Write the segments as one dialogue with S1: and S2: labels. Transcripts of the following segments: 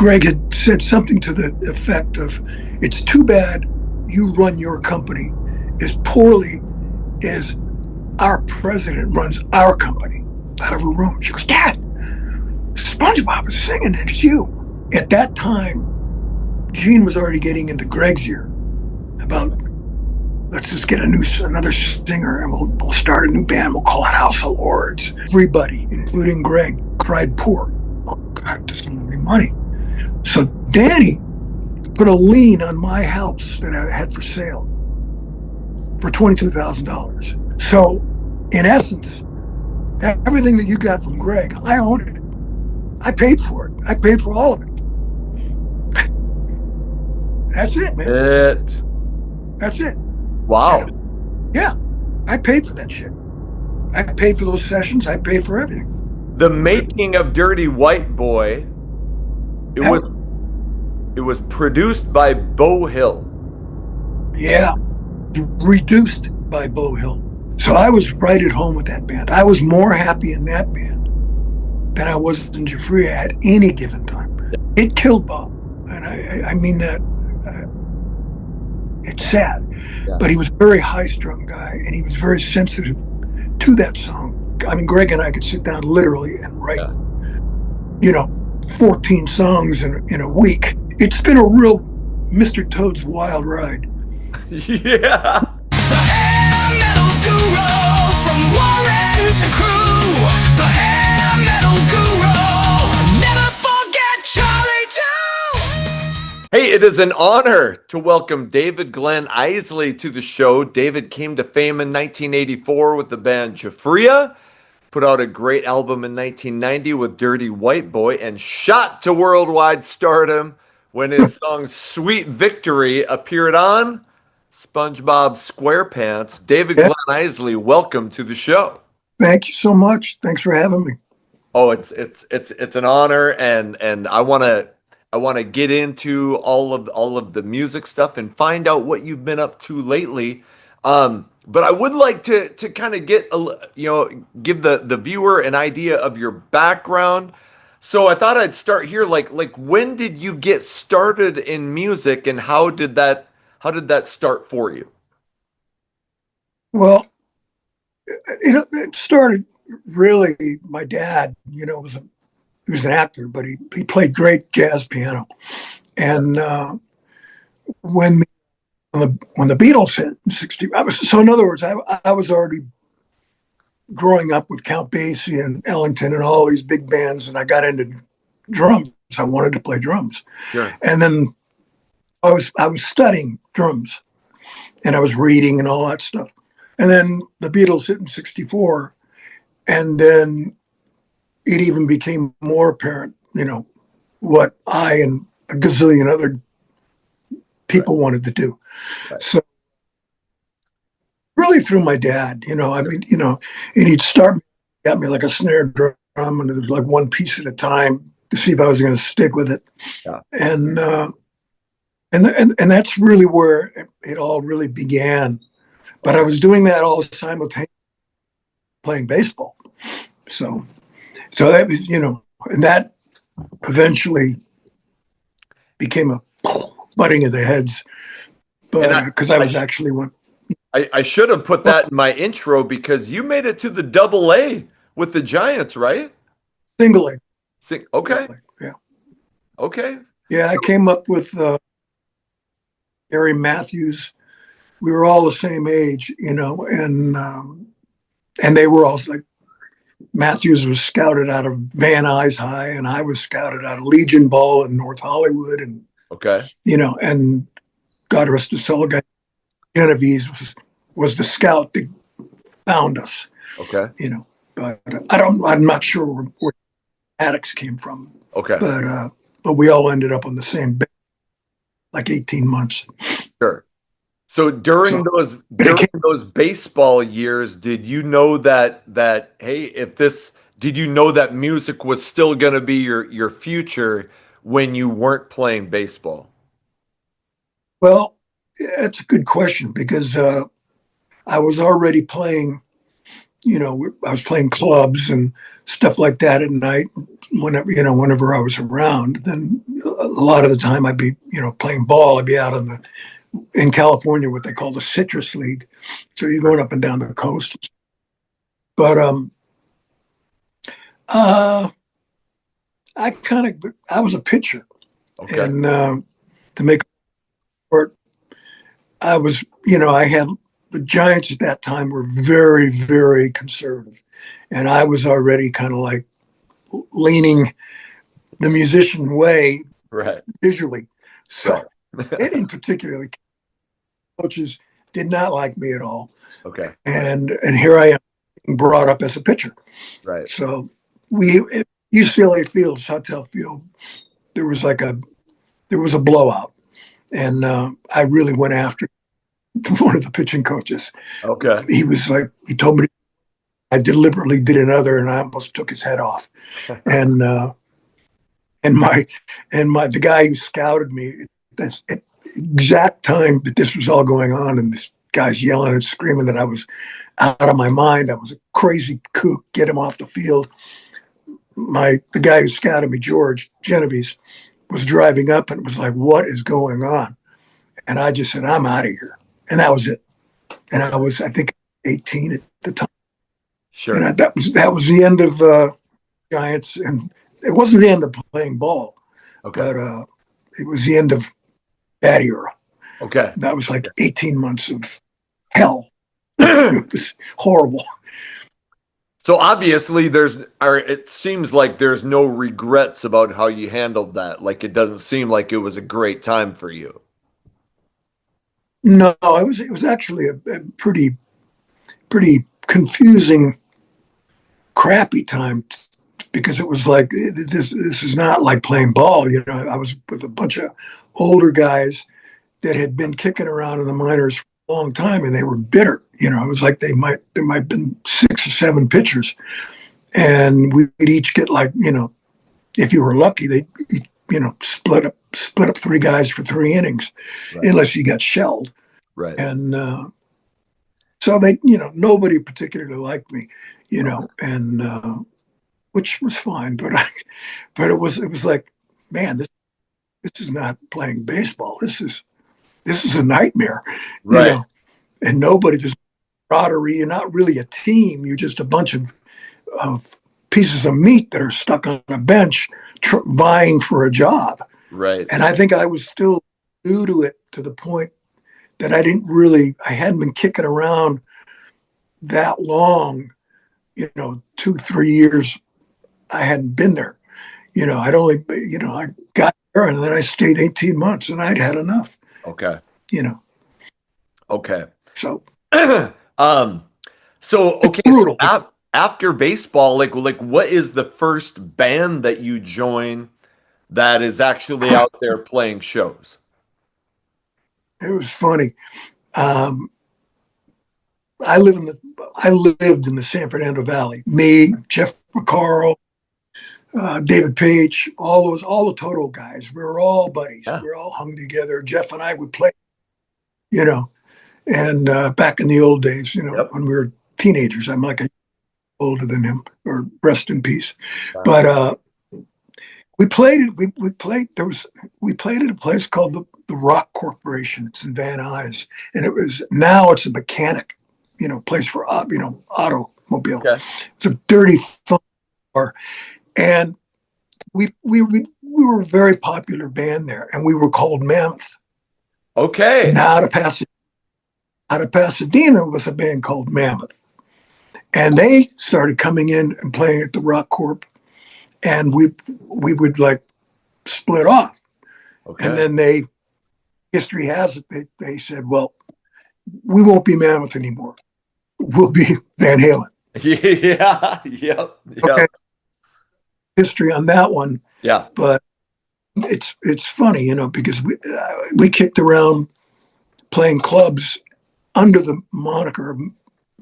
S1: Greg had said something to the effect of, "It's too bad you run your company as poorly as our president runs our company," out of her room. She goes, "Dad, SpongeBob is singing, and it's you." At that time, Gene was already getting into Greg's ear about, "Let's just get another singer, and we'll start a new band. We'll call it House of Lords." Everybody, including Greg, cried poor. "Oh God, there's no money." So Danny put a lien on my house that I had for sale for $22,000. So, in essence, everything that you got from Greg, I own it. I paid for it. I paid for all of it. That's it, man. That's it.
S2: Wow.
S1: Yeah, I paid for that shit. I paid for those sessions. I paid for everything.
S2: The making of Dirty White Boy. It was produced by Beau Hill.
S1: Yeah, reduced by Beau Hill. So I was right at home with that band. I was more happy in that band than I was in Giuffria at any given time. It killed Bob, and I mean that. It's sad, but he was a very high-strung guy, and he was very sensitive to that song. I mean, Greg and I could sit down literally and write, 14 songs in a week. It's been a real Mr. Toad's Wild Ride.
S2: Yeah.
S3: The hair metal guru from Warren to Crew. The hair metal guru. Never forget Charlie too.
S2: Hey, it is an honor to welcome David Glen Eisley to the show. David came to fame in 1984 with the band Giuffria, put out a great album in 1990 with Dirty White Boy, and shot to worldwide stardom when his song Sweet Victory appeared on Spongebob Squarepants. David Glen Eisley, welcome to the show.
S1: Thank you so much. Thanks for having me.
S2: Oh, it's an honor, and I want to get into all of the music stuff and find out what you've been up to lately. But I would like to kind of get give the viewer an idea of your background. So I thought I'd start here. Like when did you get started in music, and how did that start for you?
S1: Well, it started really. My dad, he was an actor, but he played great jazz piano. And when the Beatles hit in '60, so in other words, I was already growing up with Count Basie and Ellington and all these big bands, and I got into drums. I wanted to play drums.
S2: Sure.
S1: And then I was studying drums, and I was reading and all that stuff. And then the Beatles hit in '64, and then it even became more apparent, what I and a gazillion other people wanted to do.
S2: Right.
S1: So really through my dad, and he'd got me like a snare drum, and it was like one piece at a time to see if I was going to stick with it.
S2: Yeah.
S1: And that's really where it all really began. But I was doing that all simultaneously playing baseball. So that was, and that eventually became a butting of the heads. But because I was actually one.
S2: I should have put that in my intro, because you made it to the AA with the Giants, right?
S1: Single A.
S2: Okay.
S1: Single A, yeah.
S2: Okay.
S1: Yeah, I came up with Gary Matthews. We were all the same age, and they were all like, Matthews was scouted out of Van Nuys High, and I was scouted out of Legion Ball in North Hollywood, and and God rest his soul, guy Genovese was the scout that found us.
S2: Okay.
S1: But I'm not sure where Addicts came from.
S2: Okay.
S1: But we all ended up on the same bed, like 18 months.
S2: Sure. So during those baseball years, did you know that did you know that music was still going to be your future when you weren't playing baseball?
S1: Well, that's a good question, because I was already playing I was playing clubs and stuff like that at night. Whenever I was around, then a lot of the time I'd be, playing ball. I'd be out in California, what they call the Citrus League. So you're going up and down the coast. But I was a pitcher,
S2: Okay.
S1: and to make it, I had the Giants at that time were very, very conservative, and I was already kind of like leaning the musician way
S2: Right.
S1: visually. So,
S2: Right.
S1: and in particularly, coaches did not like me at all.
S2: Okay.
S1: And here I am being brought up as a pitcher.
S2: Right.
S1: So at UCLA Field, Sawtelle Field, there was a blowout, and I really went after one of the pitching coaches.
S2: Okay.
S1: He told me I deliberately did another, and I almost took his head off. And the guy who scouted me, that's at the exact time that this was all going on, and this guy's yelling and screaming that I was out of my mind. I was a crazy kook. Get him off the field. The guy who scouted me, George Genovese, was driving up and was like, "What is going on?" And I just said, "I'm out of here," and that was it. And I think, 18 at the time.
S2: Sure.
S1: And that was the end of Giants, and it wasn't the end of playing ball,
S2: Okay.
S1: but it was the end of that era.
S2: Okay.
S1: That was like 18 months of hell. It was horrible.
S2: So obviously it seems like there's no regrets about how you handled that. Like it doesn't seem like it was a great time for you.
S1: No, it was actually a pretty confusing, crappy time, because it was like this is not like playing ball. I was with a bunch of older guys that had been kicking around in the minors for a long time, and they were bitter. It was like there might have been 6 or 7 pitchers, and we'd each get like, if you were lucky, they split up 3 guys for 3 innings,
S2: Right.
S1: unless you got shelled.
S2: Right.
S1: And so nobody particularly liked me, and which was fine, but it was like, man, this is not playing baseball. This is a nightmare,
S2: Right.
S1: And nobody, just camaraderie. You're not really a team. You're just a bunch of pieces of meat that are stuck on a bench vying for a job.
S2: Right.
S1: And I think I was still new to it, to the point that I hadn't been kicking around that long, 2-3 years. I hadn't been there. I'd only, I got there and then I stayed 18 months and I'd had enough,
S2: Okay. Okay.
S1: So,
S2: Okay.
S1: brutal.
S2: So after baseball, like what is the first band that you join that is actually out there playing shows?
S1: It was funny. I lived in the San Fernando Valley. Me, Jeff McCarl, David Page, all the Toto guys. We were all buddies.
S2: Yeah.
S1: We were all hung together. Jeff and I would play, and back in the old days,
S2: Yep.
S1: when we were teenagers. I'm like a year older than him, or rest in peace.
S2: Wow.
S1: But we played at a place called the Rock Corporation. It's in Van Nuys, and now it's a mechanic, place for automobile.
S2: Okay.
S1: It's a dirty fun bar, and we were a very popular band there, and we were called Mammoth.
S2: Okay.
S1: Now out of Pasadena was a band called Mammoth, and they started coming in and playing at the Rock Corp, and we would like split off.
S2: Okay.
S1: And then history has it, they said, well, we won't be Mammoth anymore. We'll be Van Halen.
S2: Yeah. Yep.
S1: Okay. History on that one.
S2: Yeah.
S1: But it's funny, because we kicked around playing clubs under the moniker of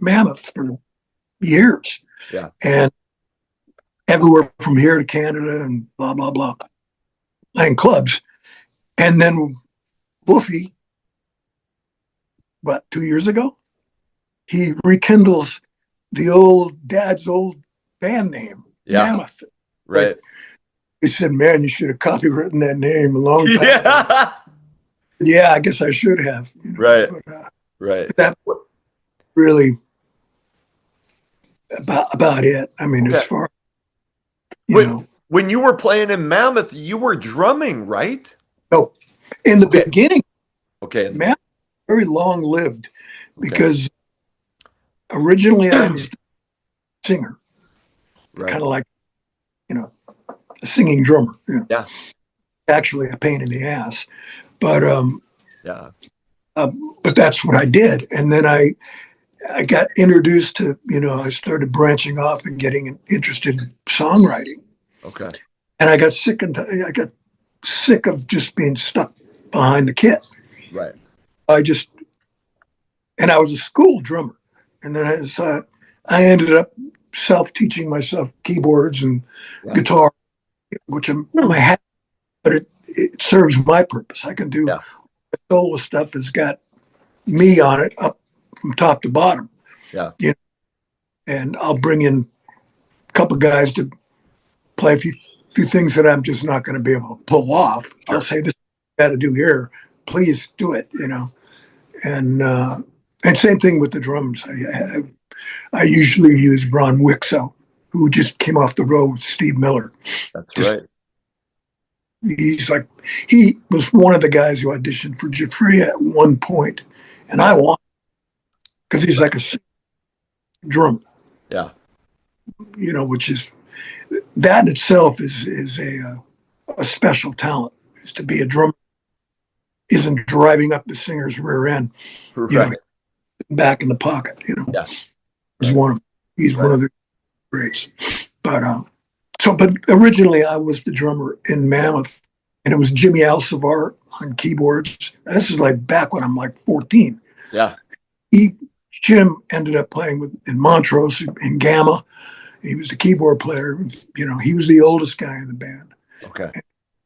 S1: Mammoth for years.
S2: Yeah.
S1: And everywhere from here to Canada and blah, blah, blah, playing clubs. And then Woofy, 2 years ago, he rekindles the old dad's old band name,
S2: Yeah.
S1: Mammoth.
S2: Right.
S1: He said, "Man, you should have copywritten that name a long time ago."
S2: Yeah.
S1: Yeah, I guess I should have.
S2: Right.
S1: But
S2: Right.
S1: that's really about it. I mean, as
S2: Okay.
S1: far
S2: When you were playing in Mammoth, you were drumming, right?
S1: no, in the
S2: Okay.
S1: beginning,
S2: Okay.
S1: Mammoth very long lived
S2: Okay.
S1: because originally I was a singer,
S2: Right.
S1: kind of like a singing drummer.
S2: Yeah.
S1: Actually, a pain in the ass, but
S2: Yeah.
S1: but that's what I did, and then I got introduced to, I started branching off and getting interested in songwriting.
S2: Okay.
S1: And I got sick of just being stuck behind the kit.
S2: Right.
S1: And I was a school drummer. And then I ended up self-teaching myself keyboards and guitar, which I'm my hat, but it serves my purpose. I can do solo stuff has got me on it up from top to bottom.
S2: Yeah.
S1: And I'll bring in a couple of guys to play a few things that I'm just not going to be able to pull off. Sure. I'll say, "This got to do here. Please do it." And same thing with the drums. I usually use Ron Wixow, who just came off the road with Steve Miller.
S2: That's right.
S1: He was one of the guys who auditioned for Giuffria at one point, and I want because he's like a drummer.
S2: Yeah.
S1: Which is that in itself is a special talent. Is to be a drummer isn't driving up the singer's rear end, back in the pocket.
S2: Yeah.
S1: He's one of the greats. But but originally I was the drummer in Mammoth, and it was Jimmy Alcivar on keyboards. This is like back when I'm like 14.
S2: Yeah.
S1: Jim ended up playing in Montrose in Gamma. He was the keyboard player. He was the oldest guy in the band.
S2: Okay.
S1: And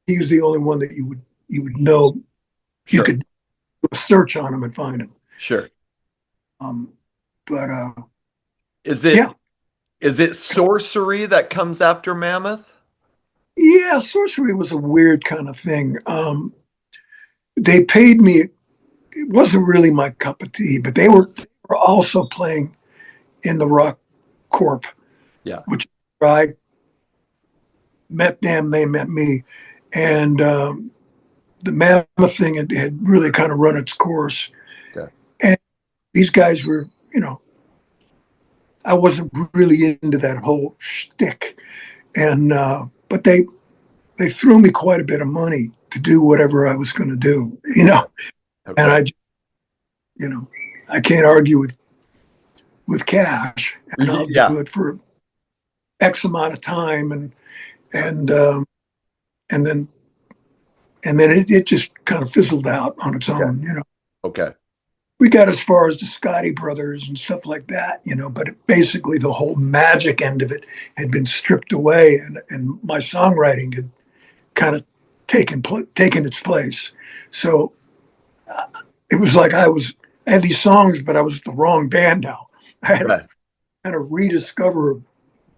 S1: he was the only one that you would know. Sure. You could do a search on him and find him.
S2: Sure.
S1: But
S2: is it Sorcery that comes after Mammoth?
S1: Yeah, Sorcery was a weird kind of thing. They paid me. It wasn't really my cup of tea, but they were also playing in the Rock Corp.
S2: Yeah.
S1: Which I met them, they met me. And the Mammoth thing had really kind of run its course.
S2: Okay.
S1: And these guys were, I wasn't really into that whole shtick. And but they threw me quite a bit of money to do whatever I was going to do, Okay. And I can't argue with cash, and I'll do it for X amount of time, and then it just kind of fizzled out on its own,
S2: Okay.
S1: We got as far as the Scotty Brothers and stuff like that, but basically the whole magic end of it had been stripped away, and my songwriting had kind of taken its place. So it was like I had these songs, but I was the wrong band now. I had to kind of rediscover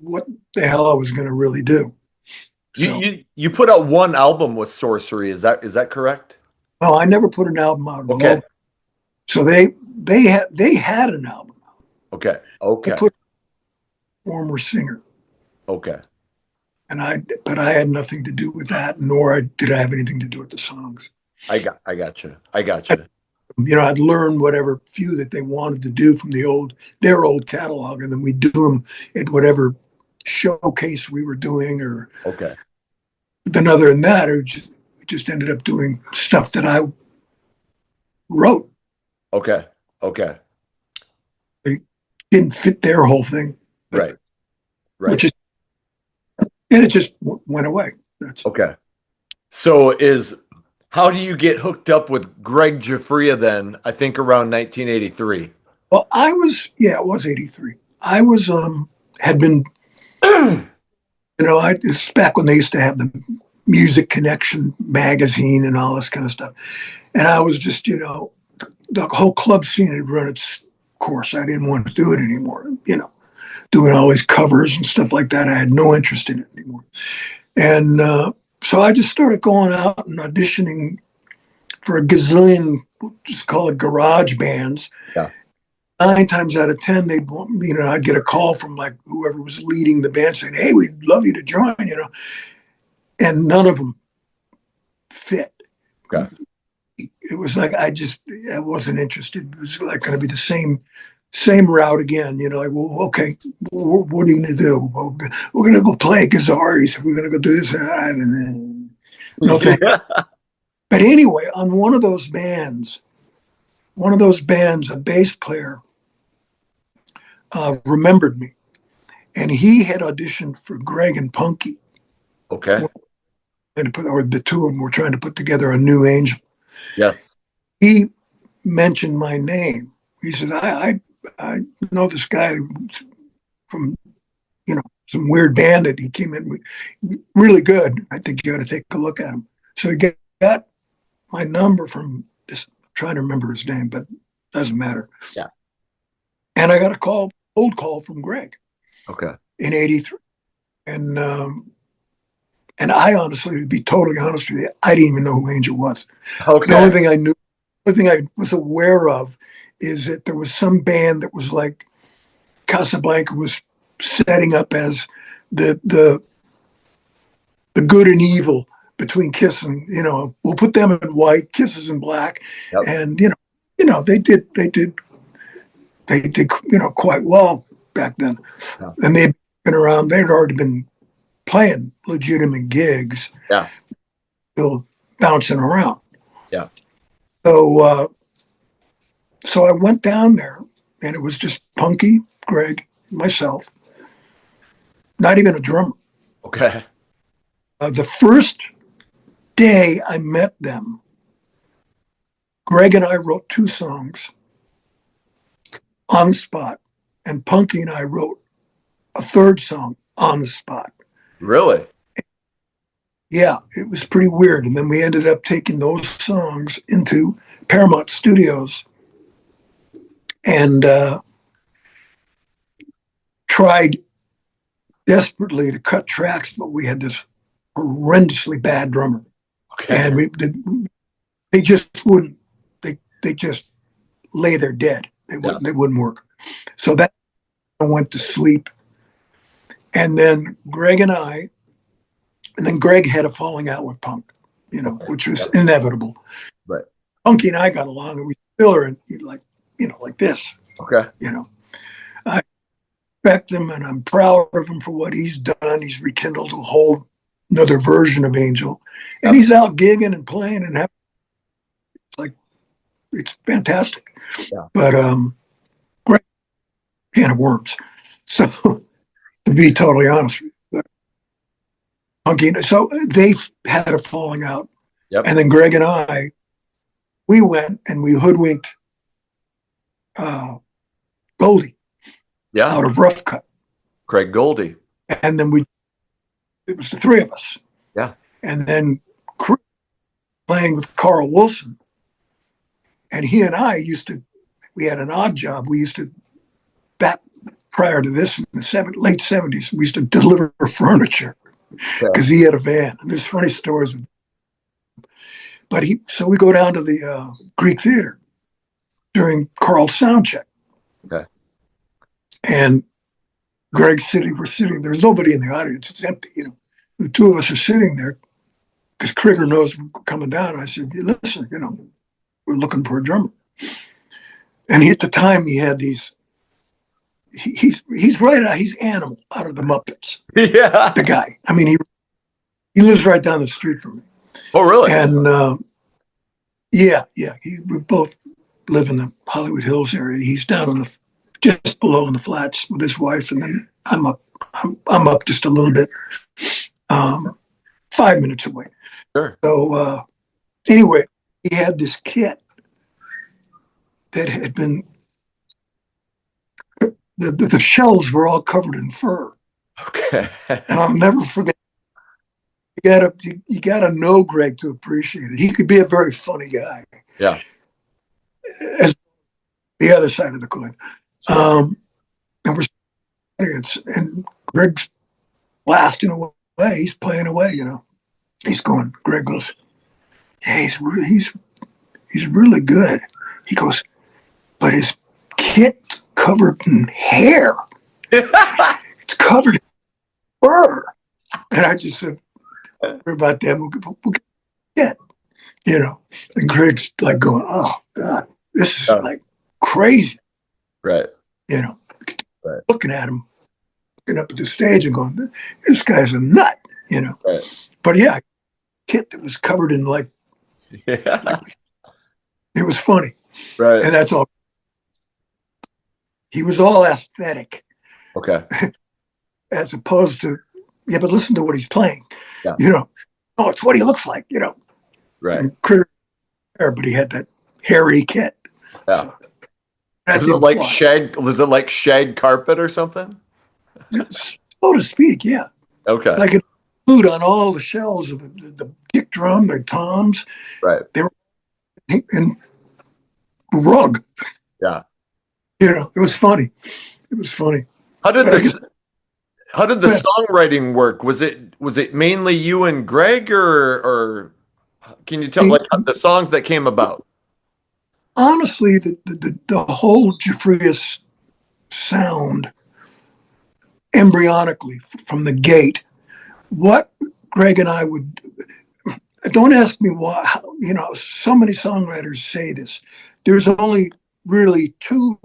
S1: what the hell I was going to really do. So,
S2: you put out one album with Sorcery, is that correct?
S1: No, I never put an album out.
S2: Okay.
S1: So they had an album out.
S2: Okay. Okay.
S1: I put a former singer.
S2: Okay.
S1: But I had nothing to do with that, nor did I have anything to do with the songs.
S2: I got you.
S1: I'd learn whatever few that they wanted to do from their old catalog, and then we'd do them at whatever showcase we were doing, or
S2: okay.
S1: Then other than that, we just ended up doing stuff that I wrote.
S2: Okay.
S1: It didn't fit their whole thing.
S2: Right.
S1: And it just went away.
S2: Okay. So how do you get hooked up with Greg Giuffria then? I think around 1983.
S1: Well, it was 83. I was, had been, it's back when they used to have the Music Connection magazine and all this kind of stuff. And I was just, the whole club scene had run its course. I didn't want to do it anymore, doing all these covers and stuff like that. I had no interest in it anymore. And so I just started going out and auditioning for a gazillion, just call it garage bands.
S2: Yeah.
S1: 9 times out of 10, they'd want me, I'd get a call from like whoever was leading the band saying, "Hey, we'd love you to join," and none of them fit.
S2: Okay.
S1: It was like I wasn't interested. It was like going to be the same route again. Like, well, okay, what are you going to do? Well, we're going to go play guitars. We're going to go do this. No thanks. But anyway, on one of those bands, a bass player remembered me, and he had auditioned for Greg and Punky.
S2: Okay.
S1: Or the two of them were trying to put together a new Angel.
S2: Yes.
S1: He mentioned my name. He says, I know this guy from, some weird band that he came in with. Really good. I think you ought to take a look at him. So he got my number from this, I'm trying to remember his name, but it doesn't matter.
S2: Yeah.
S1: And I got a cold call from Greg.
S2: Okay.
S1: In '83. And I honestly, to be totally honest with you, I didn't even know who Angel was.
S2: Okay.
S1: The only thing I was aware of is that there was some band that was like Casablanca was setting up as the good and evil between Kiss and, we'll put them in white, Kiss is in black.
S2: Yep.
S1: And, they did quite well back then.
S2: Yeah.
S1: And they'd been around, they'd already been playing legitimate gigs.
S2: Yeah.
S1: Still bouncing around.
S2: Yeah.
S1: So I went down there, and it was just Punky, Greg, myself, not even a drummer.
S2: Okay.
S1: The first day I met them, Greg and I wrote 2 songs on the spot, and Punky and I wrote a 3rd song on the spot.
S2: Really?
S1: Yeah, it was pretty weird. And then we ended up taking those songs into Paramount Studios and tried desperately to cut tracks, but we had this horrendously bad drummer.
S2: Okay.
S1: And they just wouldn't, they just lay there dead. They wouldn't work. So that I went to sleep. And then Greg had a falling out with Punk, which was inevitable.
S2: Right.
S1: Punky and I got along, and we still are like this.
S2: Okay.
S1: I respect him, and I'm proud of him for what he's done. He's rekindled a whole another version of Angel, and he's out gigging and playing and it's fantastic.
S2: Yeah.
S1: But great can of worms. So to be totally honest with you. Punky, so they had a falling out.
S2: Yep.
S1: And then Greg and I, we went and we hoodwinked Goldie out of Rough Cut.
S2: Craig Goldie.
S1: And then it was the 3 of us.
S2: Yeah.
S1: And then Chris playing with Carl Wilson. And he and I we had an odd job. We used to, back prior to this, in the late 70s, we used to deliver furniture because he had a van. And there's funny stories. But so we go down to the Greek Theater during Carl's sound check.
S2: Okay.
S1: And we're sitting, there's nobody in the audience, it's empty, The 2 of us are sitting there because Krieger knows we're coming down. And I said, listen, we're looking for a drummer. And at the time he had these, he's right out, he's Animal out of the Muppets.
S2: Yeah.
S1: The guy. I mean, he lives right down the street from me.
S2: Oh, really?
S1: And we both live in the Hollywood Hills area. He's down just below in the flats with his wife, and then I'm up just a little bit, 5 minutes away.
S2: Sure.
S1: So anyway, he had this kit that had been the shelves were all covered in fur.
S2: Okay.
S1: And I'll never forget. You gotta know Greg to appreciate it. He could be a very funny guy.
S2: Yeah.
S1: As the other side of the coin. And we're and Greg's blasting away. He's playing away, you know. He's going. Greg goes, "Hey, he's really good." He goes, "But his kit's covered in hair. It's covered in fur." And I just said, "Worry about that. We'll get it." You know. And Greg's like going, "Oh God, this is like crazy."
S2: Right.
S1: You know,
S2: Right.
S1: looking at him, looking up at the stage and going, "This guy's a nut." You know.
S2: Right.
S1: But yeah, kit that was covered in like it was funny.
S2: Right.
S1: And that's all. He was all aesthetic.
S2: Okay.
S1: As opposed to, yeah, but listen to what he's playing.
S2: Yeah.
S1: You know, oh, it's what he looks like, you know.
S2: Right.
S1: And Critter, but he had that hairy kit.
S2: Yeah.
S1: So
S2: was it like shag carpet or something?
S1: So to speak, yeah.
S2: Okay.
S1: Like it food on all the shells of the kick drum, the toms.
S2: Right.
S1: They were in rug.
S2: Yeah.
S1: You know, it was funny. It was funny.
S2: How did the songwriting work? Was it mainly you and Greg, or can you tell like the songs that came about?
S1: Honestly, the whole Giuffria sound, embryonically from the gate, what Greg and I would, don't ask me why, you know, so many songwriters say this. There's only really two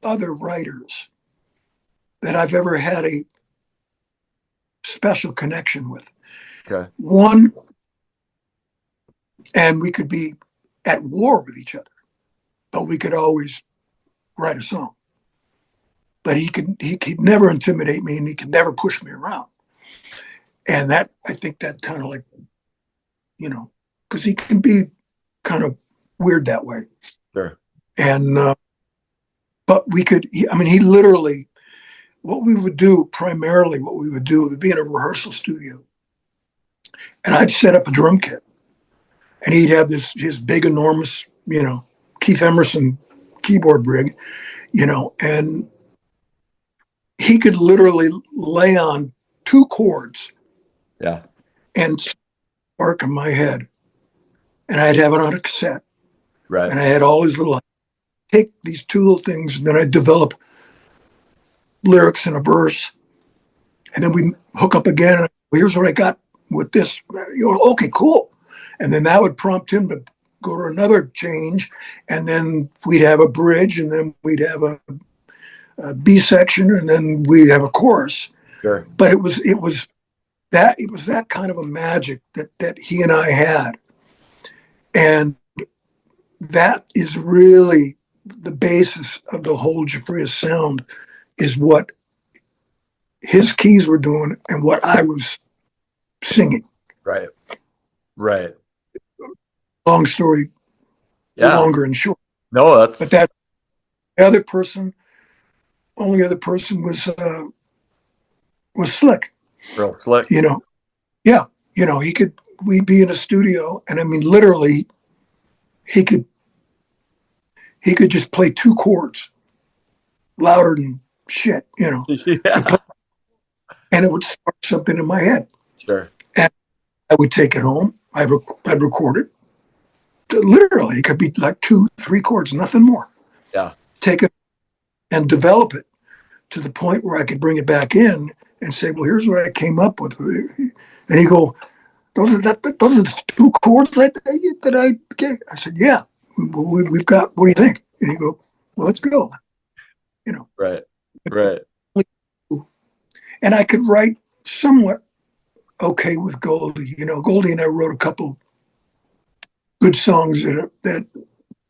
S1: other writers that I've ever had a special connection with.
S2: Okay.
S1: One, and we could be at war with each other, but we could always write a song. But he could never intimidate me, and he could never push me around. And that, I think that kind of like, you know, because he can be kind of weird that way.
S2: Sure.
S1: And but we could, he literally, what we would do primarily, would be in a rehearsal studio, and I'd set up a drum kit, and he'd have his big enormous, you know, Keith Emerson keyboard rig, you know, and he could literally lay on two chords,
S2: yeah,
S1: and spark in my head, and I'd have it on a cassette,
S2: right,
S1: and I had all these little, take these two little things, and then I'd develop lyrics in a verse, and then we hook up again. And here's what I got with this. You're okay, cool, and then that would prompt him to go to another change, and then we'd have a bridge, and then we'd have a B section, and then we'd have a chorus.
S2: Sure.
S1: But it was that kind of a magic that he and I had, and that is really the basis of the whole Giuffria sound, is what his keys were doing and what I was singing.
S2: Right. Right.
S1: Long story, longer and short.
S2: No,
S1: but that only other person was Slick.
S2: Real Slick.
S1: You know, yeah. You know, we'd be in a studio, and I mean, literally, he could just play two chords louder than shit, you know.
S2: Yeah.
S1: And it would spark something in my head.
S2: Sure.
S1: And I would take it home. I'd record it. Literally, it could be like 2-3 chords, nothing more.
S2: Yeah.
S1: Take it and develop it to the point where I could bring it back in and say, well, here's what I came up with. And he'd go, those are the two chords that I get. I said, yeah, we've got, what do you think? And he'd go, well, let's go. You know.
S2: Right. Right.
S1: And I could write somewhat okay with Goldie. You know, Goldie and I wrote a couple good songs that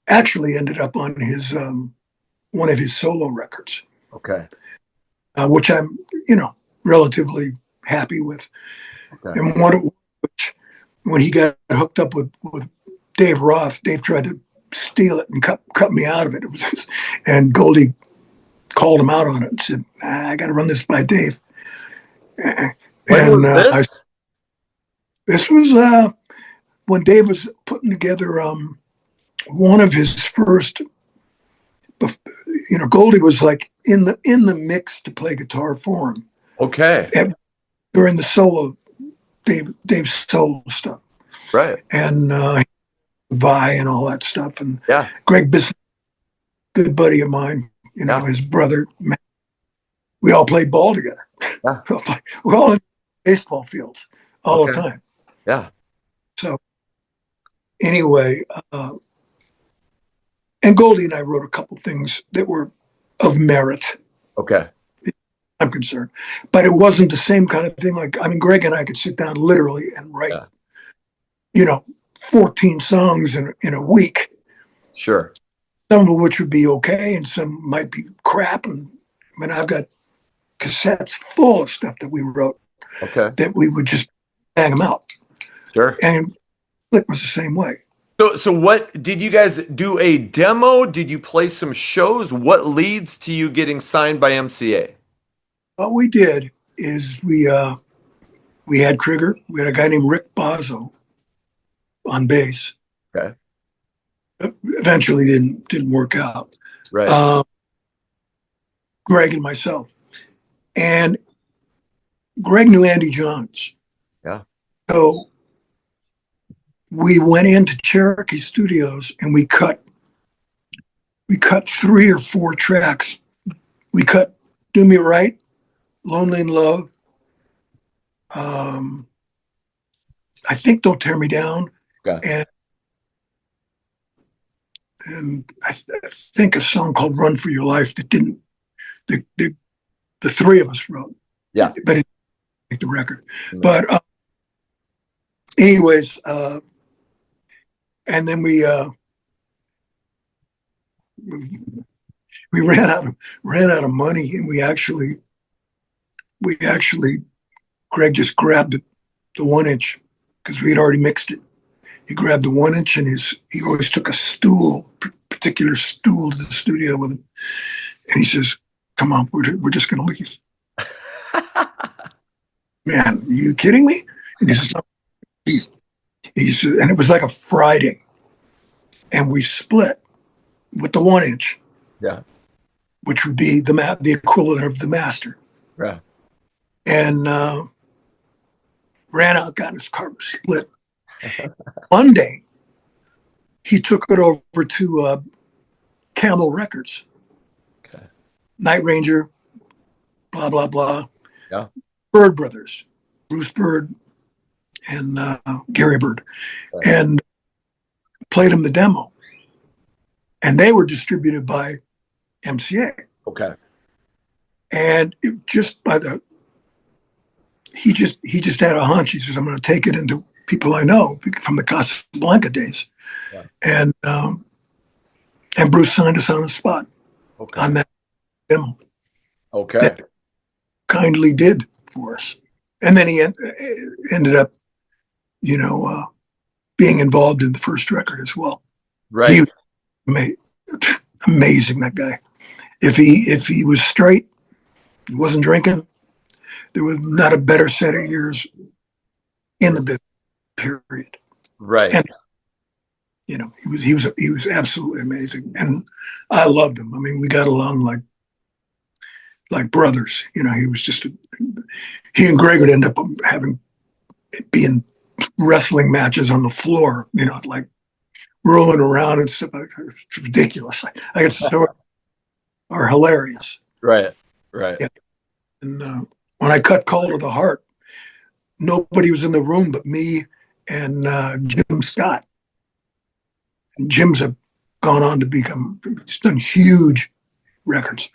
S1: actually ended up on his one of his solo records.
S2: Okay.
S1: Which I'm, you know, relatively happy with. Okay. And one of which, when he got hooked up with Dave Roth, Dave tried to steal it and cut me out of it. And Goldie called him out on it and said, I got to run this by Dave.
S2: When was this?
S1: This was when Dave was putting together one of his first Goldie was like in the mix to play guitar for him
S2: Okay.
S1: during the solo Dave's solo stuff,
S2: Right.
S1: and Vi and all that stuff, and
S2: Yeah.
S1: Greg Bisley, good buddy of mine,
S2: Yeah.
S1: his brother. We all played ball together.
S2: Yeah.
S1: We're all in baseball fields all the
S2: Okay.
S1: time.
S2: Yeah.
S1: So anyway, and Goldie and I wrote a couple things that were of merit.
S2: Okay.
S1: I'm concerned, but it wasn't the same kind of thing. Like, I mean, Greg and I could sit down literally and write,
S2: Yeah.
S1: 14 songs in a week,
S2: Sure.
S1: some of which would be okay, and some might be crap. And I mean, I've got cassettes full of stuff that we wrote
S2: Okay.
S1: that we would just bang them out.
S2: Sure.
S1: And Slick was the same way.
S2: So what did you guys do? A demo? Did you play some shows? What leads to you getting signed by MCA?
S1: What we did is we had Krieger. We had a guy named Rick Bozzo on bass.
S2: Okay.
S1: Eventually didn't work out.
S2: Right.
S1: Greg and myself. And Greg knew Andy Johns.
S2: Yeah.
S1: So we went into Cherokee Studios and we cut 3 or 4 tracks. We cut Do Me Right, Lonely in Love, I think Don't Tear Me Down,
S2: Okay.
S1: and I think a song called Run for Your Life that didn't, the 3 of us wrote.
S2: Yeah.
S1: But it didn't make the record.
S2: Mm.
S1: But anyways, and then we ran out of money, and we actually Greg just grabbed the 1-inch because we had already mixed it. He grabbed the 1-inch, and he always took a particular stool to the studio with him, and he says, "Come on, we're just going to leave." Man, are you kidding me? And he says, "No." He said, and it was like a Friday, and we split with the 1-inch.
S2: Yeah.
S1: Which would be the equivalent of the master.
S2: Right.
S1: And ran out, got in his car, split. Monday, he took it over to Camel Records.
S2: Okay.
S1: Night Ranger, blah, blah, blah.
S2: Yeah.
S1: Bird Brothers, Bruce Bird and Gary Bird.
S2: Right.
S1: And played him the demo. And they were distributed by MCA.
S2: Okay.
S1: And it just he just had a hunch. He says, "I'm going to take it into people I know from the Casablanca days."
S2: Yeah.
S1: And Bruce signed us on the spot on that demo.
S2: Okay.
S1: That kindly did for us. And then he ended up, being involved in the first record as well.
S2: Right.
S1: He was amazing, that guy. If he was straight, he wasn't drinking, there was not a better set of years in the business, period.
S2: Right.
S1: And he was absolutely amazing, and I loved him. I mean, we got along like brothers. He was just he and Greg would end up being wrestling matches on the floor. Like rolling around and stuff. It's ridiculous. I get stories are hilarious.
S2: Right. Right.
S1: Yeah. And when I cut Call to the Heart, nobody was in the room but me and Jim Scott. And Jim's gone on to he's done huge records.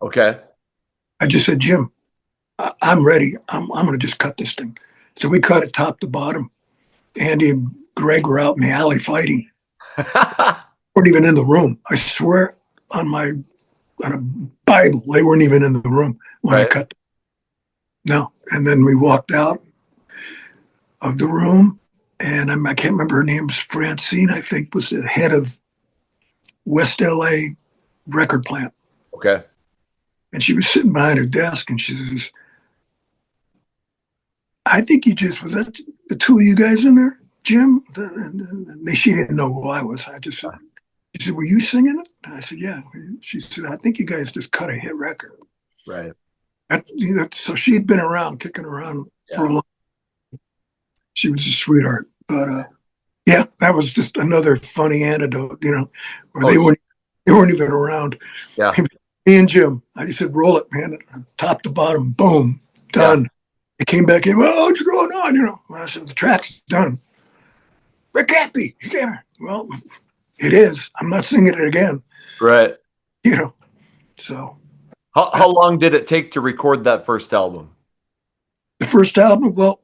S2: Okay.
S1: I just said, "Jim, I'm ready. I'm going to just cut this thing." So we cut it top to bottom. Andy and Greg were out in the alley fighting. Weren't even in the room. I swear on a Bible, they weren't even in the room when I cut them. No. And then we walked out of the room, and I can't remember her name. Francine, I think, was the head of West LA record plant.
S2: Okay.
S1: And she was sitting behind her desk, and she says, "I think was that the 2 of you guys in there, Jim?" And she didn't know who I was. I just said, She said, "Were you singing it?" And I said, "Yeah." She said, "I think you guys just cut a hit record."
S2: Right.
S1: So she'd been around, kicking around for a
S2: Yeah.
S1: long. She was a sweetheart, but yeah, that was just another funny anecdote, where
S2: Oh,
S1: they weren't even around.
S2: yeah.
S1: Me and Jim, I said, "Roll it, man, top to bottom, boom,
S2: Yeah.
S1: done." They came back in. "Well, what's going on?" Well, I said, "The track's done." "It can't be. You can't." "Well, it is. I'm not singing it again."
S2: Right.
S1: You know. So
S2: How long did it take to record that first album?
S1: the first album, well,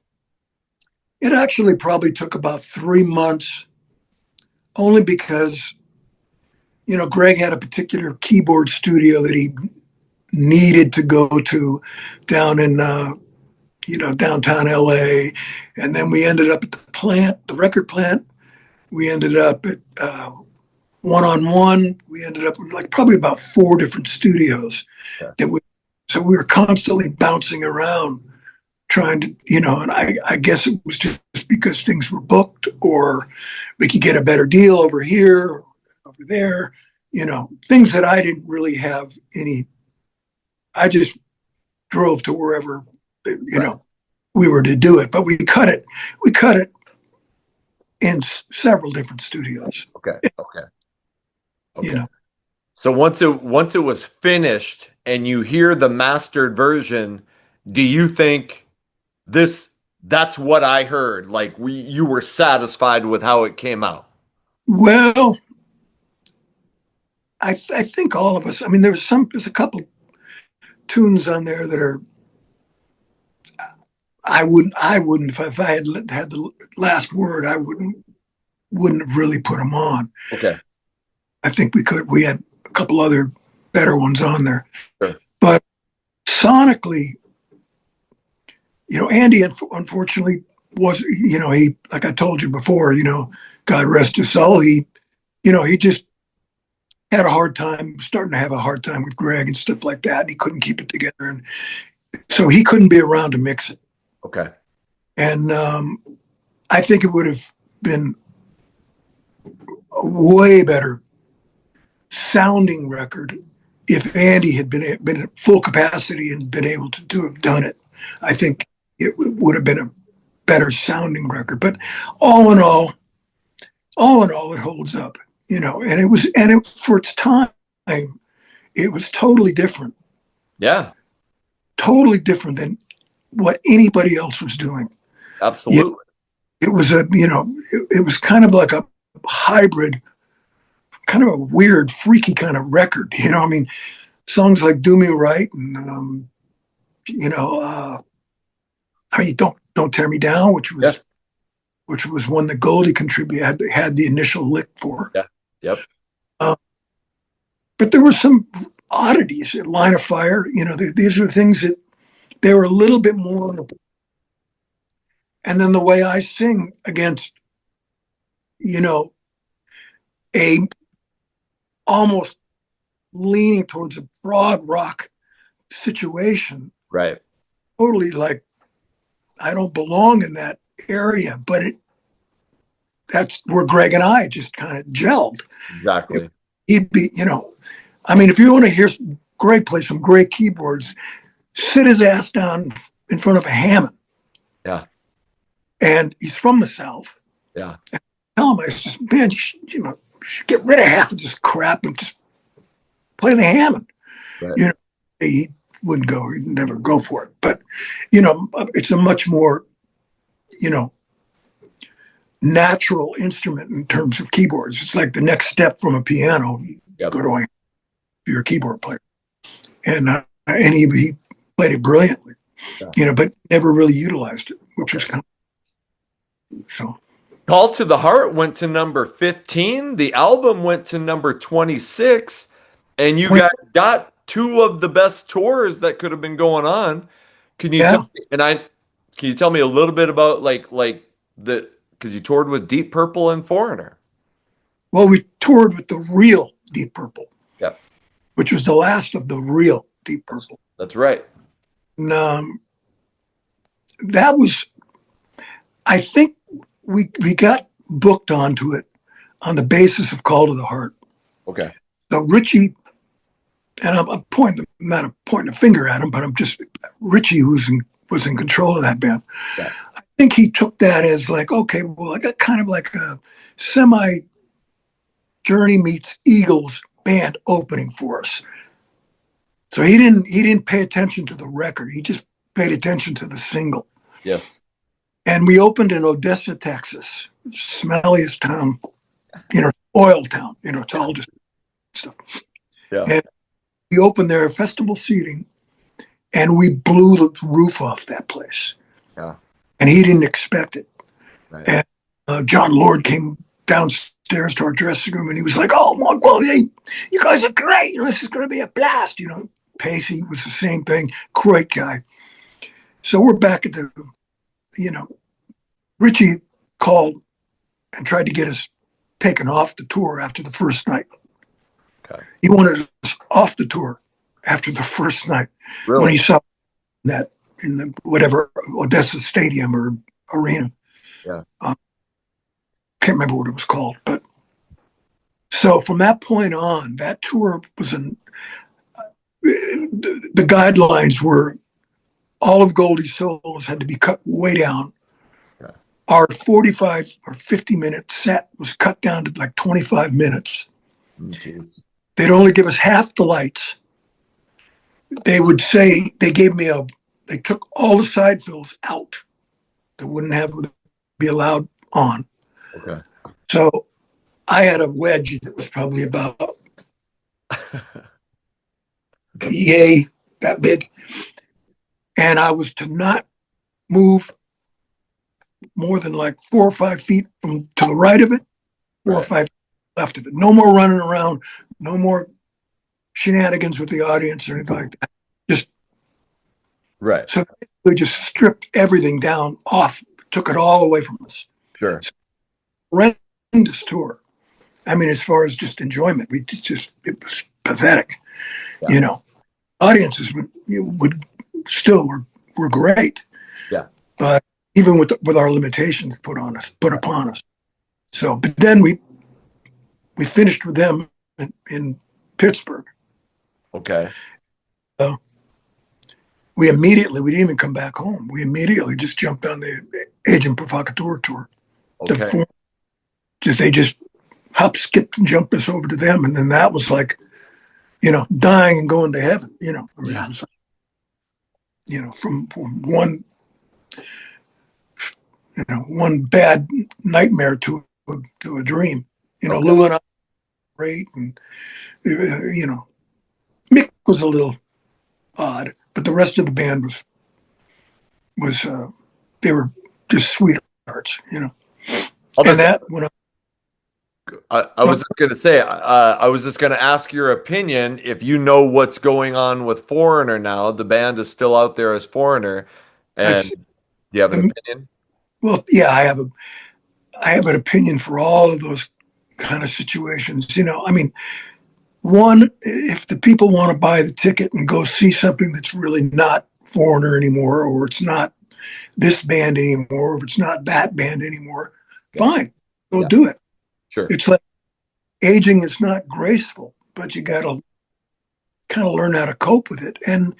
S1: it actually probably took about 3 months, only because Greg had a particular keyboard studio that he needed to go to down in downtown LA, and then we ended up at the plant, the record plant. We ended up at One on One. We ended up with like probably about 4 different studios
S2: Yeah.
S1: so we were constantly bouncing around trying to, and I guess it was just because things were booked, or we could get a better deal over here or over there, things that I didn't really have any. I just drove to wherever,
S2: Right.
S1: we were to do it, but we cut it. We cut it in several different studios,
S2: Okay. Okay.
S1: you
S2: Okay.
S1: know.
S2: So once it was finished and you hear the mastered version, do you think this that's what I heard? Like you were satisfied with how it came out?
S1: Well, I think all of us. I mean, there's a couple tunes on there that are. I wouldn't if I had the last word. I wouldn't have really put them on.
S2: Okay.
S1: I think we could. We had a couple other better ones on there,
S2: Sure.
S1: but sonically, Andy unfortunately was. He, like I told you before. God rest his soul. He just had a hard time, starting to have a hard time with Greg and stuff like that. And he couldn't keep it together, and so he couldn't be around to mix it.
S2: Okay.
S1: And I think it would have been a way better sounding record if Andy had been at full capacity and been able to have done it. I think it would have been a better sounding record. But all in all, it holds up. And it for its time, it was
S2: Yeah,
S1: totally different than what anybody else was doing.
S2: absolutely.
S1: It was it was kind of like a hybrid, kind of a weird, freaky kind of record. I mean, songs like "Do Me Right" and you know, I mean, "Don't Tear Me Down,"
S2: Yes.
S1: which was one that Goldie contributed, had the initial lick for.
S2: Yeah. Yep.
S1: Uh, but there were some oddities. "Line of Fire," these are things that they were a little bit more. And then the way I sing against, a almost leaning towards a broad rock situation,
S2: Right.
S1: totally like I don't belong in that area, but that's where Greg and I just kind of gelled.
S2: Exactly.
S1: He'd be, I mean, if you want to hear Greg play some great keyboards, sit his ass down in front of a Hammond.
S2: Yeah.
S1: And he's from the South.
S2: Yeah.
S1: Tell him, I just, man, you should get rid of half of this crap and just play the Hammond.
S2: Right.
S1: He wouldn't go. He'd never go for it. But, it's a much more, natural instrument in terms of keyboards. It's like the next step from a piano. You
S2: Yep.
S1: go to you're a keyboard player. And he played it brilliantly, but never really utilized it, which was kind of, so.
S2: Call to the Heart went to number 15. The album went to number 26. And you got two of the best tours that could have been going on. Can you tell me, can you tell me a little bit about like the because you toured with Deep Purple and Foreigner?
S1: Well, we toured with the real Deep Purple.
S2: Yep.
S1: Which was the last of the real Deep Purple.
S2: That's right.
S1: And that was, I think we got booked onto it on the basis of Call to the Heart.
S2: Okay.
S1: So Richie, and I'm pointing, not pointing a finger at him, but I'm just Richie, was in control of that band.
S2: Yeah.
S1: I think he took that as like, okay, well, I got kind of like a semi Journey meets Eagles band opening for us. So he didn't pay attention to the record. He just paid attention to the single.
S2: Yes.
S1: And we opened in Odessa, Texas, smelliest town, oil town. It's all just stuff.
S2: Yeah.
S1: And we opened there, festival seating, and we blew the roof off that place.
S2: Yeah.
S1: And he didn't expect it.
S2: Right.
S1: And John Lord came downstairs to our dressing room, and he was like, "Oh my God, hey, you guys are great. This is going to be a blast." Pacey was the same thing. Great guy. So we're back at the, Richie called and tried to get us taken off the tour after the first night.
S2: Okay.
S1: He wanted us off the tour after the first night
S2: Really?
S1: when he saw that in the whatever Odessa Stadium or arena.
S2: Yeah.
S1: Can't remember what it was called, but so from that point on, that tour was the guidelines were all of Goldie's solos had to be cut way down.
S2: Yeah.
S1: Our 45 or 50-minute set was cut down to like 25 minutes.
S2: Jeez.
S1: They'd only give us half the lights. They would say, they took all the side fills out that wouldn't be allowed on.
S2: Okay.
S1: So I had a wedge that was probably about yay, that big. And I was to not move more than like 4 or 5 feet to the right of it, 4 or 5 left of it. No more running around, no more shenanigans with the audience or anything like that. Just
S2: Right.
S1: so we just stripped everything down off, took it all away from us.
S2: Sure.
S1: Horrendous tour. I mean, as far as just enjoyment, it was pathetic.
S2: Yeah.
S1: Audiences would still were great.
S2: Yeah.
S1: But even with our limitations put upon us. So, but then we finished with them in Pittsburgh.
S2: Okay.
S1: We didn't even come back home. We immediately just jumped on the Agent Provocateur tour.
S2: Okay.
S1: They just hop, skip, and jumped us over to them. And then that was like, dying and going to heaven, I mean,
S2: Yeah.
S1: it was like, from one, one bad nightmare to a dream,
S2: Okay.
S1: Lou and I were great. And, Mick was a little odd, but the rest of the band was they were just sweethearts, And that when
S2: I was just gonna say, I was just gonna ask your opinion if you know what's going on with Foreigner now. The band is still out there as Foreigner, and do you have an opinion?
S1: Well, yeah, I have an opinion for all of those kind of situations. I mean, one, if the people want to buy the ticket and go see something that's really not Foreigner anymore, or it's not this band anymore, or if it's not that band anymore, fine, go do it.
S2: Sure.
S1: It's like aging is not graceful, but you got to kind of learn how to cope with it. And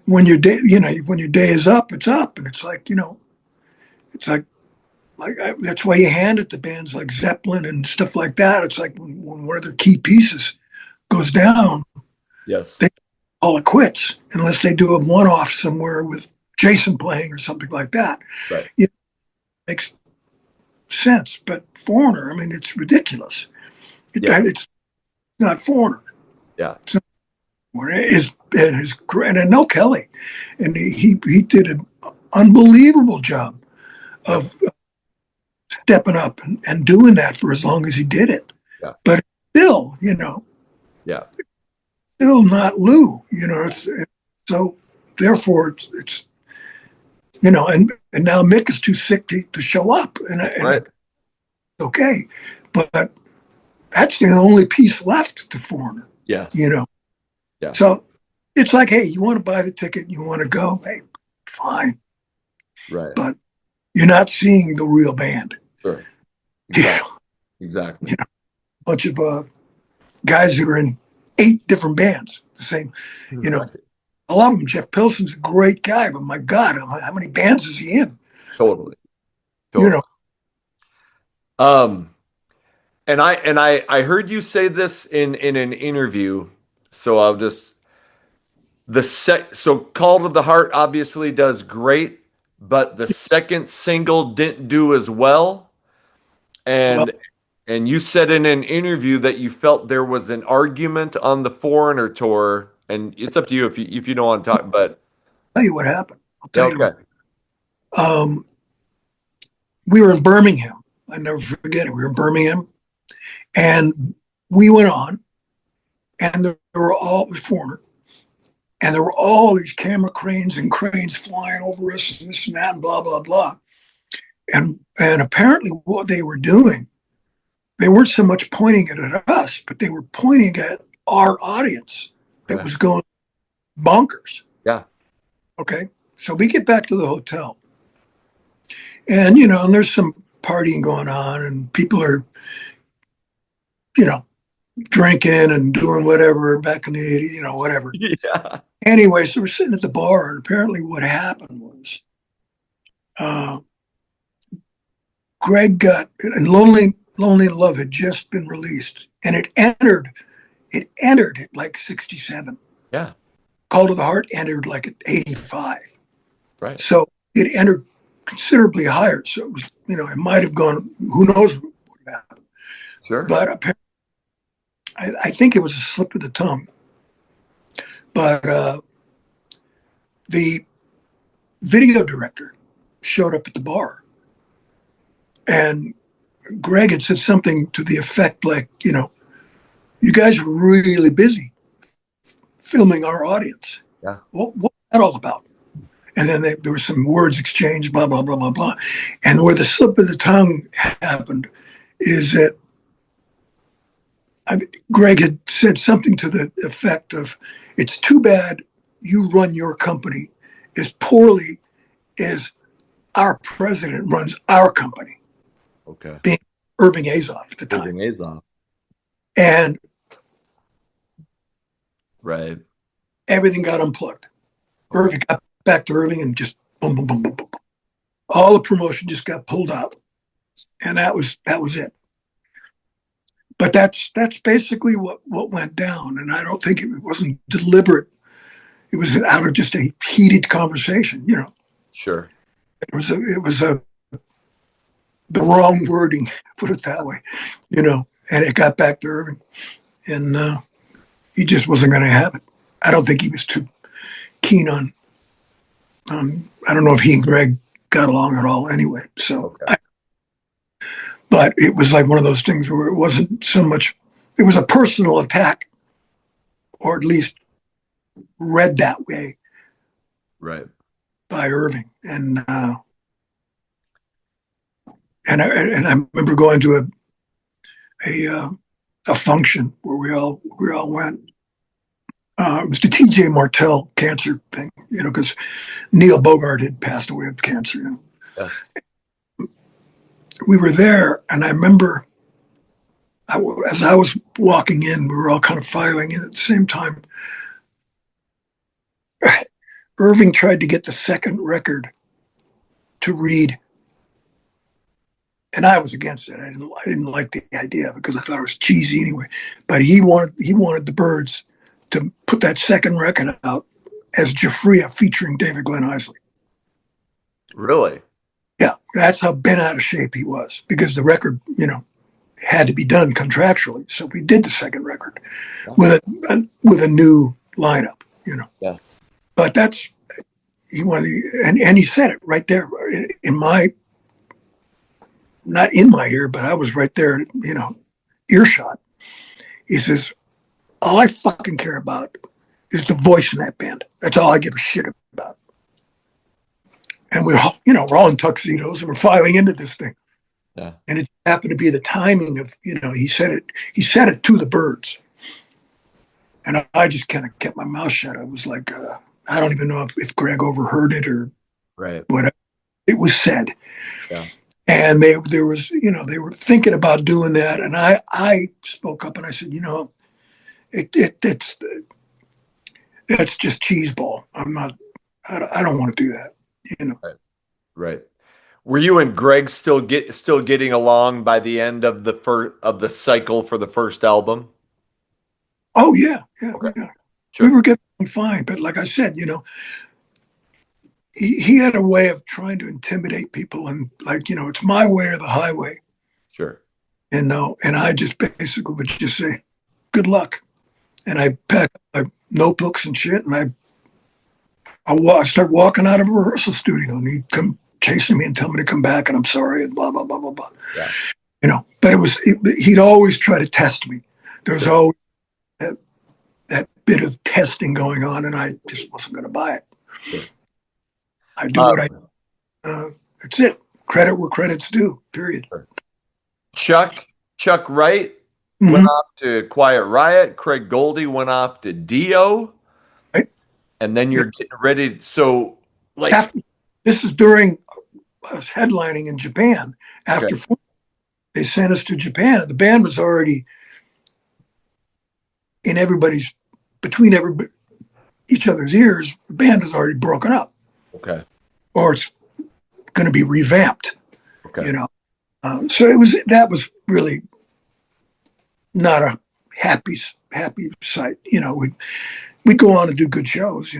S1: when your day, when your day is up, it's up, and it's like, it's like that's why you hand it to bands like Zeppelin and stuff like that. It's like when one of their key pieces goes down,
S2: Yes.
S1: they call it quits unless they do a one-off somewhere with Jason playing or something like that.
S2: Right.
S1: It makes sense, but Foreigner, I mean, it's ridiculous. It's not Foreigner.
S2: Yeah.
S1: And no Kelly, and he did an unbelievable job of stepping up and doing that for as long as he did it.
S2: Yeah.
S1: But still,
S2: Yeah.
S1: still not Lou. So therefore it's and now Mick is too sick to show up, and
S2: Right.
S1: okay, but that's the only piece left to Foreigner.
S2: Yes. Yeah.
S1: So it's like, hey, you want to buy the ticket, you want to go, hey, fine.
S2: Right.
S1: But you're not seeing the real band.
S2: Sure. Exactly. Exactly.
S1: Bunch of guys that are in 8 different bands. The same, you know,
S2: Right.
S1: I love him. Jeff Pilson's a great guy, but my God, how many bands is he in?
S2: Totally.
S1: You know,
S2: Totally. Um, and I heard you say this in an interview, so I'll just so Call to the Heart obviously does great, but the second single didn't do as well.
S1: well,
S2: And you said in an interview that you felt there was an argument on the Foreigner tour, and it's up to you if you don't want to talk, but
S1: I'll tell you what happened. I'll
S2: yeah,
S1: tell you.
S2: okay.
S1: Um, we were in Birmingham. I never forget it. We were in Birmingham, and we went on, and there were all Foreigner, and there were all these camera cranes and cranes flying over us, and this and that, and blah blah blah. And apparently, what they were doing, they weren't so much pointing it at us, but they were pointing at our audience that
S2: Okay.
S1: was going bonkers.
S2: Yeah.
S1: Okay, so we get back to the hotel, and and there's some partying going on, and people are, you know, drinking and doing whatever back in the 80s, whatever.
S2: Yeah.
S1: Anyway, so we're sitting at the bar, and apparently what happened was uh, Greg got, and Lonely Love had just been released, and it entered at like 67.
S2: Yeah.
S1: Call to the Heart entered like at 85.
S2: Right.
S1: So it entered considerably higher. So it was, it might have gone, who knows what happened.
S2: Sure.
S1: But apparently, I think it was a slip of the tongue. But the video director showed up at the bar, and Greg had said something to the effect like, you guys were really busy filming our audience.
S2: Yeah.
S1: What's that all about? And then there were some words exchanged, blah, blah, blah, blah, blah. And where the slip of the tongue happened is that Greg had said something to the effect of, it's too bad you run your company as poorly as our president runs our company,
S2: Okay.
S1: being Irving Azoff at the time.
S2: Irving Azoff.
S1: And
S2: Right.
S1: everything got unplugged. Irving got back to Irving and just boom, boom, boom, boom, boom. All the promotion just got pulled out. And that was it. But that's basically what went down. And I don't think it wasn't deliberate. It was out of just a heated conversation,
S2: Sure.
S1: It was the wrong wording, put it that way, and it got back to Irving. And he just wasn't going to have it. I don't think he was too keen on I don't know if he and Greg got along at all anyway. So,
S2: Okay.
S1: but it was like one of those things where it wasn't so much, it was a personal attack, or at least read that way
S2: Right.
S1: by Irving. And I remember going to a function where we all went. It was the T.J. Martell cancer thing, because Neil Bogart had passed away of cancer.
S2: Yes.
S1: We were there, and I remember as I was walking in, we were all kind of filing in at the same time. Irving tried to get the second record to read, and I was against it. I didn't like the idea because I thought it was cheesy anyway. But he wanted the Byrds to put that second record out as Giuffria featuring David Glen Eisley.
S2: Really?
S1: Yeah, that's how bent out of shape he was, because the record, had to be done contractually. So we did the second record with a new lineup,
S2: Yes.
S1: But that's, he wanted, and he said it right there in my, not in my ear, but I was right there, earshot. He says, all I fucking care about is the voice in that band. That's all I give a shit about. And we're all in tuxedos and we're filing into this thing.
S2: Yeah.
S1: And it happened to be the timing of, he said it to the Byrds. And I just kind of kept my mouth shut. I was like, I don't even know if Greg overheard it or
S2: Right.
S1: whatever. It was said.
S2: Yeah.
S1: And they were thinking about doing that. And I spoke up and I said, It's just cheeseball. I don't want to do that. You know.
S2: Right. Right. Were you and Greg still getting along by the end of the cycle for the first album?
S1: Oh yeah, yeah,
S2: Okay.
S1: yeah. We
S2: Sure.
S1: were getting fine, but like I said, he had a way of trying to intimidate people, and like it's my way or the highway.
S2: Sure.
S1: And no, and I just basically would just say, "Good luck," and I pack up my notebooks and shit, and I start walking out of a rehearsal studio, and he'd come chasing me and tell me to come back, and I'm sorry, and blah blah blah blah blah.
S2: Yeah.
S1: But he'd always try to test me. There was
S2: Sure.
S1: always that bit of testing going on, and I just wasn't going to buy it.
S2: Sure.
S1: I do what I. That's it. Credit where credit's due. Period.
S2: Chuck Wright went off to Quiet Riot. Craig Goldie went off to Dio.
S1: Right.
S2: And then you're getting ready. So, like,
S1: this is during us headlining in Japan. After
S2: okay.
S1: they sent us to Japan, and the band was already in between each other's ears. The band was already broken up.
S2: Okay.
S1: Or it's going to be revamped.
S2: Okay.
S1: So that was really not a happy sight. We'd go on and do good shows.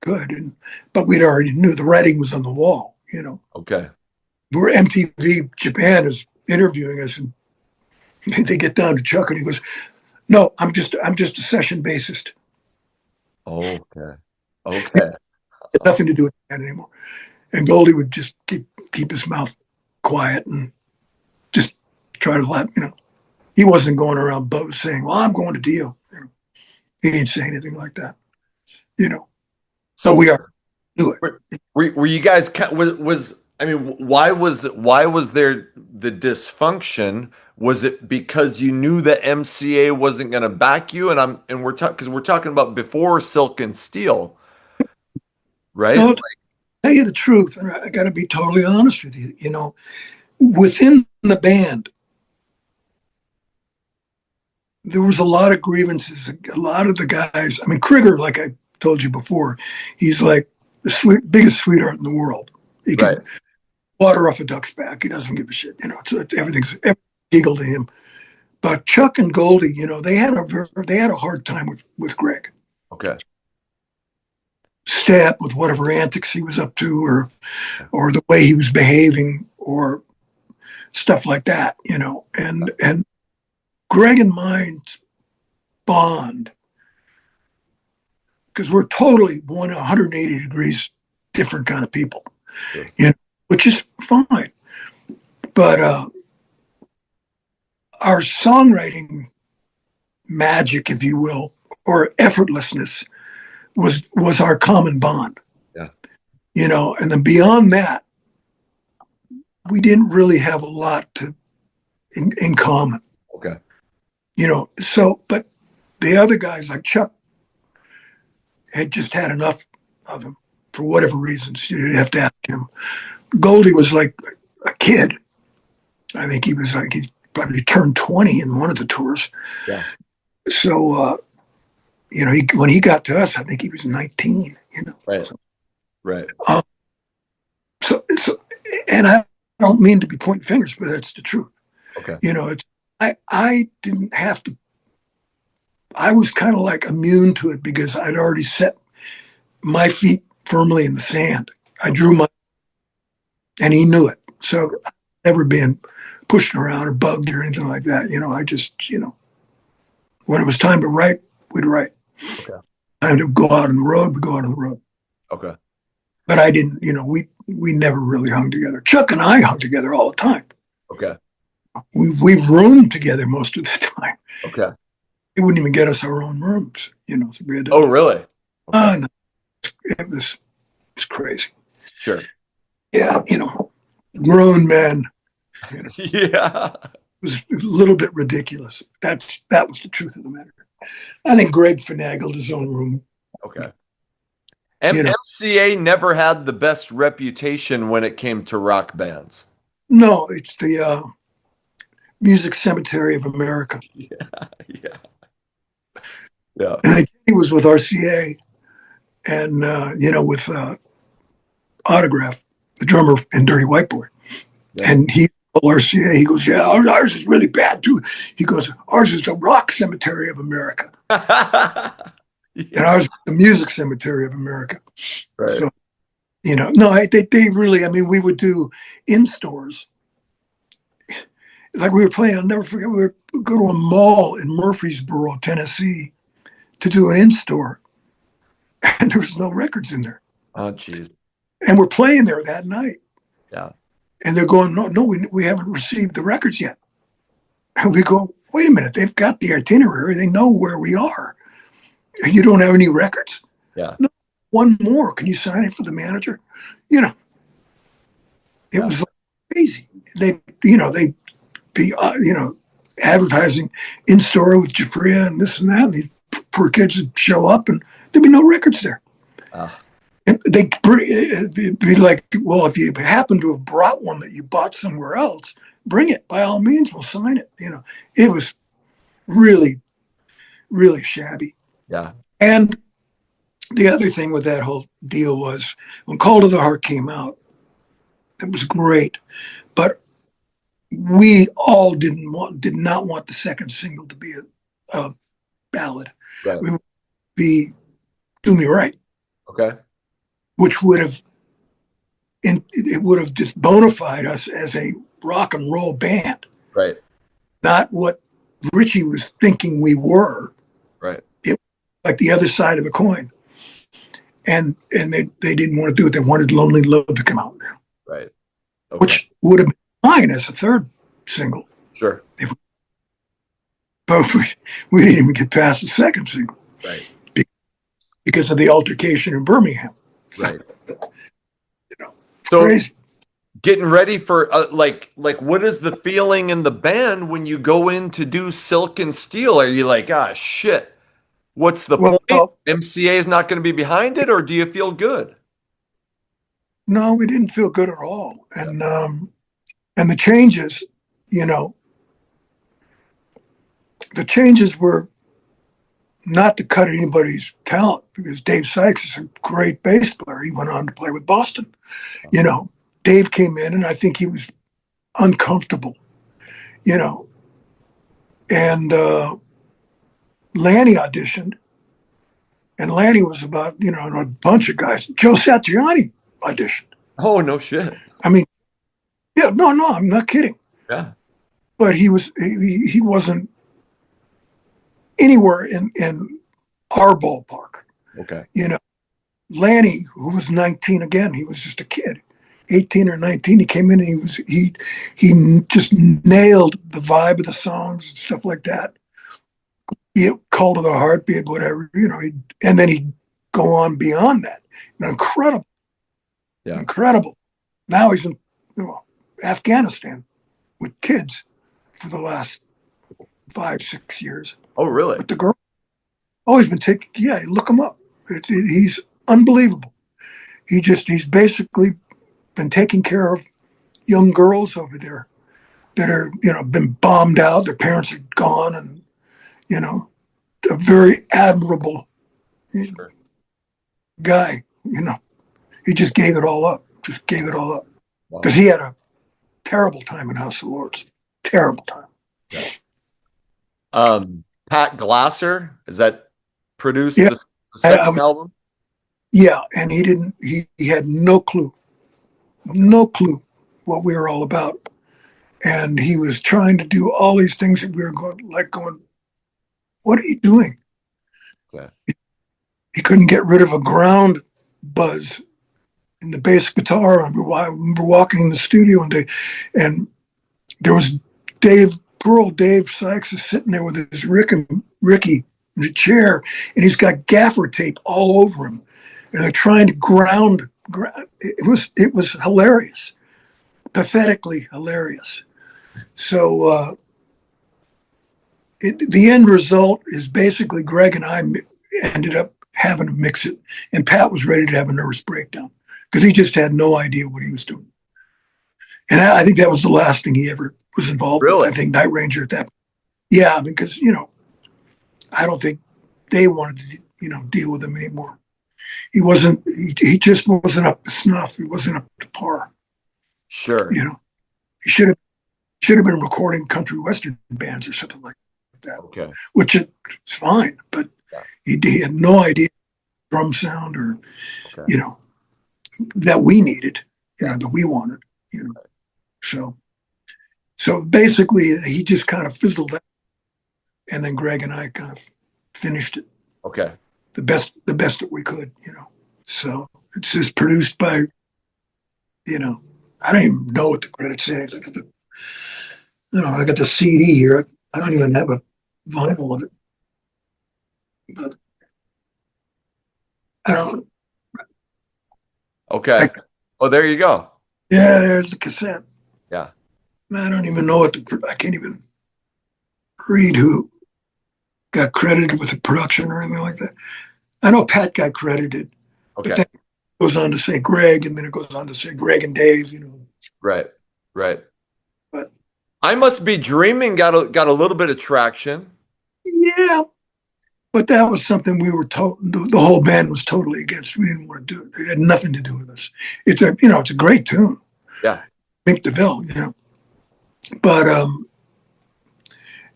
S1: Good, but we'd already knew the writing was on the wall.
S2: Okay.
S1: Where MTV Japan is interviewing us, and they get down to Chuck, and he goes, "No, I'm just a session bassist.
S2: Okay. Okay.
S1: Nothing to do with that anymore." And Goldie would just keep his mouth quiet and just try to laugh. He wasn't going around saying, "Well, I'm going to Dio." He didn't say anything like that. So we are do it.
S2: Were you guys why was there the dysfunction? Was it because you knew the MCA wasn't going to back you? And we're talking about before Silk and Steel, right?
S1: No, to tell you the truth, and I got to be totally honest with you. Within the band, there was a lot of grievances. A lot of the guys. I mean, Krieger, like I told you before, he's like the biggest sweetheart in the world. He can water off a duck's back. He doesn't give a shit. Everything's giggle to him. But Chuck and Goldie, they had a hard time with Greg.
S2: Okay.
S1: Step with whatever antics he was up to, or the way he was behaving, or stuff like that. And Greg and mine bond, because we're totally 180 degrees different kind of people, which is fine. But our songwriting magic, if you will, or effortlessness, was our common bond.
S2: Yeah.
S1: And then beyond that, we didn't really have a lot in common.
S2: Okay.
S1: But the other guys like Chuck had just had enough of him for whatever reasons. You didn't have to ask him. Goldie was like a kid. I think he probably turned 20 in one of the tours.
S2: Yeah.
S1: So, when he got to us, I think he was 19,
S2: Right. Right.
S1: So, and I don't mean to be pointing fingers, but that's the truth.
S2: Okay.
S1: I didn't have to, I was kind of like immune to it because I'd already set my feet firmly in the sand. I drew and he knew it. So I've never been pushed around or bugged or anything like that. I just, when it was time to write, we'd write.
S2: Okay.
S1: Time to go out on the road, we'd go out on the road.
S2: Okay.
S1: But I didn't, we never really hung together. Chuck and I hung together all the time.
S2: Okay.
S1: We roomed together most of the time.
S2: Okay.
S1: They wouldn't even get us our own rooms, So we had to,
S2: Oh, really? Okay.
S1: No, it was crazy.
S2: Sure.
S1: Yeah, grown men.
S2: Yeah.
S1: It was a little bit ridiculous. That was the truth of the matter. I think Greg finagled his own room.
S2: Okay. MCA never had the best reputation when it came to rock bands.
S1: No, it's the Music Cemetery of America.
S2: Yeah. Yeah.
S1: And he was with RCA and, with Autograph, the drummer in Dirty White Boy.
S2: Yeah.
S1: And he told RCA, he goes, yeah, ours is really bad too. He goes, ours is the rock cemetery of America. And ours is the music cemetery of America.
S2: Right.
S1: So, no, they really, I mean, we would do in stores. Like we were playing, I'll never forget, we would go to a mall in Murfreesboro, Tennessee to do an in store. And there was no records in there.
S2: Oh, geez.
S1: And we're playing there that night.
S2: Yeah.
S1: And they're going, no, we haven't received the records yet. And we go, wait a minute, they've got the itinerary. They know where we are. And you don't have any records?
S2: Yeah.
S1: No, one more. Can you sign it for the manager? It was crazy. They'd be, advertising in store with Giuffria and this and that. And these poor kids would show up and there'd be no records there. And they'd be like, well, if you happen to have brought one that you bought somewhere else, bring it. By all means, we'll sign it. It was really, really shabby.
S2: Yeah.
S1: And the other thing with that whole deal was when Call to the Heart came out, it was great. But we all did not want the second single to be a ballad.
S2: Right.
S1: We would be Do Me Right.
S2: Okay.
S1: Which would have just bona fide us as a rock and roll band.
S2: Right.
S1: Not what Richie was thinking we were.
S2: Right.
S1: It was like the other side of the coin. And they didn't want to do it. They wanted Lonely Love to come out now.
S2: Right. Okay.
S1: Which would have been fine as a third single.
S2: Sure.
S1: But we didn't even get past the second single.
S2: Right.
S1: Because of the altercation in Birmingham.
S2: Right. So
S1: crazy.
S2: Getting ready for like what is the feeling in the band when you go in to do Silk and Steel? Are you like, shit, what's the point? MCA is not going to be behind it, or do you feel good?
S1: No, we didn't feel good at all. And the changes, the changes were not to cut anybody's talent, because Dave Sykes is a great bass player. He went on to play with Boston. Dave came in and I think he was uncomfortable, and Lanny auditioned, and Lanny was about, a bunch of guys. Joe Satriani auditioned.
S2: Oh, no shit.
S1: I mean, yeah, no, I'm not kidding.
S2: Yeah.
S1: But he wasn't anywhere in our ballpark.
S2: Okay.
S1: Lanny, who was 19 again, he was just a kid, 18 or 19. He came in and he just nailed the vibe of the songs and stuff like that. Be it Call to the Heart, be it whatever, and then he'd go on beyond that. Incredible.
S2: Yeah.
S1: Incredible. Now he's in Afghanistan with kids for the last 5-6 years.
S2: Oh, really?
S1: But the girl, he's been taking, look him up. He's unbelievable. He's basically been taking care of young girls over there that are, been bombed out. Their parents are gone, and, a very admirable guy, He just gave it all up. Wow. Because he had a terrible time in House of Lords. Terrible time.
S2: Yeah. Pat Glasser, is that produced
S1: the
S2: second album?
S1: Yeah, and he had no clue what we were all about. And he was trying to do all these things that we were going, what are you doing?
S2: Okay.
S1: He couldn't get rid of a ground buzz in the bass guitar. I remember walking in the studio and there was Dave Sykes is sitting there with his Ricky in the chair, and he's got gaffer tape all over him, and they're trying to ground. It was hilarious, pathetically hilarious. So the end result is basically Greg and I ended up having to mix it, and Pat was ready to have a nervous breakdown because he just had no idea what he was doing. And I think that was the last thing he ever was involved with. I think Night Ranger at that point. Yeah, because, I don't think they wanted to, deal with him anymore. He wasn't. He just wasn't up to snuff. He wasn't up to par.
S2: Sure.
S1: He should have been recording country western bands or something like that.
S2: Okay.
S1: Which is fine, but
S2: Yeah.
S1: he had no idea drum sound or
S2: Okay.
S1: that we needed, that we wanted. So basically, he just kind of fizzled out, and then Greg and I kind of finished it
S2: Okay.
S1: the best that we could. So it's just produced by, I don't even know what the credits say. I got the CD here. I don't even have a vinyl of it, but I don't.
S2: Okay. Oh, there you go.
S1: Yeah, there's the cassette.
S2: Yeah.
S1: I don't even know I can't even read who got credited with the production or anything like that. I know Pat got credited,
S2: Okay.
S1: but then it goes on to say Greg, and then it goes on to say Greg and Dave.
S2: Right. Right.
S1: But
S2: I Must Be Dreaming got a little bit of traction.
S1: yeah, but that was something we were told. The whole band was totally against. We didn't want to do it. It had nothing to do with us. It's a great tune.
S2: Yeah.
S1: Mink DeVille, but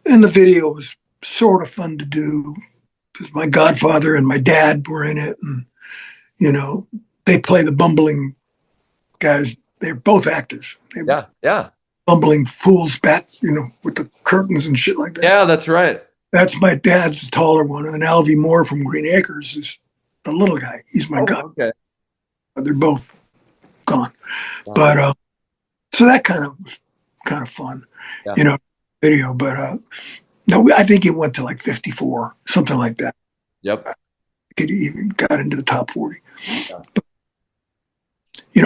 S1: and the video was sort of fun to do because my godfather and my dad were in it, and they play the bumbling guys. They're both actors.
S2: Yeah. Yeah.
S1: Bumbling fools back, with the curtains and shit like that.
S2: Yeah, that's right.
S1: That's my dad's the taller one, and Alvy Moore from Green Acres is the little guy. He's my god.
S2: Okay.
S1: They're both gone,
S2: Wow.
S1: but so that kind of fun,
S2: Yeah.
S1: video. But no, I think it went to like 54, something like that.
S2: Yep.
S1: It even got into the top 40. Yeah. But,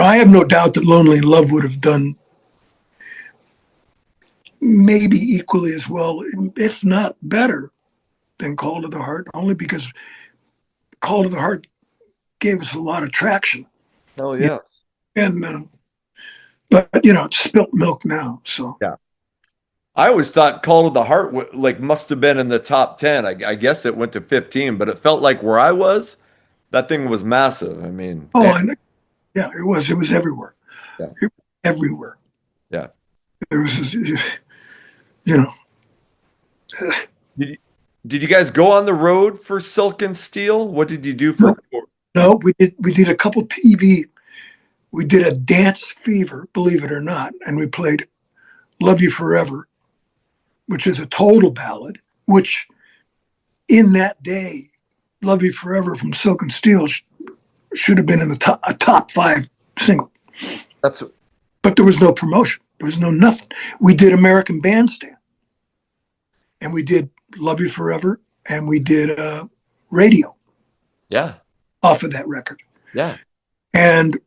S1: I have no doubt that Lonely Love would have done maybe equally as well, if not better, than Call to the Heart, only because Call to the Heart gave us a lot of traction.
S2: Oh yeah.
S1: And but it's spilt milk now. So
S2: yeah. I always thought Call to the Heart must have been in the top 10. I guess it went to 15, but it felt like where I was, that thing was massive. I mean,
S1: and, yeah, it was everywhere.
S2: Yeah.
S1: It was everywhere.
S2: Yeah.
S1: There was,
S2: Did you guys go on the road for Silk and Steel? What did you do for?
S1: No, we did a couple TV. We did a Dance Fever, believe it or not, and we played Love You Forever, which is a total ballad, which in that day, Love You Forever from Silk and Steel should have been in the top 5 single. But there was no promotion. There was no nothing. We did American Bandstand, and we did Love You Forever, and we did Radio.
S2: Yeah.
S1: Off of that record.
S2: Yeah.
S1: And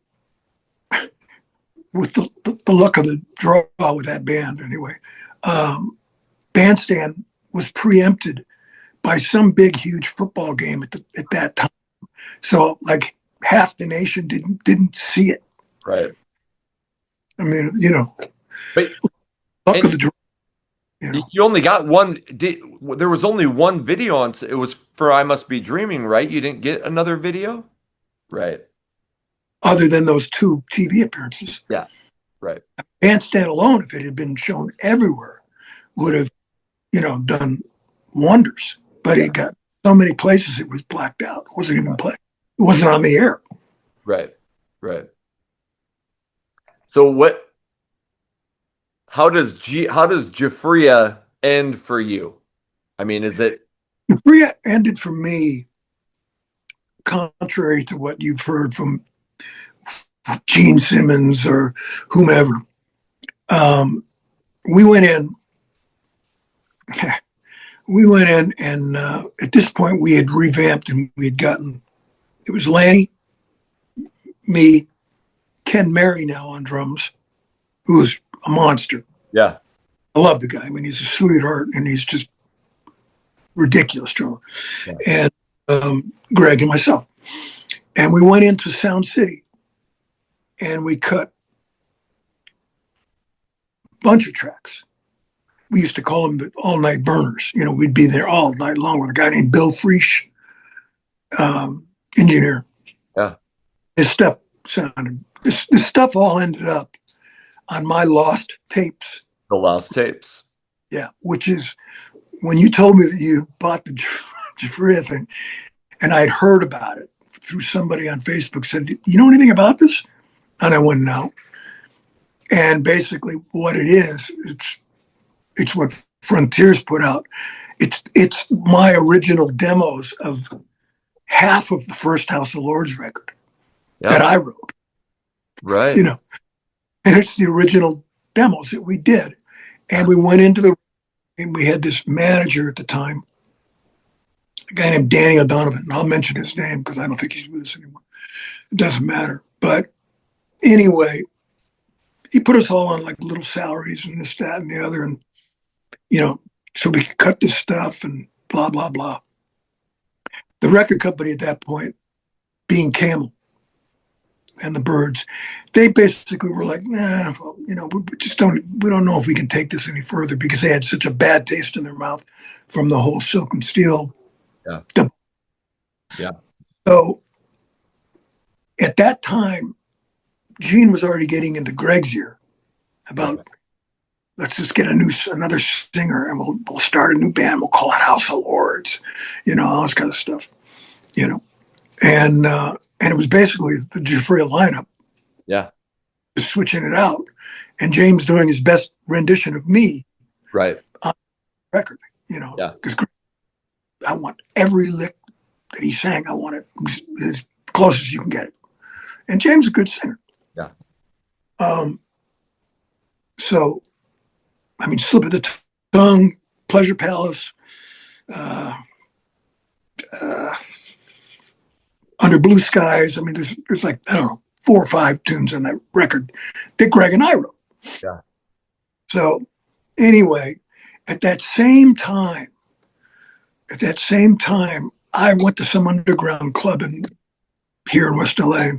S1: with the luck of the draw with that band, anyway, Bandstand was preempted by some big, huge football game at that time. So, like, half the nation didn't see it.
S2: Right.
S1: I mean,
S2: but
S1: luck of the draw.
S2: You only got one. There was only one video on. It was for I Must Be Dreaming, right? You didn't get another video, right?
S1: Other than those 2 TV appearances.
S2: Yeah, right.
S1: Bandstand alone, if it had been shown everywhere, would have, done wonders. But it got so many places it was blacked out. It wasn't even played. It wasn't on the air.
S2: Right, right. So how does Giuffria end for you? I mean, is it?
S1: Giuffria ended for me, contrary to what you've heard from Gene Simmons or whomever. We went in. And at this point we had revamped, and we had gotten. It was Lanny, me, Ken Mary now on drums, who was a monster.
S2: Yeah.
S1: I love the guy. I mean, he's a sweetheart, and he's just ridiculous drummer. Yeah. And Greg and myself. And we went into Sound City, and we cut a bunch of tracks. We used to call them the all-night burners. We'd be there all night long with a guy named Bill Freesh, engineer.
S2: Yeah.
S1: His stuff sounded. This stuff all ended up on my lost tapes.
S2: The lost tapes.
S1: Yeah, which is when you told me that you bought the Giuffria thing, and I'd heard about it through somebody on Facebook. Said, "You know anything about this?" And I went, "No." And basically, what it is, it's what Frontiers put out. It's my original demos of half of the first House of Lords record that I wrote.
S2: Right.
S1: You know, and it's the original demos that we did. And we went into the, and we had this manager at the time, a guy named Danny O'Donovan. And I'll mention his name because I don't think he's with us anymore. It doesn't matter. But anyway, he put us all on like little salaries and this, that, and the other. And, so we could cut this stuff and blah, blah, blah. The record company at that point, being Camel and the Birds, they basically were like, nah, well, we just we don't know if we can take this any further because they had such a bad taste in their mouth from the whole Silk and Steel.
S2: Yeah. Yeah.
S1: So at that time, Gene was already getting into Greg's ear about, let's just get another singer and we'll start a new band. We'll call it House of Lords, all this kind of stuff, and it was basically the Giuffria lineup.
S2: Yeah.
S1: Just switching it out, and James doing his best rendition of me.
S2: Right.
S1: On the record, because I want every lick that he sang. I want it as close as you can get it. And James is a good singer.
S2: Yeah.
S1: So, I mean, Slip of the Tongue, Pleasure Palace, Under Blue Skies. I mean, there's like, I don't know, 4 or 5 tunes on that record that Greg and I wrote.
S2: Yeah.
S1: So anyway, at that same time, I went to some underground club here in West LA,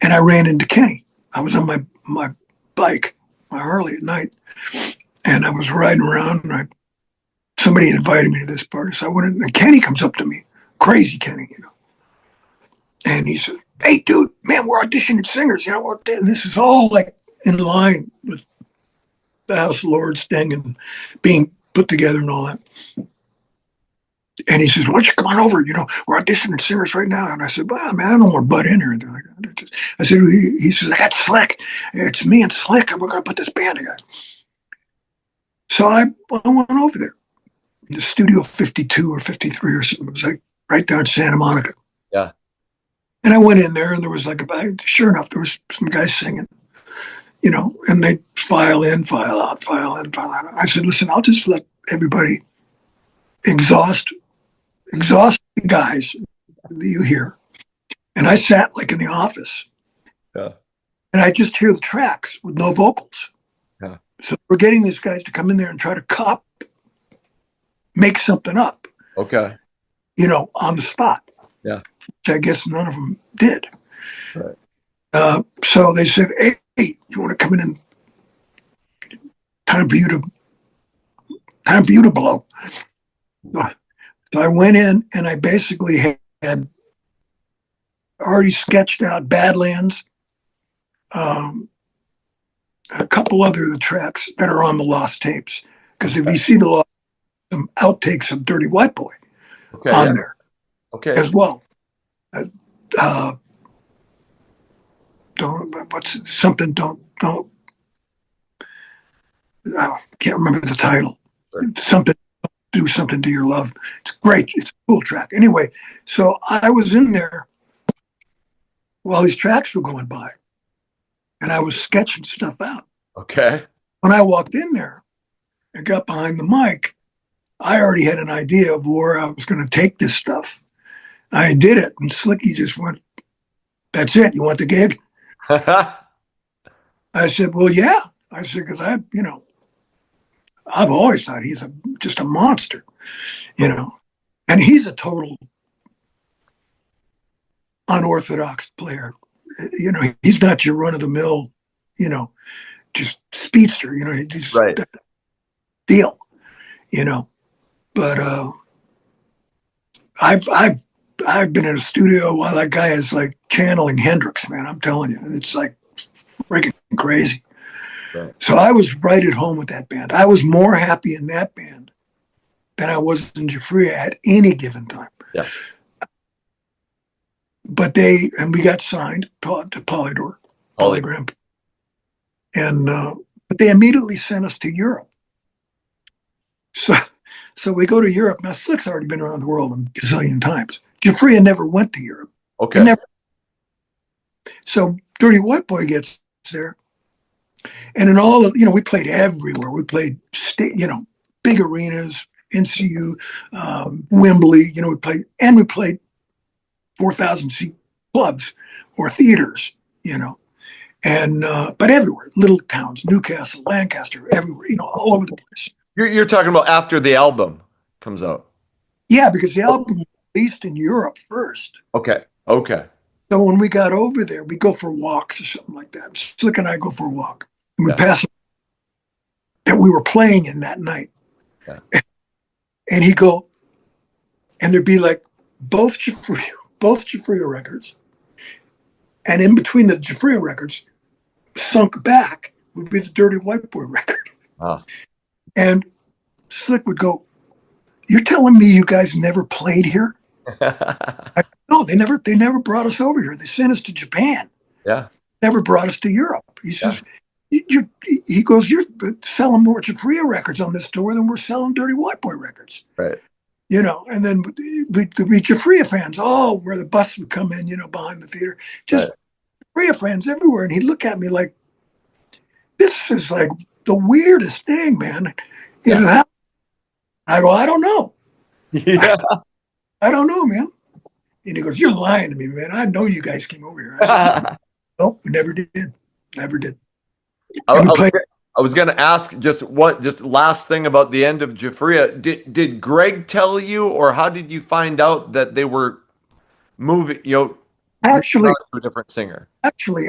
S1: and I ran into Kenny. I was on my bike, my Harley at night, and I was riding around, and somebody had invited me to this party. So I went in, and Kenny comes up to me, crazy Kenny, and he said, "Hey, dude, man, we're auditioning singers, and this is all like in line with the House of Lords thing and being put together and all that." And he says, "Why don't you come on over? We're auditioning singers right now." And I said, "Well, man, I don't want to butt in here." I said, he says, "I got Slick. It's me and Slick, and we're going to put this band together." So I went over there, the Studio 52 or 53 or something. It was like right down in Santa Monica.
S2: Yeah.
S1: And I went in there, and there was sure enough, there was some guys singing, and they file in, file out, file in, file out. I said, "Listen, I'll just let everybody exhaust the guys that you hear." And I sat like in the office.
S2: Yeah.
S1: And I just hear the tracks with no vocals.
S2: Yeah.
S1: So we're getting these guys to come in there and try to make something up.
S2: Okay.
S1: On the spot.
S2: Yeah.
S1: Which I guess none of them did.
S2: Right.
S1: So they said, "Hey, you want to come in and time for you to blow." So I went in, and I basically had already sketched out Badlands, a couple other of the tracks that are on the lost tapes. Because if you see some outtakes of Dirty White Boy on there as well. I can't remember the title.
S2: Sure.
S1: Do something to your love. It's great. It's a cool track. Anyway, so I was in there while these tracks were going by, and I was sketching stuff out.
S2: Okay.
S1: When I walked in there and got behind the mic, I already had an idea of where I was going to take this stuff. I did it, and Slicky just went, "That's it? You want the gig?" I said, "Well, yeah." I said, because I've always thought he's just a monster, and he's a total unorthodox player. He's not your run of the mill, just speedster. He's
S2: right.
S1: Deal. But I've I've been in a studio while that guy is like channeling Hendrix, man. I'm telling you, it's like freaking crazy.
S2: Right.
S1: So I was right at home with that band. I was more happy in that band than I was in Giuffria at any given time.
S2: Yeah.
S1: But we got signed to Polygram, and but they immediately sent us to Europe. So we go to Europe. Now Slick's already been around the world a gazillion times. Giuffria never went to Europe.
S2: Okay.
S1: So Dirty White Boy gets there, and in all of we played everywhere. We played big arenas, NCU, Wembley. We played 4,000 seat clubs or theaters. And but everywhere, little towns, Newcastle, Lancaster, everywhere. All over the place.
S2: You're talking about after the album comes out.
S1: Yeah, because the album was released in Europe first.
S2: Okay.
S1: So when we got over there, we go for walks or something like that. Slick and I go for a walk. And we pass that we were playing in that night.
S2: Yeah.
S1: And he'd go, and there'd be like both Giuffria records. And in between the Giuffria records, sunk back would be the Dirty White Boy record.
S2: Oh.
S1: And Slick would go, "You're telling me you guys never played here?" No, they never brought us over here. They sent us to Japan.
S2: Yeah.
S1: Never brought us to Europe. He says, he goes, "You're selling more Giuffria records on this tour than we're selling Dirty White Boy records."
S2: Right.
S1: And then we'd be Giuffria fans, where the bus would come in, behind the theater. Just Giuffria fans everywhere. And he'd look at me like, "This is like the weirdest thing, man." I go, "I don't know."
S2: Yeah.
S1: I don't know, man. And he goes, "You're lying to me, man. I know you guys came over here." I said, "Nope, we never did. Never did."
S2: I was going to ask just last thing about the end of Giuffria. Did Greg tell you, or how did you find out that they were moving,
S1: Actually,
S2: to a different singer?
S1: Actually,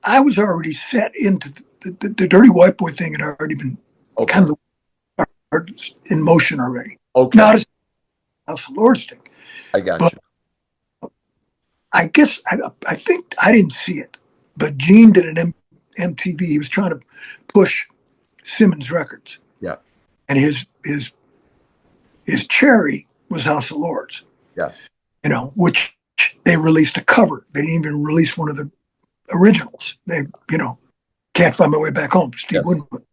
S1: I was already set into the Dirty White Boy thing had already been kind of in motion already.
S2: Okay.
S1: Not as House of Lords thing.
S2: I got you.
S1: I guess I think I didn't see it, but Gene did an MTV. He was trying to push Simmons records.
S2: Yeah.
S1: And his cherry was House of Lords.
S2: Yeah.
S1: Which they released a cover. They didn't even release one of the originals. They, Can't Find My Way Back Home, Steve Winwood.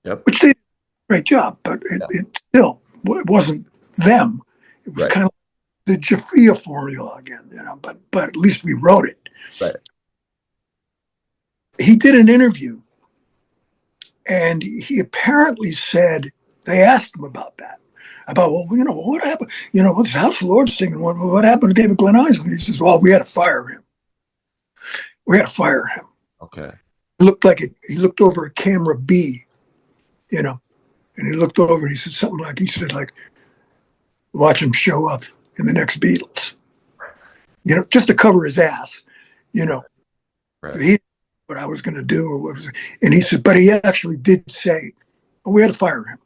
S2: Yep.
S1: Which they did a great job, but it still wasn't them. It was kind of the Giuffria formula again, but at least we wrote it.
S2: Right.
S1: He did an interview, and he apparently said, they asked him about that. About, what happened? What's House of Lords thing? And what happened to David Glen Eisley? He says, "Well, we had to fire him.
S2: Okay.
S1: It looked like it. He looked over at camera B, and he looked over and he said something like, "Watch him show up in the next Beatles." Just to cover his ass,
S2: Right.
S1: He what I was going to do or what was, and he said, but he actually did say, we had to fire him.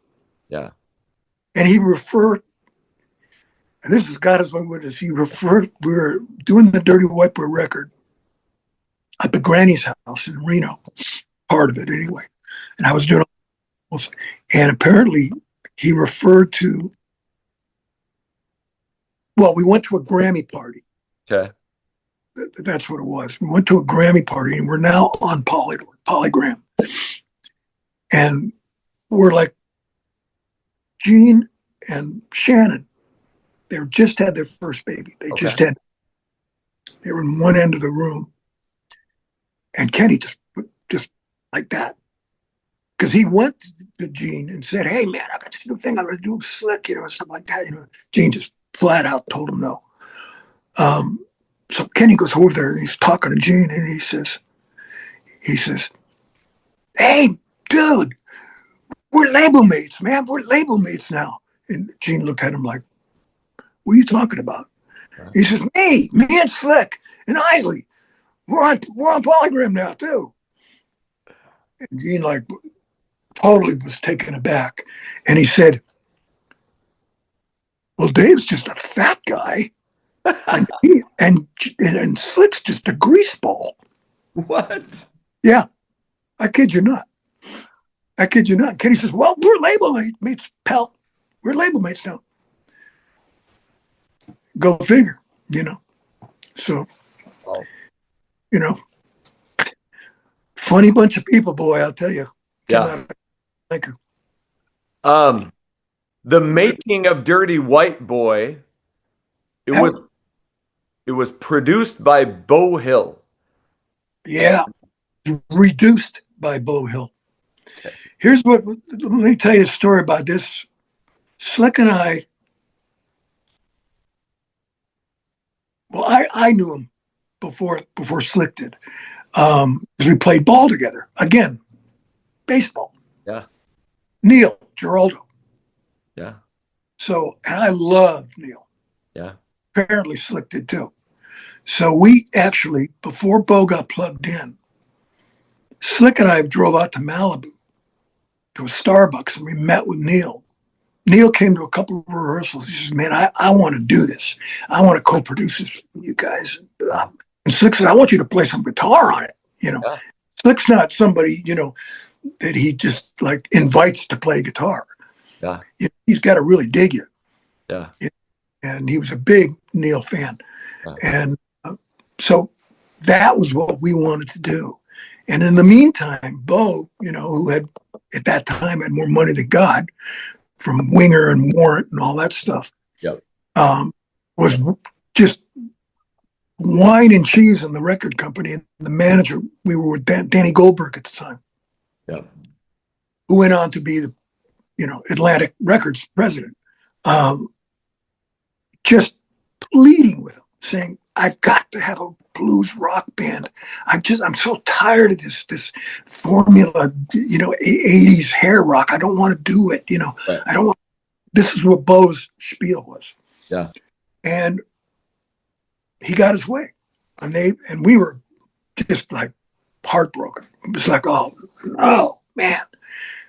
S2: Yeah.
S1: And he referred, and this is God as my witness, we were doing the Dirty White Boy record at the Granny's house in Reno, part of it anyway. And I was doing, and apparently he referred to, we went to a Grammy party.
S2: Okay.
S1: That's what it was. We went to a Grammy party, and we're now on Polygram. And we're like, Gene and Shannon, they just had their first baby. They were in one end of the room. And Kenny just like that. Because he went to Gene and said, "Hey, man, I got this new thing I'm going to do, Slick, stuff like that." Gene just flat out told him no. So Kenny goes over there and he's talking to Gene, and he says, "Hey, dude, we're label mates, man. We're label mates now." And Gene looked at him like, "What are you talking about?" He says, me and Slick and Eisley, we're on Polygram now too." And Gene totally was taken aback. And he said, "Well, Dave's just a fat guy. and and Slick's just a grease ball.
S2: What?
S1: Yeah, I kid you not. I kid you not. Kenny says, "Well, we're label mates, pal. We're label mates now." Go figure, you know. So,
S2: Oh,
S1: you know, funny bunch of people, boy. I'll tell you. Came
S2: yeah.
S1: out of Lanka.
S2: The making of Dirty White Boy. It
S1: That-
S2: was it was produced by Beau Hill.
S1: Yeah, reduced by Beau Hill.
S2: Okay.
S1: Here's what. Let me tell you a story about this. Slick and I. Well, I knew him before Slick did. 'Cause we played ball together again, baseball.
S2: Yeah.
S1: Neil Giraldo.
S2: Yeah.
S1: So, and I loved Neil.
S2: Yeah.
S1: Apparently, Slick did too. So we actually, before Bo got plugged in, Slick and I drove out to Malibu to a Starbucks and we met with Neil. Neil came to a couple of rehearsals. He says, "Man, I want to do this. I want to co-produce this with you guys." And Slick said, "I want you to play some guitar on it." You know,
S2: Yeah.
S1: Slick's not somebody, that he just like invites to play guitar.
S2: Yeah.
S1: He's got to really dig you.
S2: Yeah.
S1: And he was a big Neil fan.
S2: Yeah.
S1: And so that was what we wanted to do. And in the meantime, Bo, who had at that time had more money than God from Winger and Warrant and all that stuff,
S2: Yep.
S1: was just wine and cheese in the record company. And the manager, we were with Danny Goldberg at the time,
S2: Yep.
S1: who went on to be the, Atlantic Records president. Just pleading with him, saying, "I've got to have a blues rock band. I'm so tired of this formula, 80s hair rock. I don't want to do it.
S2: Right.
S1: I don't want." This is what Bo's spiel was.
S2: Yeah.
S1: And he got his way, and we were just like heartbroken. It was like, oh no, man,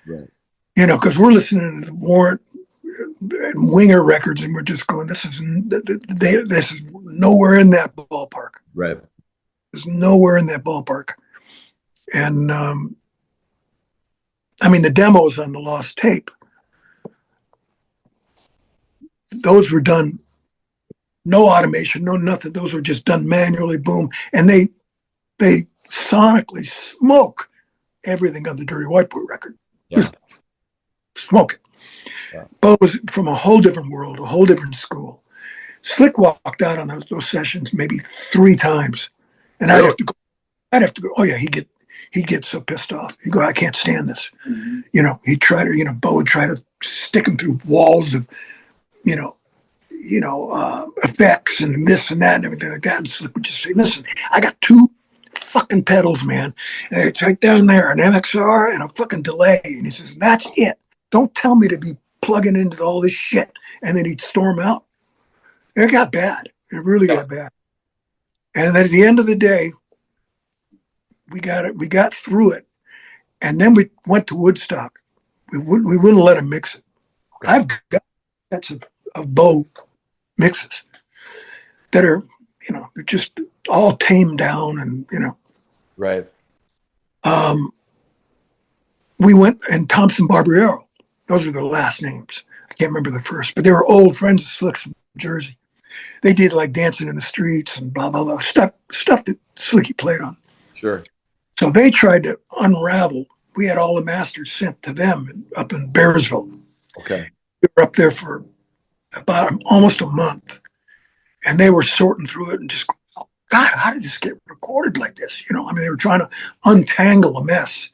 S2: Right.
S1: because we're listening to the Warrant and Winger records, and we're just going, this is nowhere in that ballpark.
S2: Right.
S1: There's nowhere in that ballpark. And the demos on the lost tape, those were done, no automation, no nothing. Those were just done manually, boom. And they sonically smoke everything on the Dirty White Boy record.
S2: Yeah.
S1: Just smoke it.
S2: Yeah.
S1: Bo was from a whole different world, a whole different school. Slick walked out on those sessions maybe 3 times, and
S2: Really?
S1: I'd have to go. Oh yeah, he'd get so pissed off. He'd go, "I can't stand this."
S2: Mm-hmm.
S1: He'd try to, Bo would try to stick him through walls of, effects and this and that and everything like that. And Slick would just say, "Listen, I got 2 fucking pedals, man. And it's right down there, an MXR and a fucking delay." And he says, "That's it. Don't tell me to be plugging into all this shit." And then he'd storm out. It got bad. It really got bad. And then at the end of the day, we got through it. And then we went to Woodstock. We wouldn't let him mix it. I've got sets of Bo mixes that are, they're just all tamed down and,
S2: Right.
S1: we went, and Thompson Barbariero, those are their last names. I can't remember the first, but they were old friends of Slick's from Jersey. They did like Dancing in the Streets and blah, blah, blah, stuff that Slicky played on.
S2: Sure.
S1: So they tried to unravel. We had all the masters sent to them up in Bearsville.
S2: Okay.
S1: We were up there for about almost a month, and they were sorting through it and just, oh, God, how did this get recorded like this? They were trying to untangle a mess,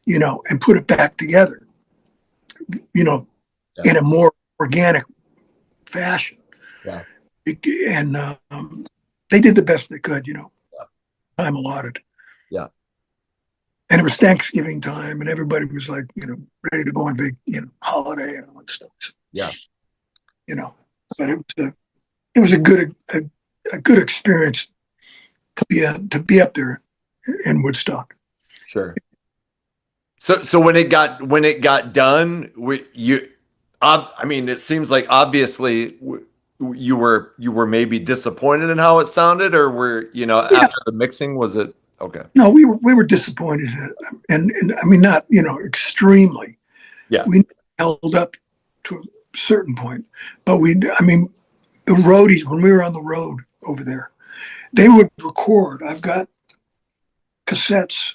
S1: and put it back together, in a more organic fashion.
S2: Yeah.
S1: And they did the best they could, time allotted.
S2: Yeah.
S1: And it was Thanksgiving time, and everybody was like, ready to go on holiday and all that stuff.
S2: Yeah.
S1: But it was a good experience to be up there in Woodstock.
S2: Sure. So when it got done, it seems like obviously you were maybe disappointed in how it sounded, or were
S1: Yeah,
S2: after the mixing was it okay?
S1: no, we were disappointed in it, and I mean not extremely.
S2: Yeah,
S1: We held up to a certain point, but I mean, the roadies when we were on the road over there, they would record. I've got cassettes.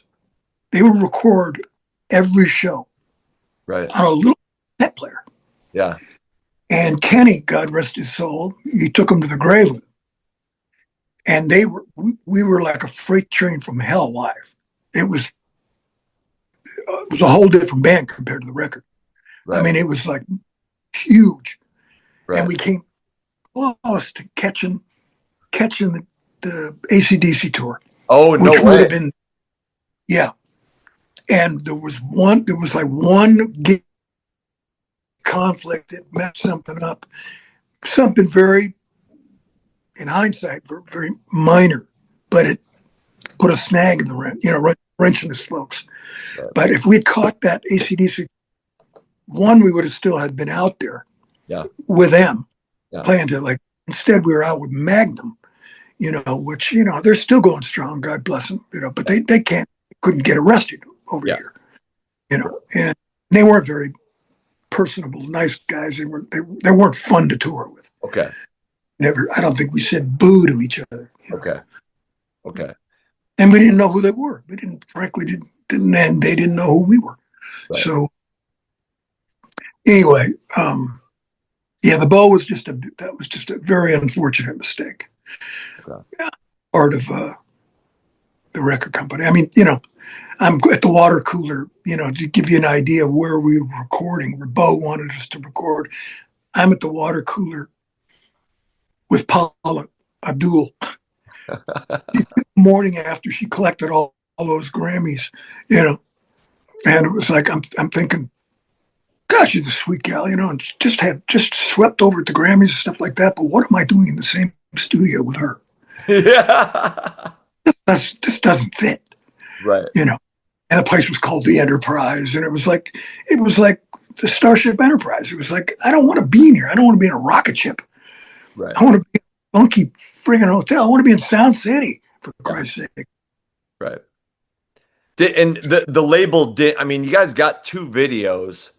S1: They would record every show
S2: right.
S1: on a little cassette player.
S2: Yeah,
S1: And Kenny, God rest his soul, he took them to the grave with him. And we were like a freight train from hell live. It was a whole different band compared to the record. I
S2: right,
S1: mean, it was like huge, and
S2: right.
S1: we came close to catching the ACDC tour,
S2: Oh, no
S1: which would
S2: way.
S1: have been, yeah. And there was like one gig conflict that messed something up, something very, in hindsight, very, very minor, but it put a snag in the wrench in the spokes.
S2: Right.
S1: But if we had caught that ACDC one, we would have still had been out there
S2: Yeah,
S1: with them
S2: yeah,
S1: playing to like. Instead, we were out with Magnum, which they're still going strong. God bless them, but they couldn't get arrested over
S2: yeah.
S1: here, and they weren't very personable, nice guys. They weren't fun to tour with.
S2: Okay,
S1: Never, I don't think we said boo to each other.
S2: okay, okay.
S1: And we didn't know who they were. We frankly didn't, and they didn't know who we were.
S2: Right.
S1: So anyway, yeah, the bow was just a very unfortunate mistake.
S2: Okay.
S1: Yeah, part of the record company. I mean, I'm at the water cooler, to give you an idea of where we were recording, where Bo wanted us to record. I'm at the water cooler with Paula Abdul the morning after she collected all those Grammys, and it was like I'm thinking, gosh, she's a sweet gal, and just swept over at the Grammys and stuff like that. But what am I doing in the same studio with her?
S2: Yeah.
S1: This doesn't fit,
S2: Right.
S1: And the place was called the Enterprise, and it was like the Starship Enterprise. It was like, I don't want to be in here. I don't want to be in a rocket ship.
S2: Right.
S1: I want to be in a funky friggin' hotel. I want to be in Sound City, for Christ's sake.
S2: Right. And the label did. I mean, you guys got two videos.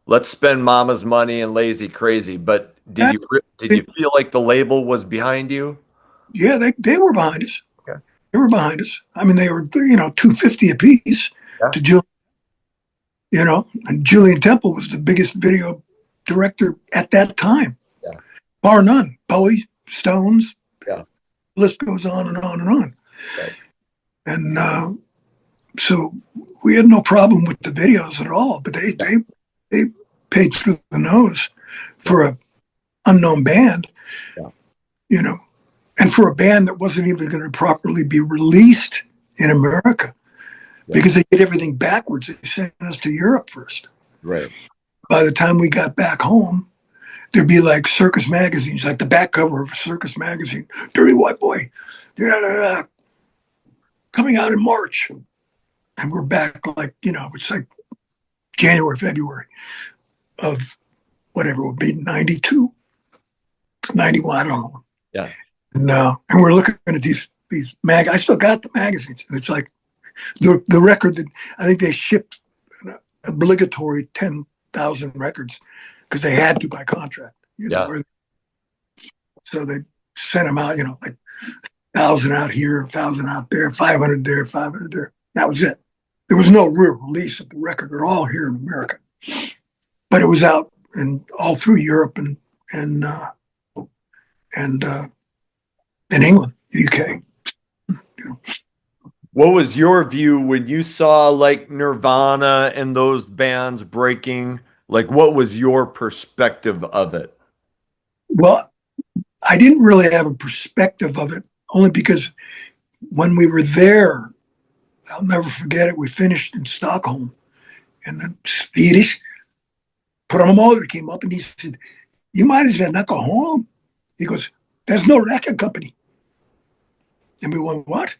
S2: Let's spend Mama's money and Lazy Crazy. But
S1: That,
S2: did you feel like the label was behind you?
S1: yeah, they were behind us.
S2: Okay.
S1: They were behind us. I mean, they were $250 a piece
S2: Yeah.
S1: to Julian. And Julian Temple was the biggest video director at that time,
S2: Yeah.
S1: bar none. Bowie, Stones,
S2: Yeah.
S1: list goes on and on and on.
S2: Right.
S1: And so we had no problem with the videos at all. But they paid through the nose for a unknown band,
S2: Yeah.
S1: and for a band that wasn't even going to properly be released in America.
S2: Yeah.
S1: Because they did everything backwards. They sent us to Europe first.
S2: Right.
S1: By the time we got back home, there'd be like circus magazines, like the back cover of a circus magazine, Dirty White Boy, coming out in March. And we're back like, it's like January, February of whatever it would be, 92, 91, I don't know.
S2: Yeah.
S1: And we're looking at these I still got the magazines. And it's like the record that I think they shipped an obligatory 10,000 records because they had to by contract.
S2: Yeah.
S1: So they sent them out, like 1,000 out here, 1,000 out there, 500 there, 500 there. That was it. There was no real release of the record at all here in America, but it was out and all through Europe and in England, UK.
S2: What was your view when you saw like Nirvana and those bands breaking? Like, what was your perspective of it?
S1: Well, I didn't really have a perspective of it, only because when we were there, I'll never forget it. We finished in Stockholm, and the Swedish promoter came up and he said, "You might as well not go home." He goes, "There's no record company." And we went, "What?"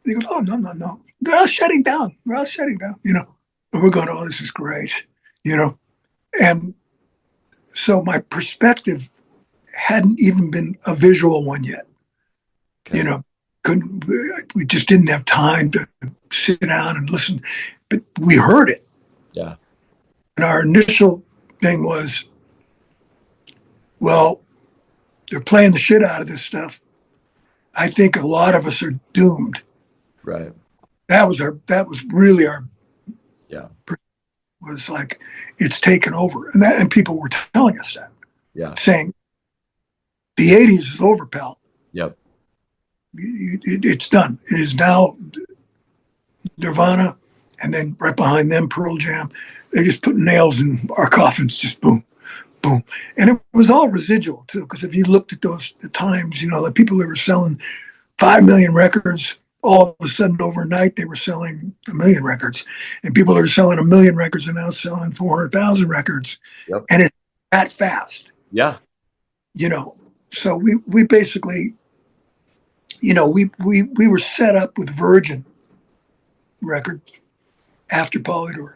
S1: And he goes, "Oh, no. They're all shutting down. They're all shutting down, And we're going, "Oh, this is great," And so my perspective hadn't even been a visual one yet.
S2: Okay.
S1: You know, we just didn't have time to sit down and listen, but we heard it.
S2: Yeah.
S1: And our initial thing was, well, they're playing the shit out of this stuff. I think a lot of us are doomed.
S2: Right.
S1: That was really our,
S2: Yeah.
S1: was like, it's taken over. And people were telling us that,
S2: Yeah.
S1: saying, the 80s is over, pal.
S2: Yep.
S1: It's done. It is now Nirvana, and then right behind them, Pearl Jam. They just put nails in our coffins, just boom, boom. And it was all residual, too, because if you looked at the times, the people that were selling 5 million records, all of a sudden overnight, they were selling 1 million records. And people that are selling 1 million records are now selling 400,000 records.
S2: Yep.
S1: And it's that fast.
S2: Yeah.
S1: So we basically, we were set up with Virgin Records after Polydor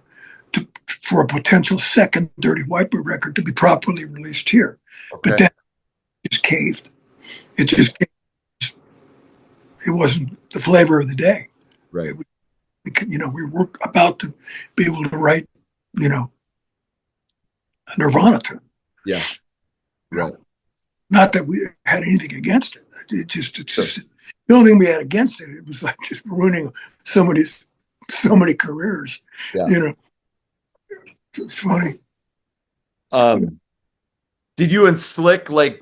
S1: for a potential second Dirty Whitebird record to be properly released here.
S2: Okay.
S1: But then it just caved. It just caved. It wasn't the flavor of the day.
S2: Right.
S1: We were about to be able to write, a Nirvana tune.
S2: Yeah. Right.
S1: Not that we had anything against it. It's just the only thing we had against it. It was like just ruining so many careers.
S2: Yeah.
S1: It's funny.
S2: Did you and Slick like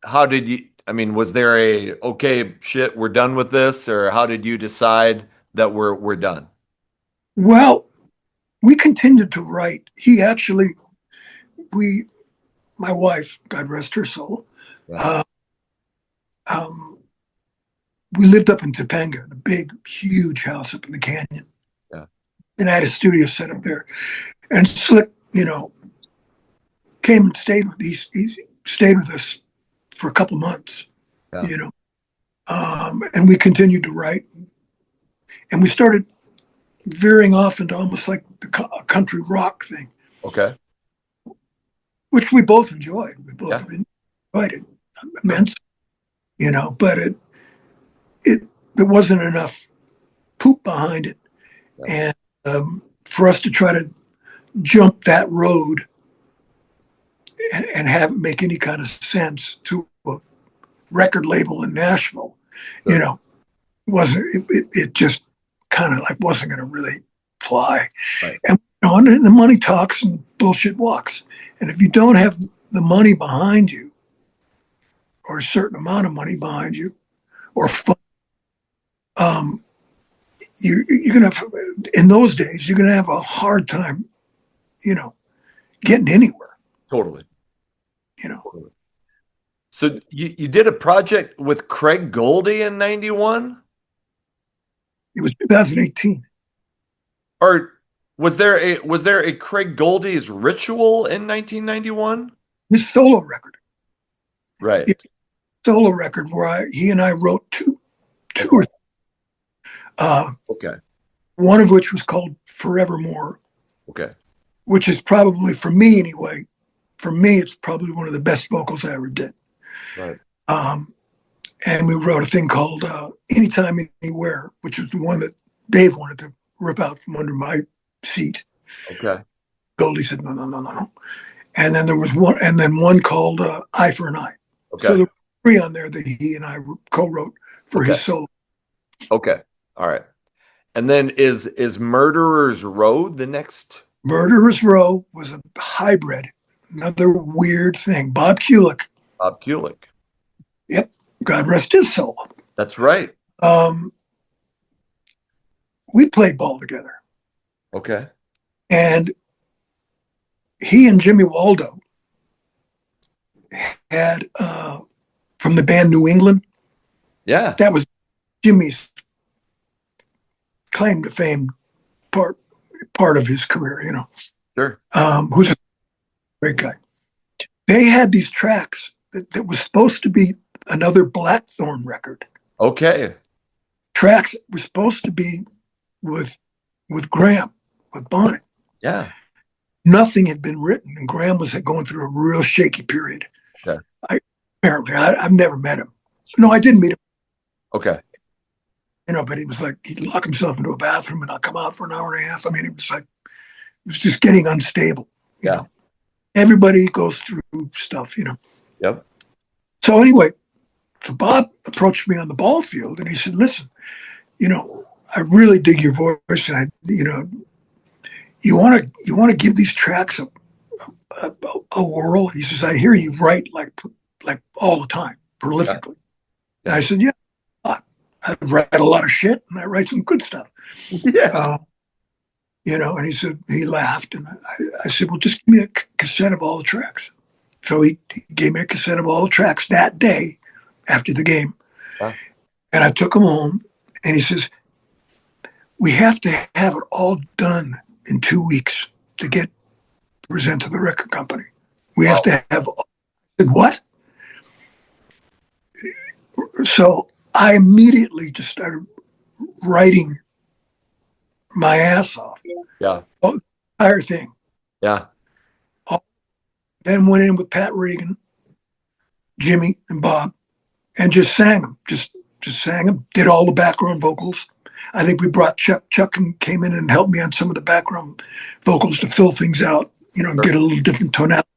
S2: how did you? I mean, was there a okay shit? We're done with this, or how did you decide that we're done?
S1: Well, we continued to write. My wife, God rest her soul,
S2: Yeah.
S1: we lived up in Topanga, the big, huge house up in the canyon.
S2: Yeah.
S1: And I had a studio set up there. And Slick, came and stayed he stayed with us for a couple months,
S2: Yeah.
S1: And we continued to write. And we started veering off into almost like a country rock thing.
S2: Okay.
S1: Which we both enjoyed. We both enjoyed it immensely, but there wasn't enough poop behind it.
S2: Yeah.
S1: And for us to try to jump that road and have it make any kind of sense to a record label in Nashville,
S2: Sure.
S1: it just kind of like wasn't going to really fly.
S2: Right.
S1: And the money talks and bullshit walks. And if you don't have the money behind you, or a certain amount of money behind you, or fun, you're gonna have, in those days, you're gonna have a hard time, getting anywhere.
S2: Totally. So you did a project with Craig Goldie in '91,
S1: It was 2018.
S2: or was there a Craig Goldie's Ritual in 1991?
S1: His solo record.
S2: Right.
S1: Solo record where he and I wrote two or
S2: Okay.
S1: one of which was called Forevermore,
S2: Okay.
S1: which is probably, for me anyway, it's probably one of the best vocals I ever did.
S2: Right.
S1: And we wrote a thing called Anytime, Anywhere, which was the one that Dave wanted to rip out from under my seat.
S2: Okay.
S1: Goldie said, no. And then there was one called Eye for an Eye.
S2: Okay.
S1: So there were 3 on there that he and I co-wrote for his solo.
S2: Okay. All right. And then is Murderer's Row the next?
S1: Murderer's Row was a hybrid, another weird thing. Bob Kulick.
S2: Bob Kulick.
S1: Yep. God rest his soul.
S2: That's right.
S1: We played ball together.
S2: Okay.
S1: And he and Jimmy Waldo had, from the band New England,
S2: Yeah.
S1: that was Jimmy's claim to fame part of his career,
S2: Sure.
S1: Who's a great guy. They had these tracks that was supposed to be another Blackthorn record.
S2: Okay.
S1: Tracks that were supposed to be with Graham, with Bonnet.
S2: Yeah.
S1: Nothing had been written, and Graham was going through a real shaky period.
S2: Okay.
S1: Apparently, I've never met him. No, I didn't meet him.
S2: Okay.
S1: But he was like, he'd lock himself into a bathroom and I'll come out for an hour and a half. I mean, it was like, it was just getting unstable.
S2: Yeah.
S1: Everybody goes through stuff.
S2: Yep.
S1: So anyway, so Bob approached me on the ball field and he said, listen, I really dig your voice, and you want to give these tracks a whirl. He says, I hear you write like all the time, prolifically.
S2: Yeah.
S1: And I said, yeah, I write a lot of shit and I write some good stuff.
S2: Yeah.
S1: And he said, he laughed, and I said, well, just give me a cassette of all the tracks. So he gave me a cassette of all the tracks that day after the game.
S2: Huh.
S1: And I took them home, and he says, we have to have it all done in 2 weeks to present to the record company. We have to have, I said, what? So I immediately just started writing my ass off.
S2: Yeah.
S1: The entire thing.
S2: Yeah.
S1: Then went in with Pat Regan, Jimmy, and Bob, and just sang them. Just sang them. Did all the background vocals. I think we brought Chuck. Chuck came in and helped me on some of the background vocals to fill things out, and get a little different tonality.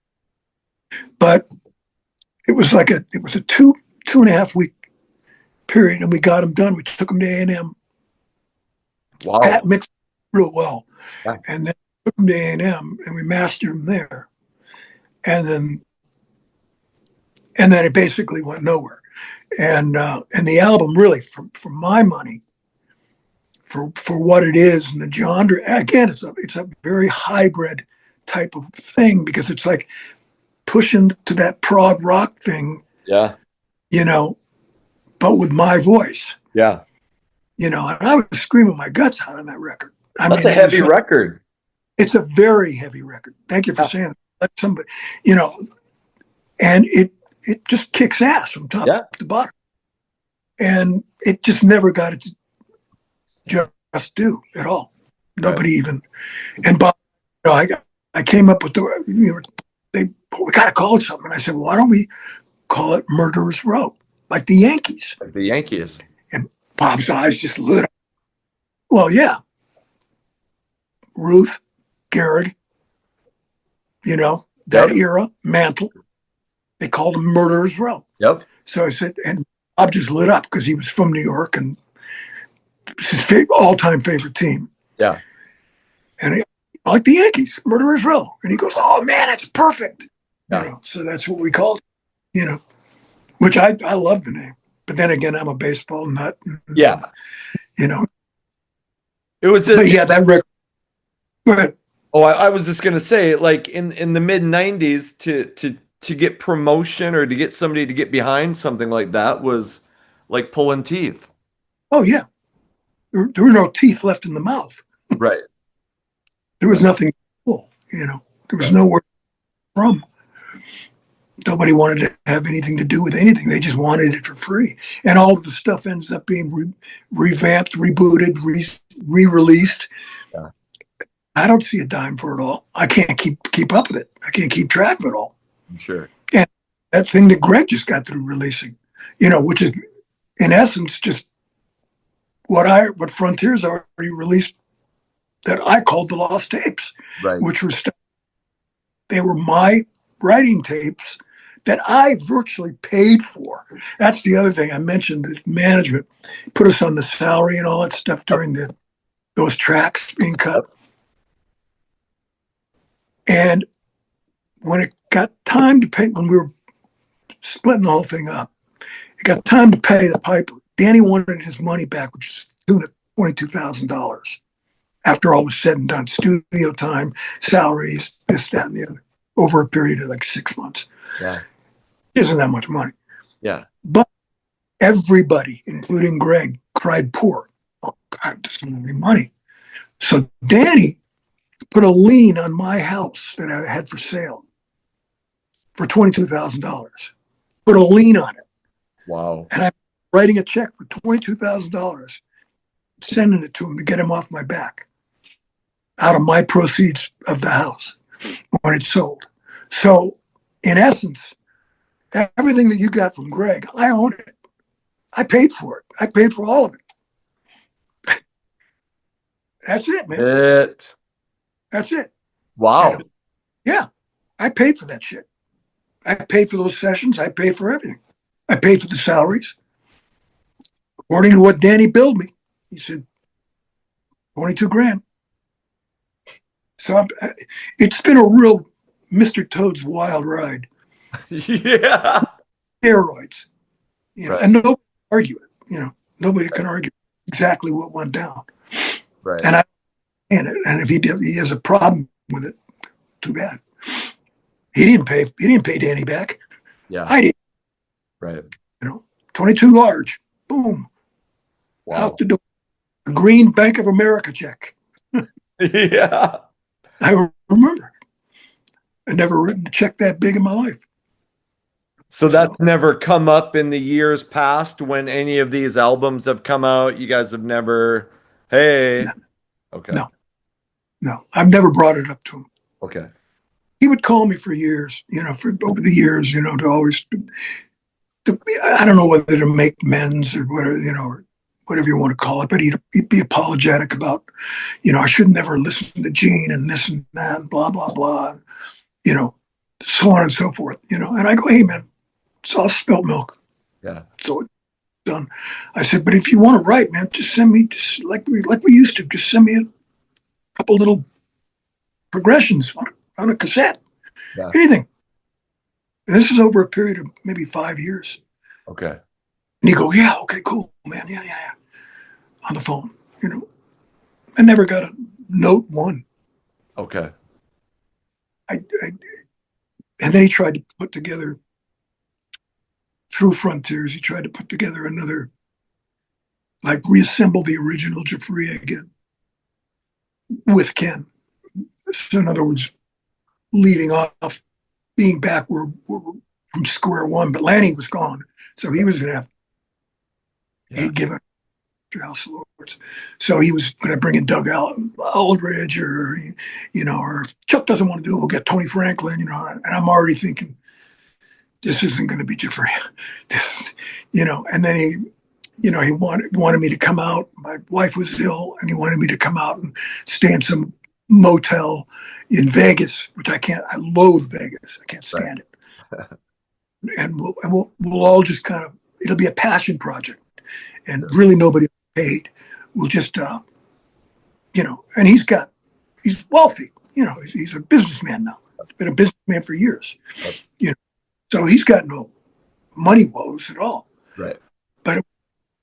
S1: But it was a 2.5 week period, and we got them done. We took them to A&M.
S2: Wow.
S1: Pat mixed real well,
S2: Yeah.
S1: and then took them to A&M, and we mastered them there. And then it basically went nowhere. And the album really, for my money, for what it is, and the genre, again, it's a very hybrid type of thing, because it's like pushing to that prog rock thing.
S2: Yeah.
S1: But with my voice.
S2: Yeah.
S1: And I was screaming my guts out on that record.
S2: That's a heavy record.
S1: It's a very heavy record. Thank you for saying that. Let somebody, and it just kicks ass from top to bottom. And it just never got its just due at all. Nobody even. And Bob, I came up with we got to call it something. And I said, well, why don't we call it Murderers Row, like the Yankees?
S2: Like the Yankees.
S1: And Bob's eyes just lit up. Well, yeah. Ruth, Garrett, that era, Mantle, they called him Murderers Row.
S2: Yep.
S1: So I said, and Bob just lit up because he was from New York, and it's his all-time favorite team.
S2: Yeah.
S1: And like the Yankees, Murderers Row. And he goes, oh, man, that's perfect.
S2: Yeah.
S1: So that's what we called it, which I love the name. But then again, I'm a baseball nut.
S2: Yeah. It was
S1: but yeah, that record. Go ahead.
S2: Oh, I was just gonna say, like in the mid '90s, to get promotion or to get somebody to get behind something like that was like pulling teeth.
S1: Oh yeah, there were no teeth left in the mouth.
S2: Right.
S1: There was nothing to pull. There was nowhere from. Nobody wanted to have anything to do with anything. They just wanted it for free, and all of the stuff ends up being revamped, rebooted, re-released.
S2: Yeah.
S1: I don't see a dime for it all. I can't keep up with it. I can't keep track of it all.
S2: Sure.
S1: And that thing that Greg just got through releasing, which is in essence just what Frontiers already released, that I called the Lost Tapes,
S2: right?
S1: Which were they were my writing tapes that I virtually paid for. That's the other thing I mentioned. That management put us on the salary and all that stuff during those tracks being cut. And when it got time to pay, when we were splitting the whole thing up, it got time to pay the piper. Danny wanted his money back, which is to the tune of $22,000 after all was said and done. Studio time, salaries, this, that, and the other, over a period of like 6 months.
S2: Yeah.
S1: Isn't that much money.
S2: Yeah.
S1: But everybody, including Greg, cried poor. Oh, God, just don't have any money. So Danny put a lien on my house that I had for sale for $22,000. Put a lien on it.
S2: Wow.
S1: And I'm writing a check for $22,000, sending it to him to get him off my back out of my proceeds of the house when it's sold. So in essence, Everything that you got from Greg, I own it. I paid for it. I paid for all of it. That's it, man.
S2: It.
S1: That's it.
S2: Wow.
S1: Yeah, I paid for that shit. I paid for those sessions. I paid for everything. I paid for the salaries. According to what Danny billed me, he said 22 grand. So it's been a real Mr. Toad's wild ride.
S2: Yeah.
S1: Steroids,
S2: Right.
S1: and nobody can argue it. Nobody can argue exactly what went down.
S2: Right.
S1: And and if he has a problem with it, too bad. He didn't pay Danny back.
S2: Yeah.
S1: I did.
S2: Right.
S1: 22 large. Boom.
S2: Wow.
S1: Out the door. A green Bank of America check.
S2: Yeah.
S1: I remember. I'd never written a check that big in my life.
S2: So that's never come up in the years past when any of these albums have come out. You guys have never, hey.
S1: No.
S2: Okay.
S1: No. I've never brought it up to him.
S2: Okay.
S1: He would call me for years, for over the years, to always, I don't know whether to make amends or whatever, or whatever you want to call it, but he'd be apologetic about, I should never listen to Gene and this and that, and blah, blah, blah, so on and so forth, and I go, hey, man, it's all spilt milk.
S2: Yeah.
S1: So it's done. I said, but if you want to write, man, just send me, just like we used to, just send me a couple little progressions on a cassette, anything. And this is over a period of maybe 5 years.
S2: Okay.
S1: And you go, yeah, okay, cool, man, yeah. On the phone, I never got a note one.
S2: Okay.
S1: And then he tried to put together, through Frontiers, he tried to put together another, like reassemble the original Giuffria again with Ken. So in other words, leading off, being back from square one, but Lanny was gone. So he was going to have, he'd given House of Lords. So he was going to bring in Doug Aldridge or if Chuck doesn't want to do it, we'll get Tony Franklin, and I'm already thinking, this isn't going to be Giuffria. And then he wanted me to come out. My wife was ill and he wanted me to come out and stay in some motel in Vegas, which I can't, I loathe Vegas. I can't stand it. And we'll all just kind of, it'll be a passion project and really nobody paid. We'll just, and he's wealthy, he's a businessman now. He's been a businessman for years, so he's got no money woes at all.
S2: Right.
S1: But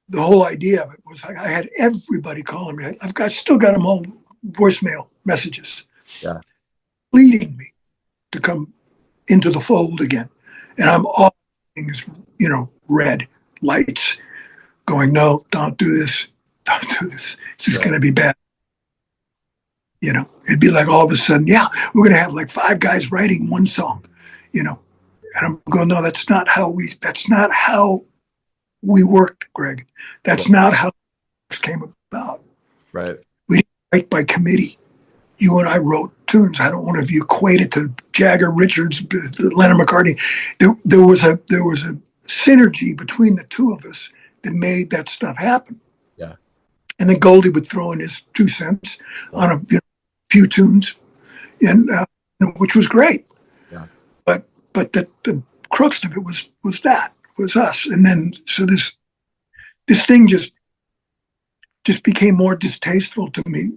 S1: the whole idea of it was like, I had everybody calling me. Still got them all voicemail messages.
S2: Yeah.
S1: Pleading me to come into the fold again. And I'm all things, red lights going, no, don't do this. Don't do this. It's just going to be bad. It'd be like all of a sudden, yeah, we're going to have like 5 guys writing one song, and I'm going, no, that's not how we worked, Greg. That's not how it came about.
S2: Right.
S1: We didn't write by committee. You and I wrote tunes. I don't want to equate it to Jagger, Richards, Lennon, McCartney. There was a synergy between the two of us that made that stuff happen.
S2: Yeah. And
S1: then Goldie would throw in his 2 cents on a few tunes, and which was great.
S2: Yeah.
S1: But the crux of it was us. And then so this thing just became more distasteful to me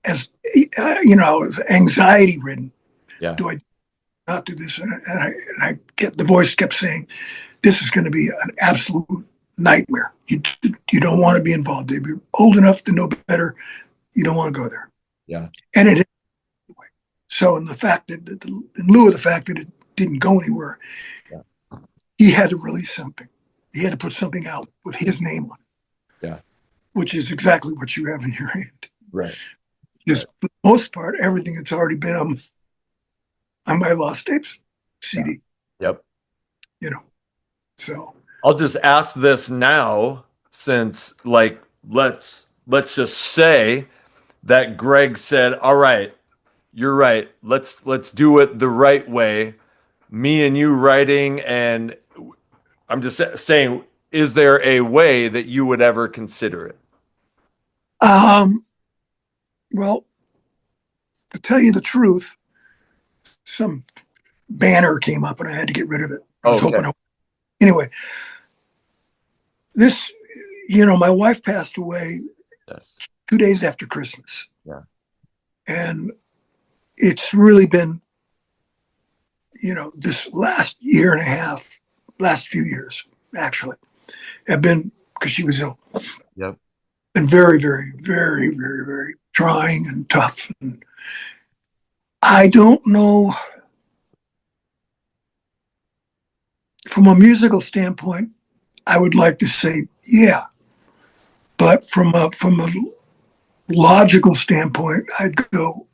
S1: as I was anxiety ridden.
S2: Yeah.
S1: Do I not do this? And I kept, the voice kept saying, this is going to be an absolute nightmare. You don't want to be involved. If you're old enough to know better, you don't want to go there.
S2: Yeah.
S1: And it anyway. So in lieu of the fact that it didn't go anywhere, he had to release something. He had to put something out with his name on it.
S2: Yeah.
S1: Which is exactly what you have in your hand.
S2: Right.
S1: Just for the most part, everything that's already been on my Lost Tapes CD.
S2: Yep.
S1: So
S2: I'll just ask this now, since let's just say that Greg said, all right, you're right. Let's do it the right way. me and you writing, and I'm just saying, is there a way that you would ever consider it?
S1: Well, to tell you the truth, some banner came up and I had to get rid of it. I was
S2: Okay.
S1: hoping. Anyway, this, my wife passed away
S2: Yes.
S1: 2 days after Christmas.
S2: Yeah.
S1: And it's really been, this last year and a half, last few years, actually, have been, because she was ill,
S2: Yep.
S1: been very, very, very, very, very trying and tough. And I don't know, from a musical standpoint, I would like to say, yeah. But from a logical standpoint, I'd go,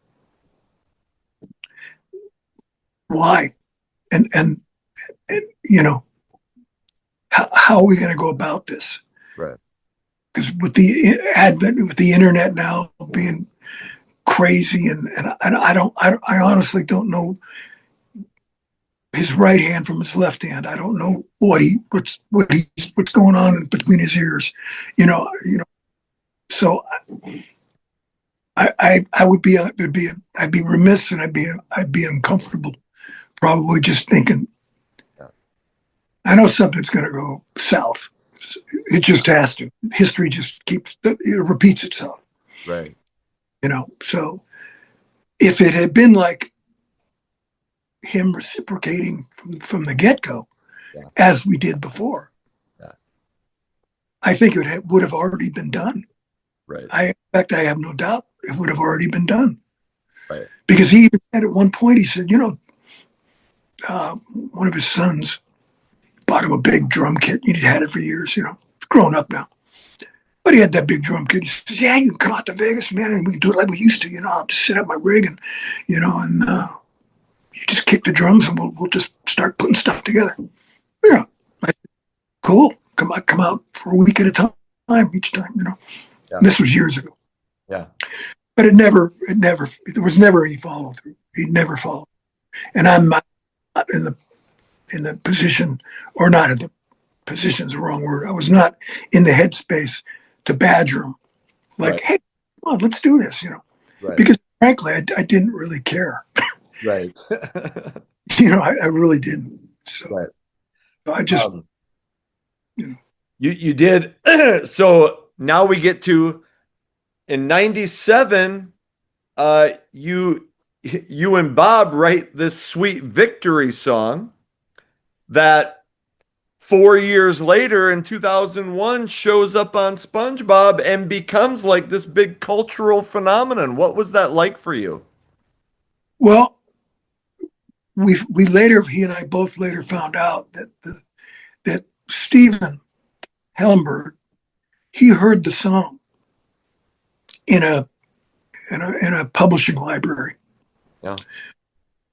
S1: why? And how are we going to go about this?
S2: Right.
S1: Because with the advent with the internet now being crazy, and I honestly don't know his right hand from his left hand. I don't know what's going on between his ears. So I would be I'd be remiss, and I'd be uncomfortable, probably just thinking, I know something's going to go south. It just has to. History just it repeats itself.
S2: Right.
S1: So if it had been like him reciprocating from the get-go, as we did before, I think would have already been done.
S2: Right.
S1: In fact, I have no doubt it would have already been done.
S2: Right.
S1: Because he even said at one point, he said, one of his sons bought him a big drum kit. He'd had it for years, he's grown up now. But he had that big drum kit. He says, yeah, you can come out to Vegas, man, and we can do it like we used to. I'll just set up my rig and, and you just kick the drums and we'll just start putting stuff together. Yeah. Cool. Come out for a week at a time each time, And this was years ago.
S2: Yeah.
S1: But there was never any follow through. He never followed. And I'm not in the position, or not in the position's the wrong word. I was not in the headspace to badger him. Like, hey, come on, let's do this,
S2: Right.
S1: Because frankly, I didn't really care.
S2: Right.
S1: I really didn't. So,
S2: Right.
S1: So I just,
S2: You did. So now we get to, in 97, you and Bob write this sweet victory song that 4 years later in 2001 shows up on SpongeBob and becomes like this big cultural phenomenon. What was that like for you?
S1: well, he and I both later found out that Stephen Hellenberg, he heard the song in a publishing library.
S2: Yeah.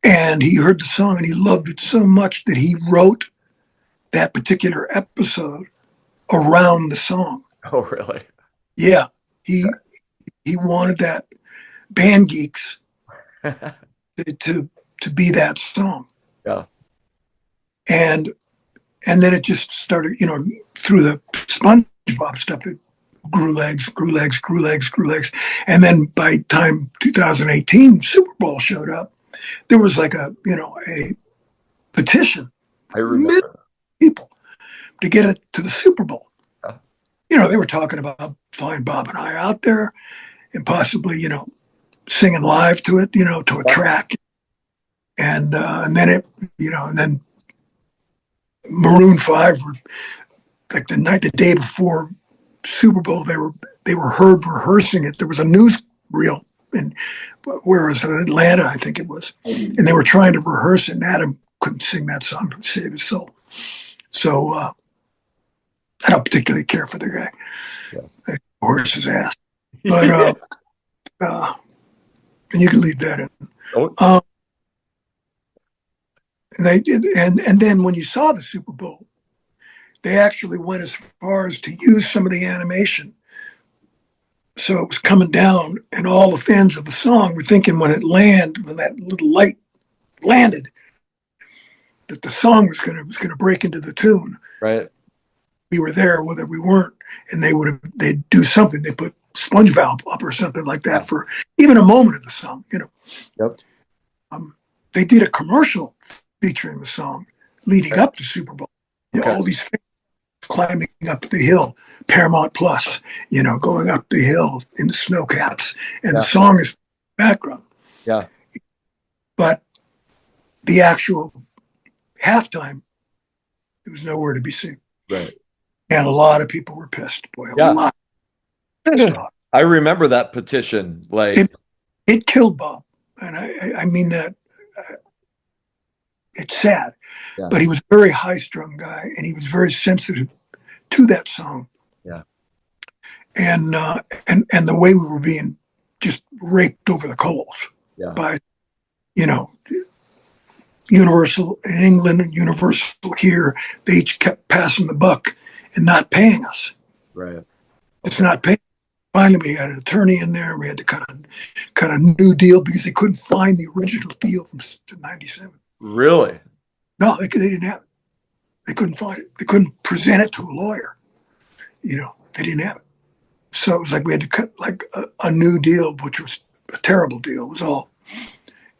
S1: And he heard the song and he loved it so much that he wrote that particular episode around the song.
S2: Oh, really?
S1: Yeah. He wanted that Band Geeks to be that song.
S2: Yeah.
S1: And then it just started, through the SpongeBob stuff, it grew legs. And then by time 2018 Super Bowl showed up, there was like a petition.
S2: I remember.
S1: People to get it to the Super Bowl.
S2: Yeah.
S1: They were talking about flying Bob and I out there and possibly, singing live to it, to a track. And then and then Maroon 5 were like the day before Super Bowl, they were heard rehearsing it. There was a news reel where was it, Atlanta, I think it was. And they were trying to rehearse it, and Adam couldn't sing that song to save his soul. So I don't particularly care for the guy. Yeah. Horse his ass. But and you can leave that in.
S2: Oh.
S1: And they did, and then when you saw the Super Bowl, they actually went as far as to use some of the animation. So it was coming down, and all the fans of the song were thinking when that little light landed, that the song was gonna break into the tune.
S2: Right.
S1: We were there whether we weren't, and they'd do something. They put Spongebob up or something like that for even a moment of the song.
S2: Yep.
S1: They did a commercial featuring the song leading up to Super Bowl.
S2: Okay.
S1: All these fans climbing up the hill, Paramount Plus, going up the hill in the snow caps, and the song is background.
S2: Yeah.
S1: But the actual halftime, it was nowhere to be seen.
S2: Right.
S1: And a lot of people were pissed. Boy, a
S2: Yeah.
S1: lot.
S2: I remember that petition. Like
S1: it killed Bob, and I mean that. It's sad, but he was a very high-strung guy, and he was very sensitive to that song.
S2: Yeah.
S1: And the way we were being just raked over the coals by, Universal in England and Universal here, they each kept passing the buck and not paying us.
S2: Right.
S1: It's not paying. Finally, we had an attorney in there. We had to cut a new deal because they couldn't find the original deal from '97.
S2: Really?
S1: No, they didn't have it. They couldn't find it. They couldn't present it to a lawyer. They didn't have it. So it was like we had to cut like a new deal, which was a terrible deal. It was all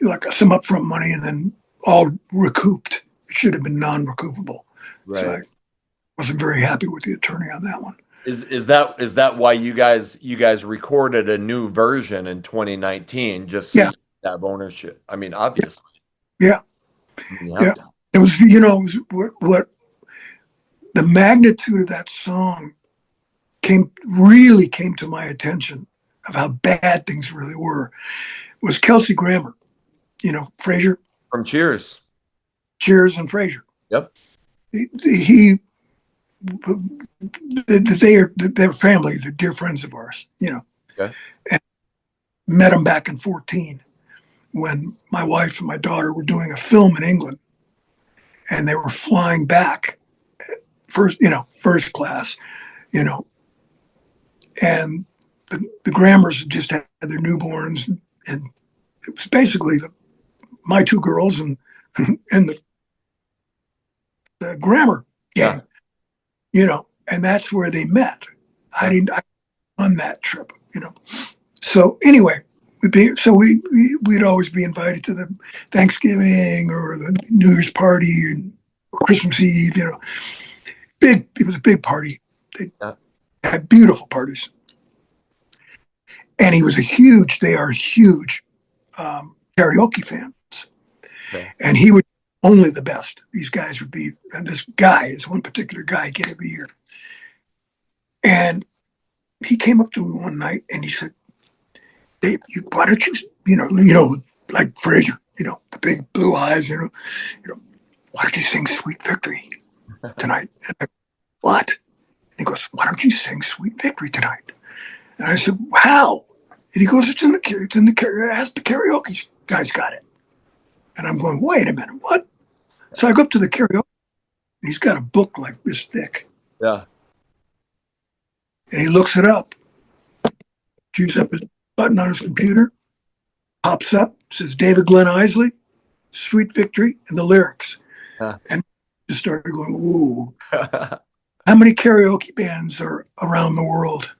S1: like some upfront money and then all recouped. It should have been non-recoupable.
S2: Right.
S1: So I wasn't very happy with the attorney on that one.
S2: Is that why you guys recorded a new version in 2019 just so you have ownership? I mean, obviously.
S1: Yeah.
S2: Yeah.
S1: It was, it was what the magnitude of that song really came to my attention of how bad things really were. Was Kelsey Grammer, Frasier
S2: from Cheers
S1: and Frasier.
S2: Yep.
S1: They're family. They're dear friends of ours.
S2: Okay.
S1: And met them back in 2014 when my wife and my daughter were doing a film in England, and they were flying back first class, and the Grammers just had their newborns, and it was basically my two girls and the Grammer gang, and that's where they met. I on that trip, So anyway, we'd always be invited to the Thanksgiving or the New Year's party and Christmas Eve. It was a big party. They had beautiful parties, and they are huge karaoke fans, and he would only the best. These guys would be, and this one particular guy, get every year, and he came up to me one night and he said, Dave, why don't you, like Frasier, the big blue eyes, why don't you sing Sweet Victory tonight? And I, what? And he goes, why don't you sing Sweet Victory tonight? And I said, how? And he goes, it's in the karaoke. Ask the karaoke guys got it. And I'm going, wait a minute, what? So I go up to the karaoke, and he's got a book like this thick.
S2: Yeah.
S1: And he looks it up, keys up his button on his computer, pops up, says David Glen Eisley, Sweet Victory, and the lyrics. And just started going, ooh. How many karaoke bands are around the world?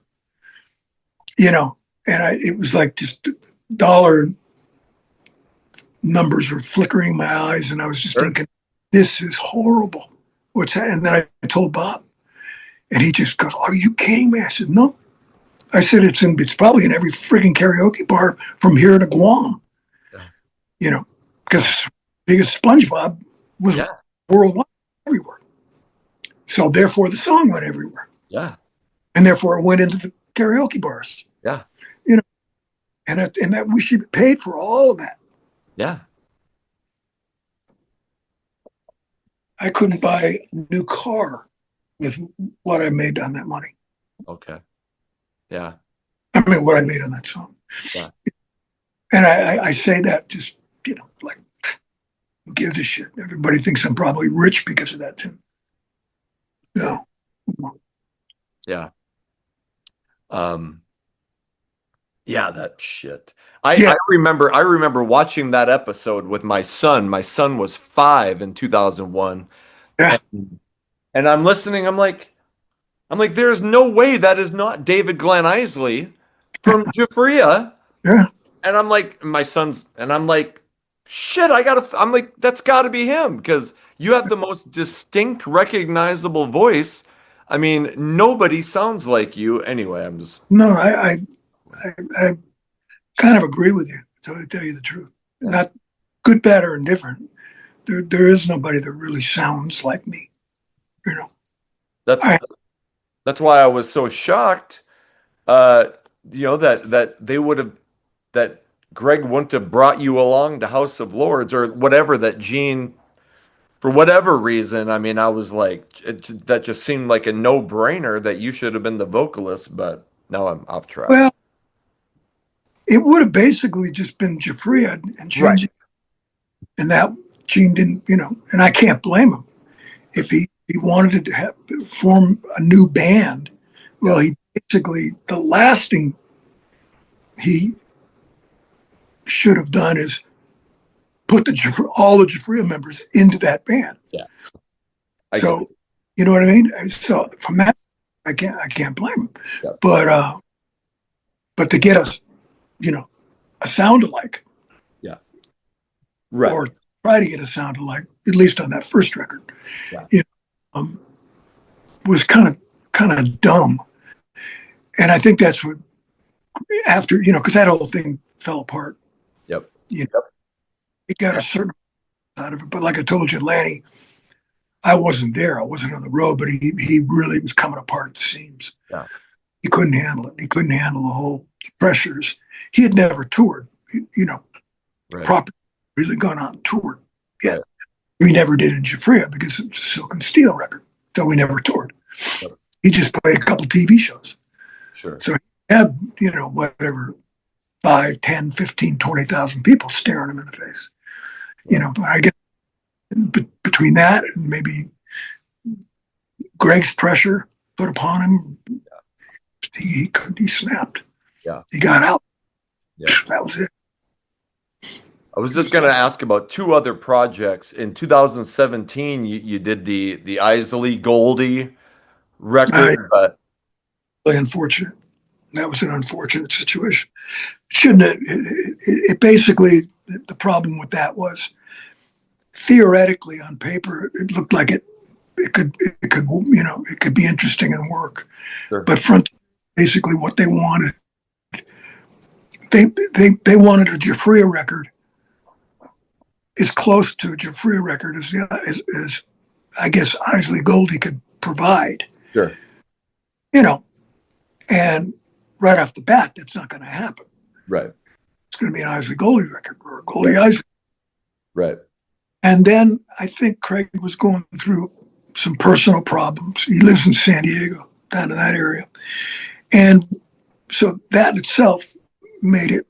S1: And it was like just dollar numbers were flickering in my eyes, and I was just thinking, this is horrible. What's that? And then I told Bob, and he just goes, are you kidding me? I said, no. I said, it's probably in every frigging karaoke bar from here to Guam. Because the biggest SpongeBob was worldwide, everywhere. So therefore the song went everywhere.
S2: Yeah.
S1: And therefore it went into the karaoke bars.
S2: Yeah.
S1: And that we should be paid for all of that.
S2: Yeah.
S1: I couldn't buy a new car with what I made on that money.
S2: Okay. Yeah.
S1: I mean, what I made on that song.
S2: Yeah.
S1: And I say that just, like, who gives a shit? Everybody thinks I'm probably rich because of that too. No.
S2: Yeah. Yeah, that shit.
S1: Yeah,
S2: I remember watching that episode with my son. My son was 5 in 2001.
S1: yeah,
S2: And I'm listening, I'm like, there's no way that is not David Glen Eisley from Giuffria.
S1: yeah.
S2: And I'm like, I'm like, shit, I'm like, that's gotta be him because you have the most distinct, recognizable voice. I mean, nobody sounds like you. Anyway, I'm just,
S1: No, I kind of agree with you, to tell you the truth.
S2: yeah,
S1: Not good, bad, or indifferent. There is nobody that really sounds like me. You know,
S2: that's
S1: I
S2: that's why I was so shocked, uh, that they would have, that Greg wouldn't have brought you along to House of Lords or whatever, that Gene, for whatever reason. I mean, I was like, that just seemed like a no-brainer that you should have been the vocalist, but now I'm off track.
S1: well, it would have basically just been Giuffria and
S2: Right.
S1: changing, and that Gene didn't. And I can't blame him if he wanted to form a new band.
S2: Yeah.
S1: Well, he basically the last thing he should have done is put all the Giuffria members into that band.
S2: Yeah. I get
S1: So
S2: it.
S1: you know what I mean. So from that, I can't blame him.
S2: Yeah.
S1: But to get us, a sound alike,
S2: Yeah. Right.
S1: or try to get a sound alike, at least on that first record,
S2: Yeah.
S1: um, was kind of dumb. And I think that's what after because that whole thing fell apart.
S2: Yep.
S1: You know,
S2: Yep.
S1: it got a certain out of it, but like I told you, Lanny, I wasn't there. I wasn't on the road, but he really was coming apart at the seams.
S2: Yeah.
S1: He couldn't handle it. He couldn't handle the whole pressures. He had never toured,
S2: Right.
S1: properly, really gone out and toured yet.
S2: Right.
S1: We never did in Giuffria because it's a Silk and Steel record, so we never toured.
S2: Yep.
S1: He just played a couple TV shows.
S2: Sure.
S1: So he had, whatever, 5, 10, 15, 20,000 people staring him in the face. But I guess between that and maybe Greg's pressure put upon him, he snapped.
S2: Yeah.
S1: He got out.
S2: Yeah.
S1: That was it.
S2: I was just gonna ask about 2 other projects. In 2017, you did the Isley Goldie record, but
S1: Really unfortunate. That was an unfortunate situation. Shouldn't it basically, the problem with that was theoretically on paper it looked like it could be interesting and work.
S2: sure.
S1: But front basically what they wanted, they wanted a Giuffria record as close to a Giuffria record as I guess Isley Goldie could provide.
S2: Sure.
S1: And right off the bat, that's not going to happen.
S2: Right.
S1: It's going to be an Isley Goldie record or a Goldie Isley.
S2: Right.
S1: And then I think Craig was going through some personal problems. He lives in San Diego, down in that area. And so that itself made it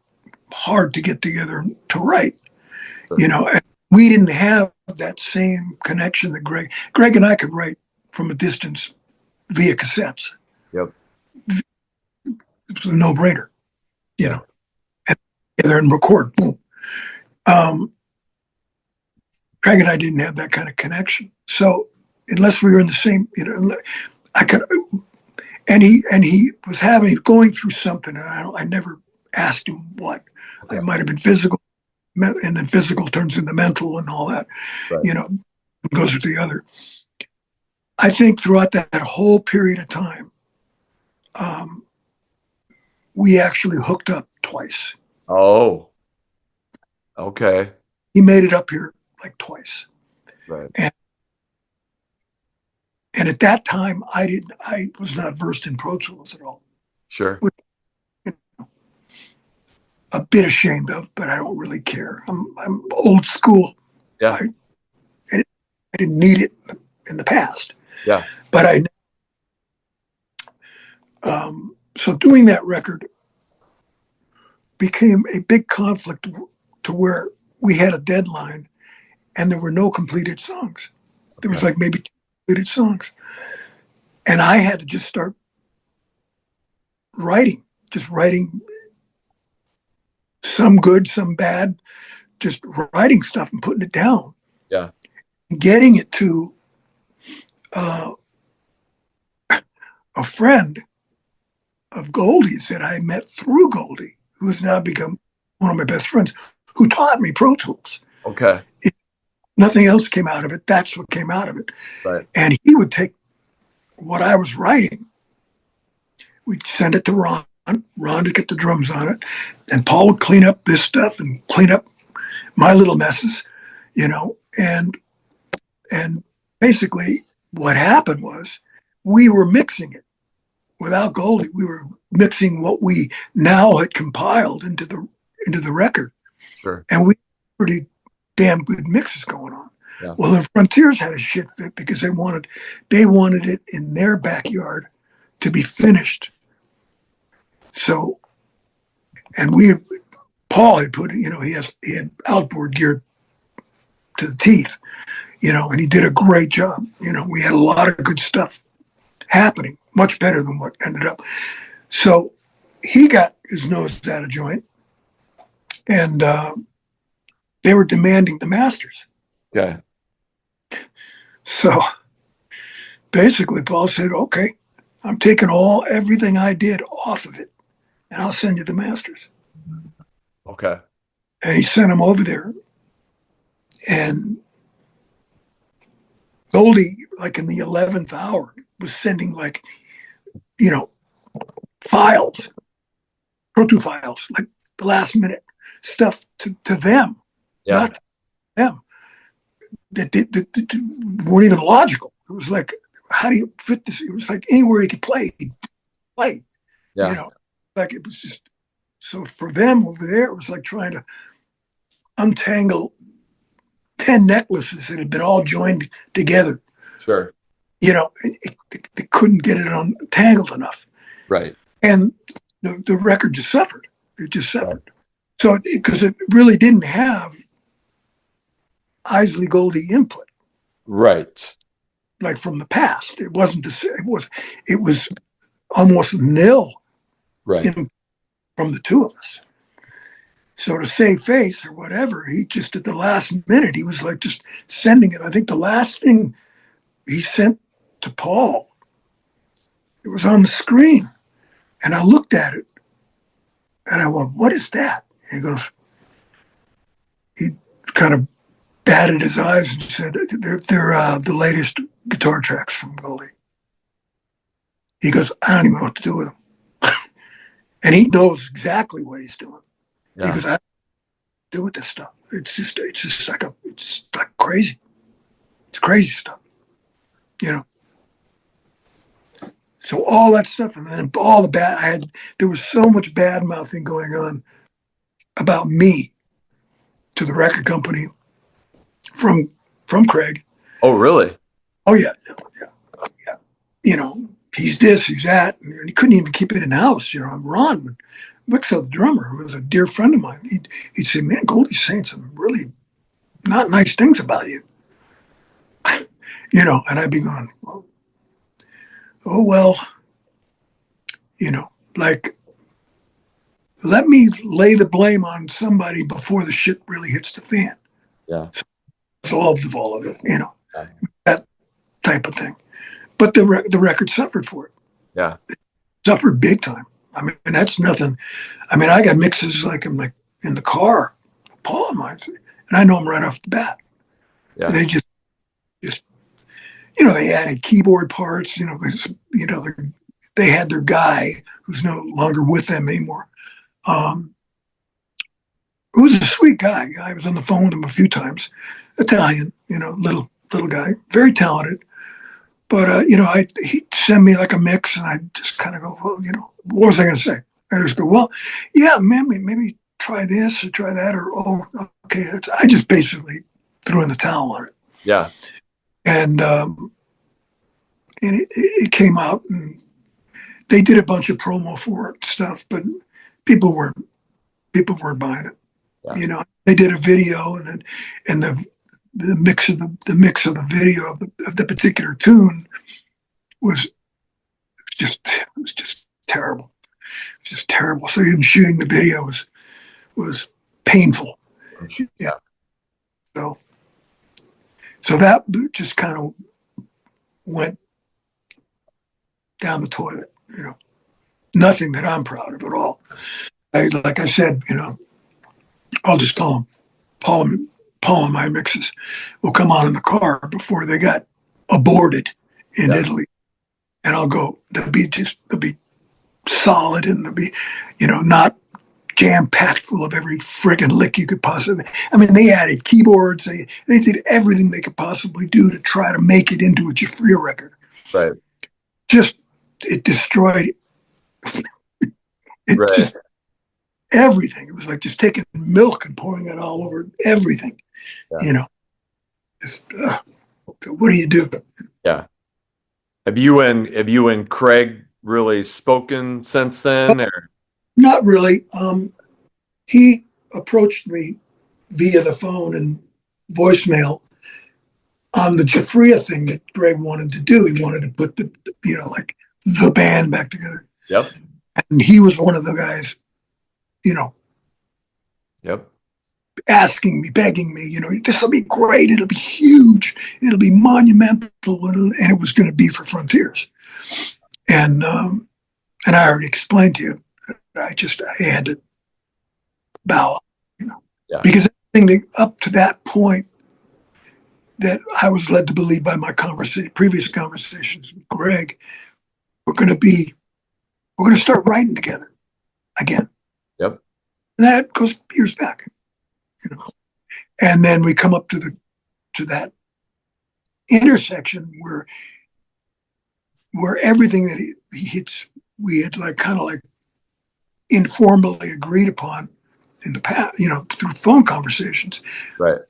S1: hard to get together to write.
S2: Sure.
S1: And we didn't have that same connection that Greg and I could write from a distance via cassettes.
S2: Yep.
S1: It was a no-brainer, and together and record. Boom. Craig and I didn't have that kind of connection. So unless we were in the same, I could, and he was going through something, and I never asked him what.
S2: Okay.
S1: It might have been physical, and then physical turns into mental and all that.
S2: Right.
S1: Goes with the other. I think throughout that whole period of time, we actually hooked up twice.
S2: Oh. Okay.
S1: He made it up here like twice.
S2: Right.
S1: And at that time, I was not versed in Pro Tools at all.
S2: Sure.
S1: A bit ashamed of, but I don't really care. I'm old school.
S2: Yeah.
S1: I didn't need it in the past.
S2: Yeah.
S1: But so doing that record became a big conflict to where we had a deadline and there were no completed songs. There was like maybe 2 completed songs. And I had to just start writing some good, some bad, just writing stuff and putting it down,
S2: Yeah.
S1: getting it to uh, a friend of Goldie's that I met through Goldie, who has now become one of my best friends, who taught me Pro Tools.
S2: Okay.
S1: Nothing else came out of it. That's what came out of it.
S2: Right.
S1: And he would take what I was writing, we'd send it to Ron to get the drums on it, and Paul would clean up this stuff and clean up my little messes, and basically what happened was we were mixing it without Goldie. We were mixing what we now had compiled into the record,
S2: Sure.
S1: and we had pretty damn good mixes going on.
S2: Yeah.
S1: Well, the Frontiers had a shit fit because they wanted it in their backyard to be finished. So, and Paul had put, he had outboard gear to the teeth, and he did a great job. We had a lot of good stuff happening, much better than what ended up. So he got his nose out of joint, and they were demanding the masters.
S2: Yeah.
S1: So basically, Paul said, "Okay, I'm taking everything I did off of it, and I'll send you the masters."
S2: Okay.
S1: And he sent them over there, and Goldie, like in the 11th hour, was sending files, Pro 2 files, like the last minute stuff to them,
S2: Yeah.
S1: not to them, that weren't even logical. It was like, how do you fit this? It was like anywhere he could play, he'd play.
S2: Yeah.
S1: Like it was just, so for them over there, it was like trying to untangle 10 necklaces that had been all joined together.
S2: Sure.
S1: They couldn't get it untangled enough.
S2: Right.
S1: And the record just suffered. It just suffered. Right. So, because it really didn't have Eisley Goldie input.
S2: Right.
S1: Like from the past. It wasn't it was almost nil.
S2: Right.
S1: From the two of us. So to save face or whatever, he just at the last minute, he was like just sending it. I think the last thing he sent to Paul, it was on the screen. And I looked at it and I went, "What is that?" And he kind of batted his eyes and said, they're the latest guitar tracks from Goldie. He goes, "I don't even know what to do with them." And he knows exactly what he's doing. Yeah. He goes, "I don't know what to do with this stuff. It's just like crazy. It's crazy stuff, So all that stuff, and then all the there was so much bad mouthing going on about me to the record company from Craig.
S2: Oh, really?
S1: Oh yeah. He's this, he's that, and he couldn't even keep it in house. Ron Wixell, the drummer, who was a dear friend of mine, he'd say, "Man, Goldie's saying some really not nice things about you." And I'd be going, "Oh well, like, let me lay the blame on somebody before the shit really hits the fan."
S2: Yeah.
S1: So solved of all of it, that type of thing. But the record suffered for it.
S2: Yeah.
S1: It suffered big time. I mean, that's nothing. I mean, I got mixes I'm like in the car, Paul and mine, and I know them right off the bat.
S2: Yeah.
S1: They just they added keyboard parts. They had their guy who's no longer with them anymore. Who was a sweet guy. I was on the phone with him a few times. Italian, little guy, very talented. But he'd send me like a mix, and I'd just kind of go, "Well, what was I going to say?" I just go, "Well, yeah, man, maybe try this or try that, or okay." I just basically threw in the towel on it.
S2: Yeah.
S1: And it came out, and they did a bunch of promo for it and stuff, but people weren't buying it. Yeah. They did a video, and the mix of the video of the particular tune was just terrible. It was just terrible. So even shooting the video was was painful.
S2: Yeah.
S1: So, so that just kind of went down the toilet. Nothing that I'm proud of at all. Like I said, I'll just tell them, Paul and my mixes will come on in the car before they got aborted in Italy, and I'll go. They'll be solid, and they'll be, not jam packed full of every friggin' lick you could possibly. I mean, they added keyboards. They did everything they could possibly do to try to make it into a Giuffria record.
S2: Right.
S1: Just it destroyed it.
S2: Right.
S1: Just everything. It was like just taking milk and pouring it all over everything. Just what do you do?
S2: Yeah. Have you and Craig really spoken since then, or?
S1: Not really. He approached me via the phone and voicemail on the Giuffria thing that Greg wanted to do. He wanted to put like the band back together.
S2: Yep.
S1: And he was one of the guys,
S2: Yep.
S1: asking me, begging me, this will be great. It'll be huge. It'll be monumental. And it was going to be for Frontiers. And I already explained to you, I had to bow,
S2: Yeah.
S1: because everything up to that point that I was led to believe by my previous conversations with Greg, we're going to start writing together again.
S2: Yep.
S1: And that goes years back, and then we come up to that intersection where everything that he hits, we had kind of informally agreed upon in the past, through phone conversations.
S2: Right.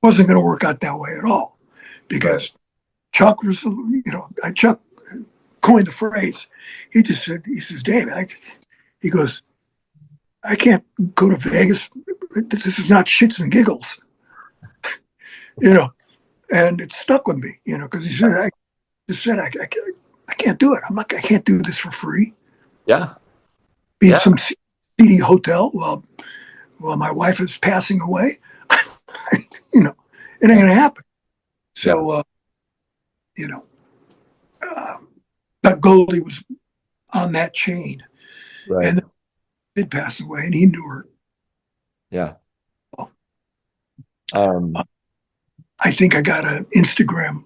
S1: Wasn't going to work out that way at all, because Chuck was, Chuck coined the phrase. He says, Dave, he goes, I can't go to Vegas. This is not shits and giggles, and it stuck with me, because he said, I can't do it. I can't do this for free.
S2: Yeah.
S1: Be in some seedy hotel while my wife is passing away. It ain't going to happen. So, but Goldie was on that chain,
S2: Right.
S1: and did pass away, and he knew her.
S2: Yeah.
S1: I think I got an Instagram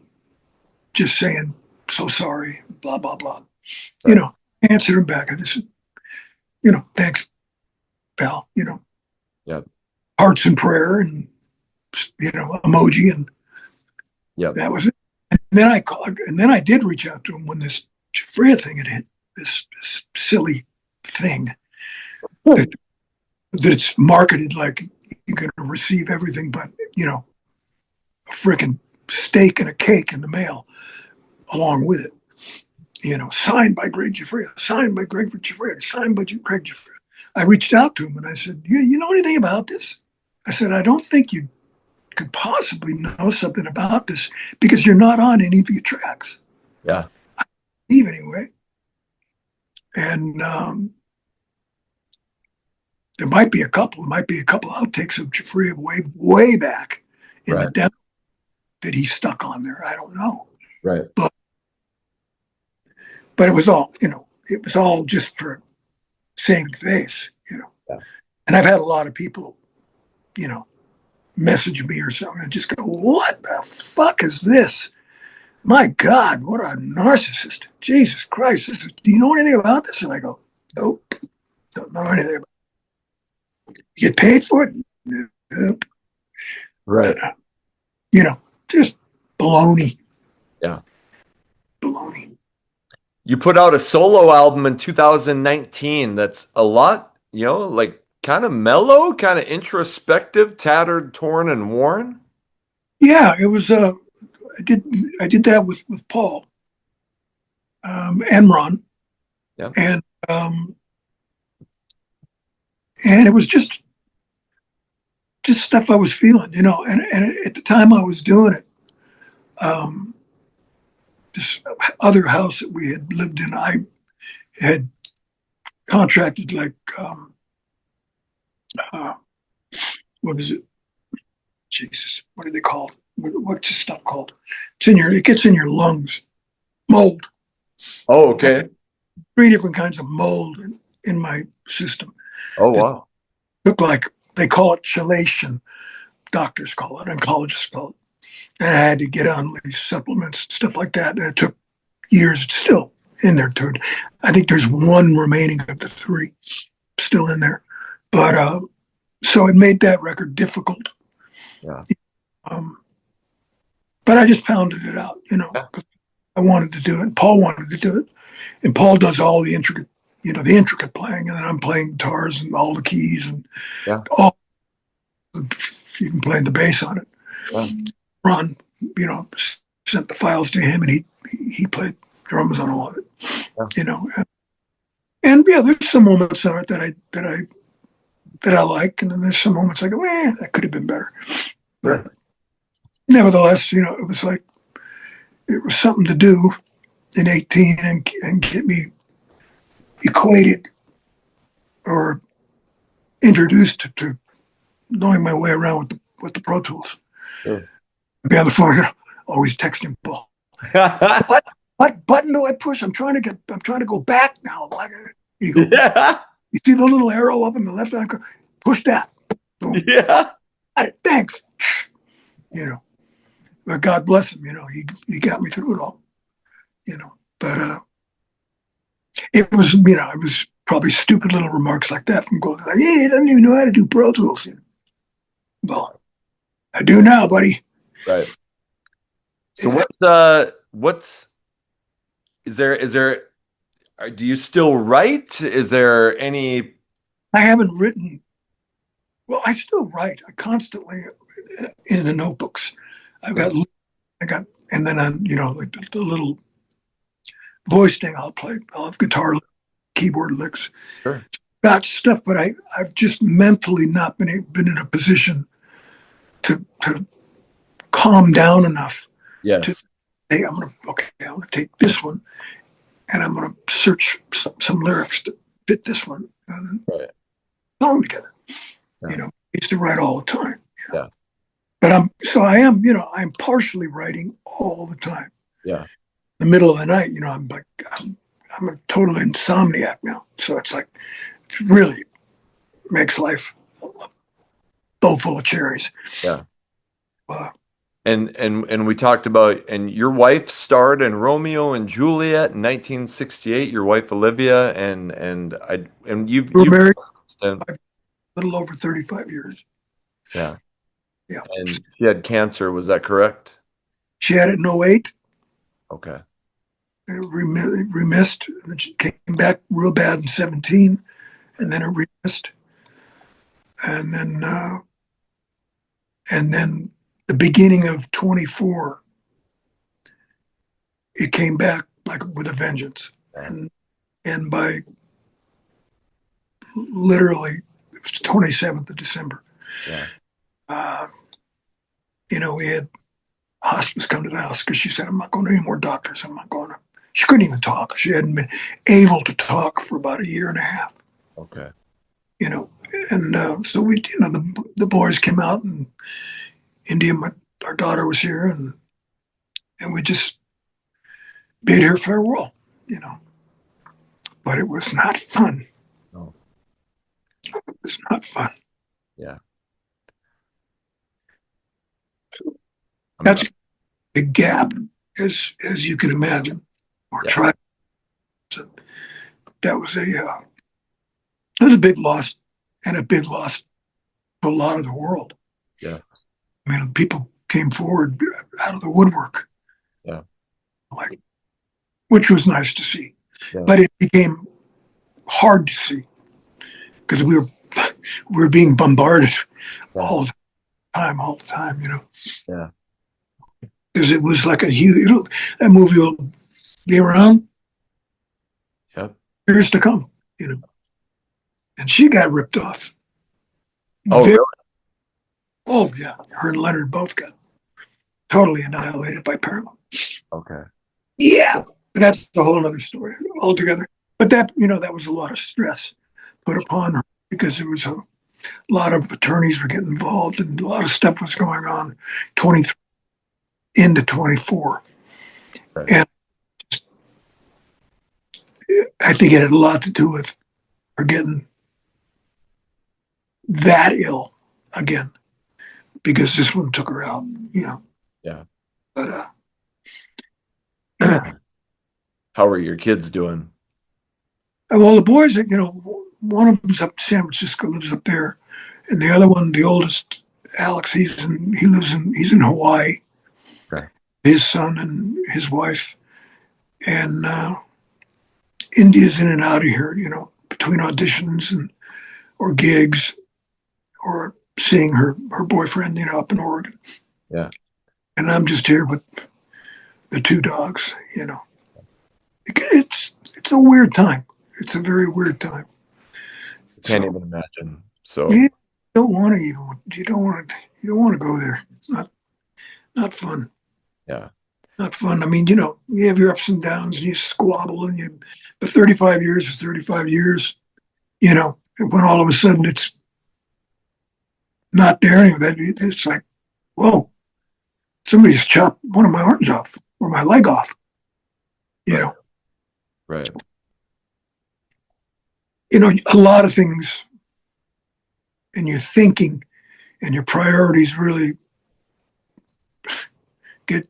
S1: just saying, so sorry, blah, blah, blah.
S2: Right.
S1: Answered him back. I just said, thanks, pal,
S2: Yep.
S1: hearts and prayer and, emoji. And
S2: Yep.
S1: that was it. And then I called, and then I did reach out to him when this Giuffria thing had hit, this silly thing that it's marketed like you're going to receive everything but, a freaking steak and a cake in the mail along with it. Signed by Greg Giuffria, signed by Greg Giuffria, signed by Craig Giuffria. I reached out to him and I said, you know anything about this? I said, I don't think you could possibly know something about this because you're not on any of the tracks.
S2: Yeah.
S1: I believe anyway. And there might be a couple outtakes of Giuffria way back in the demo that he stuck on there. I don't know.
S2: Right.
S1: But it was all, it was all just for saving face,
S2: Yeah.
S1: And I've had a lot of people, message me or something and just go, what the fuck is this? My God, what a narcissist. Jesus Christ. Do you know anything about this? And I go, nope, don't know anything about it. You get paid for it? Nope.
S2: Right.
S1: Just baloney.
S2: Yeah.
S1: Baloney.
S2: You put out a solo album in 2019 that's a lot, kind of mellow, kind of introspective, tattered, torn, and worn.
S1: Yeah, it was. I did that with Paul and Ron, and it was just stuff I was feeling, and at the time I was doing it. This other house that we had lived in, I had contracted what is it? Jesus, what are they called? What's this stuff called? It gets in your lungs. Mold.
S2: Oh, okay.
S1: 3 different kinds of mold in my system.
S2: Oh,
S1: It
S2: wow.
S1: looked like, they call it chelation. Doctors call it, oncologists call it. And I had to get on these supplements, stuff like that. And it took years. It's still in there, dude. I think there's one remaining of the 3 still in there. But so it made that record difficult.
S2: Yeah.
S1: But I just pounded it out,
S2: Yeah.
S1: 'cause I wanted to do it. Paul wanted to do it. And Paul does all the intricate playing. And then I'm playing guitars and all the keys and
S2: Yeah.
S1: all, even playing the bass on it.
S2: Yeah.
S1: Ron, sent the files to him, and he played drums on all of it.
S2: Yeah.
S1: And yeah, there's some moments on it that I like, and then there's some moments I go, man, that could have been better. But nevertheless, it was like it was something to do in 18 and get me equated or introduced to knowing my way around with the Pro Tools.
S2: Sure.
S1: Be on the phone, always texting Paul. What button do I push? I'm trying to go back now. You go,
S2: Yeah.
S1: you see the little arrow up in the left hand? Push that. Boom.
S2: Yeah.
S1: Thanks. But God bless him. He got me through it all. But it was probably stupid little remarks like that from going like, hey, he doesn't even know how to do Pro Tools. Well, I do now, buddy.
S2: Right. So is there do you still write? Is there any?
S1: I haven't written. Well, I still write. I constantly in the notebooks. I got, and then on like the little voice thing. I'll have guitar, keyboard licks.
S2: Sure.
S1: Got stuff, but I've just mentally not been in a position to calm down enough.
S2: Yes.
S1: To say I'm gonna take this one, and I'm gonna search some lyrics to fit this one, and
S2: right.
S1: put them together.
S2: Yeah.
S1: I used to write all the time.
S2: Yeah.
S1: But I'm partially writing all the time.
S2: Yeah.
S1: In the middle of the night, I'm a total insomniac now. So it's like, it really makes life a bowl full of cherries.
S2: Yeah. And we talked about, and your wife starred in Romeo and Juliet in 1968. Your wife Olivia, and you've
S1: married
S2: a
S1: little over 35 years.
S2: Yeah.
S1: Yeah.
S2: And she had cancer. Was that correct?
S1: She had it in 08.
S2: Okay.
S1: It remissed, and then she came back real bad in 17, and then it remissed, and then the beginning of 24, it came back like with a vengeance, and by literally it was the 27th of December.
S2: Yeah.
S1: We had hospice come to the house because she said, I'm not going to any more doctors. I'm not going to. She couldn't even talk. She hadn't been able to talk for about a year and a half.
S2: Okay.
S1: And so we, the boys came out, and India, our daughter, was here, and we just bid her farewell, But it was not fun.
S2: No.
S1: It was not fun.
S2: Yeah.
S1: That's a gap, as you can imagine, or try. So that was it was a big loss, and a big loss to a lot of the world.
S2: Yeah.
S1: I mean, people came forward out of the woodwork.
S2: Yeah.
S1: Which was nice to see. Yeah. But it became hard to see because we were being bombarded all the time,
S2: Yeah.
S1: Because it was like a huge, that movie will be around years to come, And she got ripped off.
S2: Oh, really?
S1: Oh, yeah. Her and Leonard both got totally annihilated by Paramount.
S2: Okay.
S1: Yeah. But that's a whole other story altogether. But that, that was a lot of stress put upon her because it was a lot of attorneys were getting involved, and a lot of stuff was going on 23 into 24.
S2: Right.
S1: And I think it had a lot to do with her getting that ill again, because this one took her out,
S2: Yeah.
S1: But
S2: How are your kids doing?
S1: well, the boys, one of them's up in San Francisco, lives up there, and the other one, the oldest, Alex, he's in Hawaii.
S2: Okay.
S1: His son and his wife, and India's in and out of here, between auditions and or gigs or seeing her boyfriend, up in Oregon.
S2: Yeah.
S1: And I'm just here with the two dogs. It's a weird time. It's a very weird time.
S2: Can't
S1: So,
S2: even imagine. So
S1: you don't want to even. You don't want to go there. It's not fun.
S2: yeah.
S1: Not fun. I mean, you have your ups and downs, and you squabble, and but 35 years is 35 years. And when all of a sudden it's not there anymore, it's like, whoa, somebody's chopped one of my arms off or my leg off.
S2: Right.
S1: A lot of things in your thinking and your priorities really get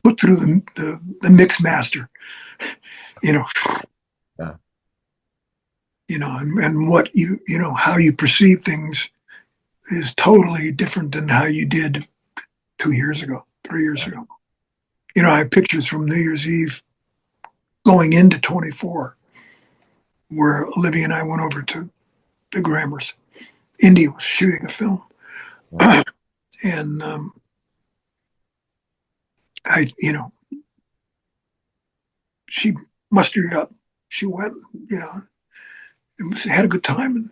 S1: put through the mix master. Yeah. And what how you perceive things is totally different than how you did 2 years ago, 3 years ago. I have pictures from New Year's Eve going into 24 where Olivia and I went over to the Grammars. India was shooting a film.
S2: Yeah.
S1: And she mustered it up. She went, had a good time.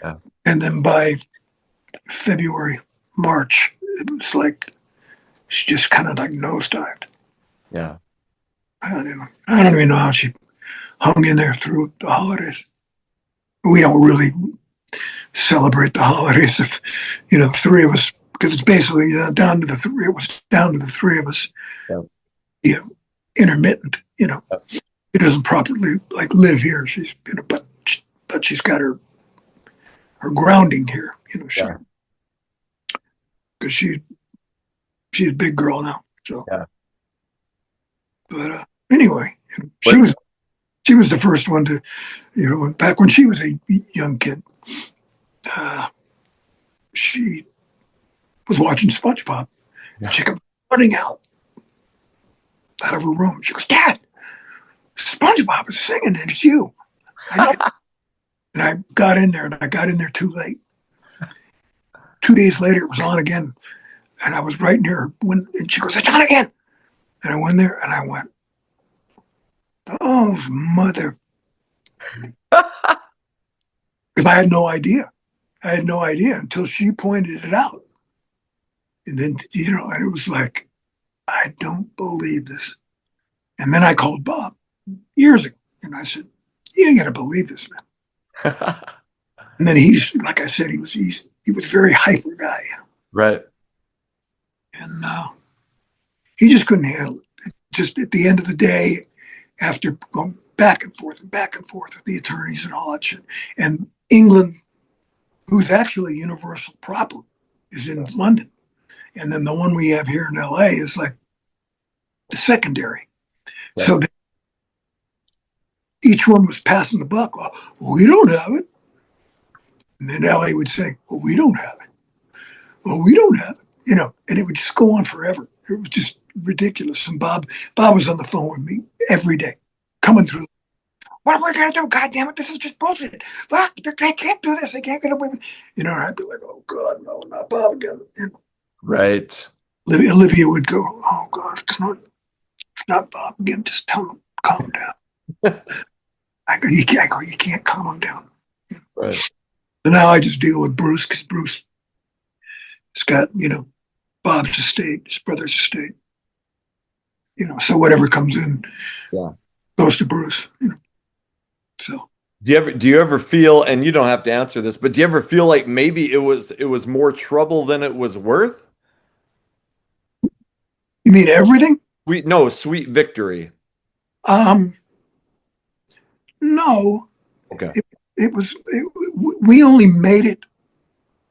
S2: Yeah.
S1: And then by February, March, it was like she just kind of like nosedived.
S2: Yeah.
S1: I don't even know how she hung in there through the holidays. We don't really celebrate the holidays if the three of us, because it's basically down to the three. It was down to the three of us.
S2: Yeah.
S1: Intermittent. She doesn't properly live here. She's but she's got her grounding here. Because she's a big girl now. So
S2: Yeah.
S1: But anyway, she was the first one to, back when she was a young kid, she was watching SpongeBob.
S2: Yeah.
S1: She came running out of her room. She goes, "Dad, SpongeBob is singing, and it's you." I know. And I got in there, and I got in there too late. 2 days later, it was on again, and I was right near her. And she goes, "It's on again." And I went there, and I went, "Oh, mother." Because I had no idea. I had no idea until she pointed it out. And then, and it was like, I don't believe this. And then I called Bob years ago, and I said, "You ain't got to believe this, man." And then he's, like I said, he was a very hyper guy.
S2: Right.
S1: And he just couldn't handle it. Just at the end of the day, after going back and forth with the attorneys and all that shit, and England, who's actually Universal proper, is in London, and then the one we have here in LA is like the secondary.
S2: Right.
S1: So each one was passing the buck. Well, we don't have it. And then LA would say, "Well, we don't have it. Well, we don't have it." And it would just go on forever. It was just ridiculous. And Bob was on the phone with me every day, coming through. "What are we going to do? God damn it, this is just bullshit. Fuck, they can't do this. They can't get away with it." I'd be like, "Oh, God, no, not Bob again."
S2: Right.
S1: Olivia would go, "Oh, God, it's not Bob again. Just tell him, calm down." I go, you can't calm him down."
S2: Right.
S1: So now I just deal with Bruce, because Bruce has got, Bob's estate, his brother's estate. So whatever comes in
S2: Yeah.
S1: goes to Bruce. So
S2: Do you ever feel, and you don't have to answer this, but do you ever feel like maybe it was more trouble than it was worth?
S1: You mean everything?
S2: No, sweet victory.
S1: Um, no,
S2: Okay.
S1: it was, we only made it,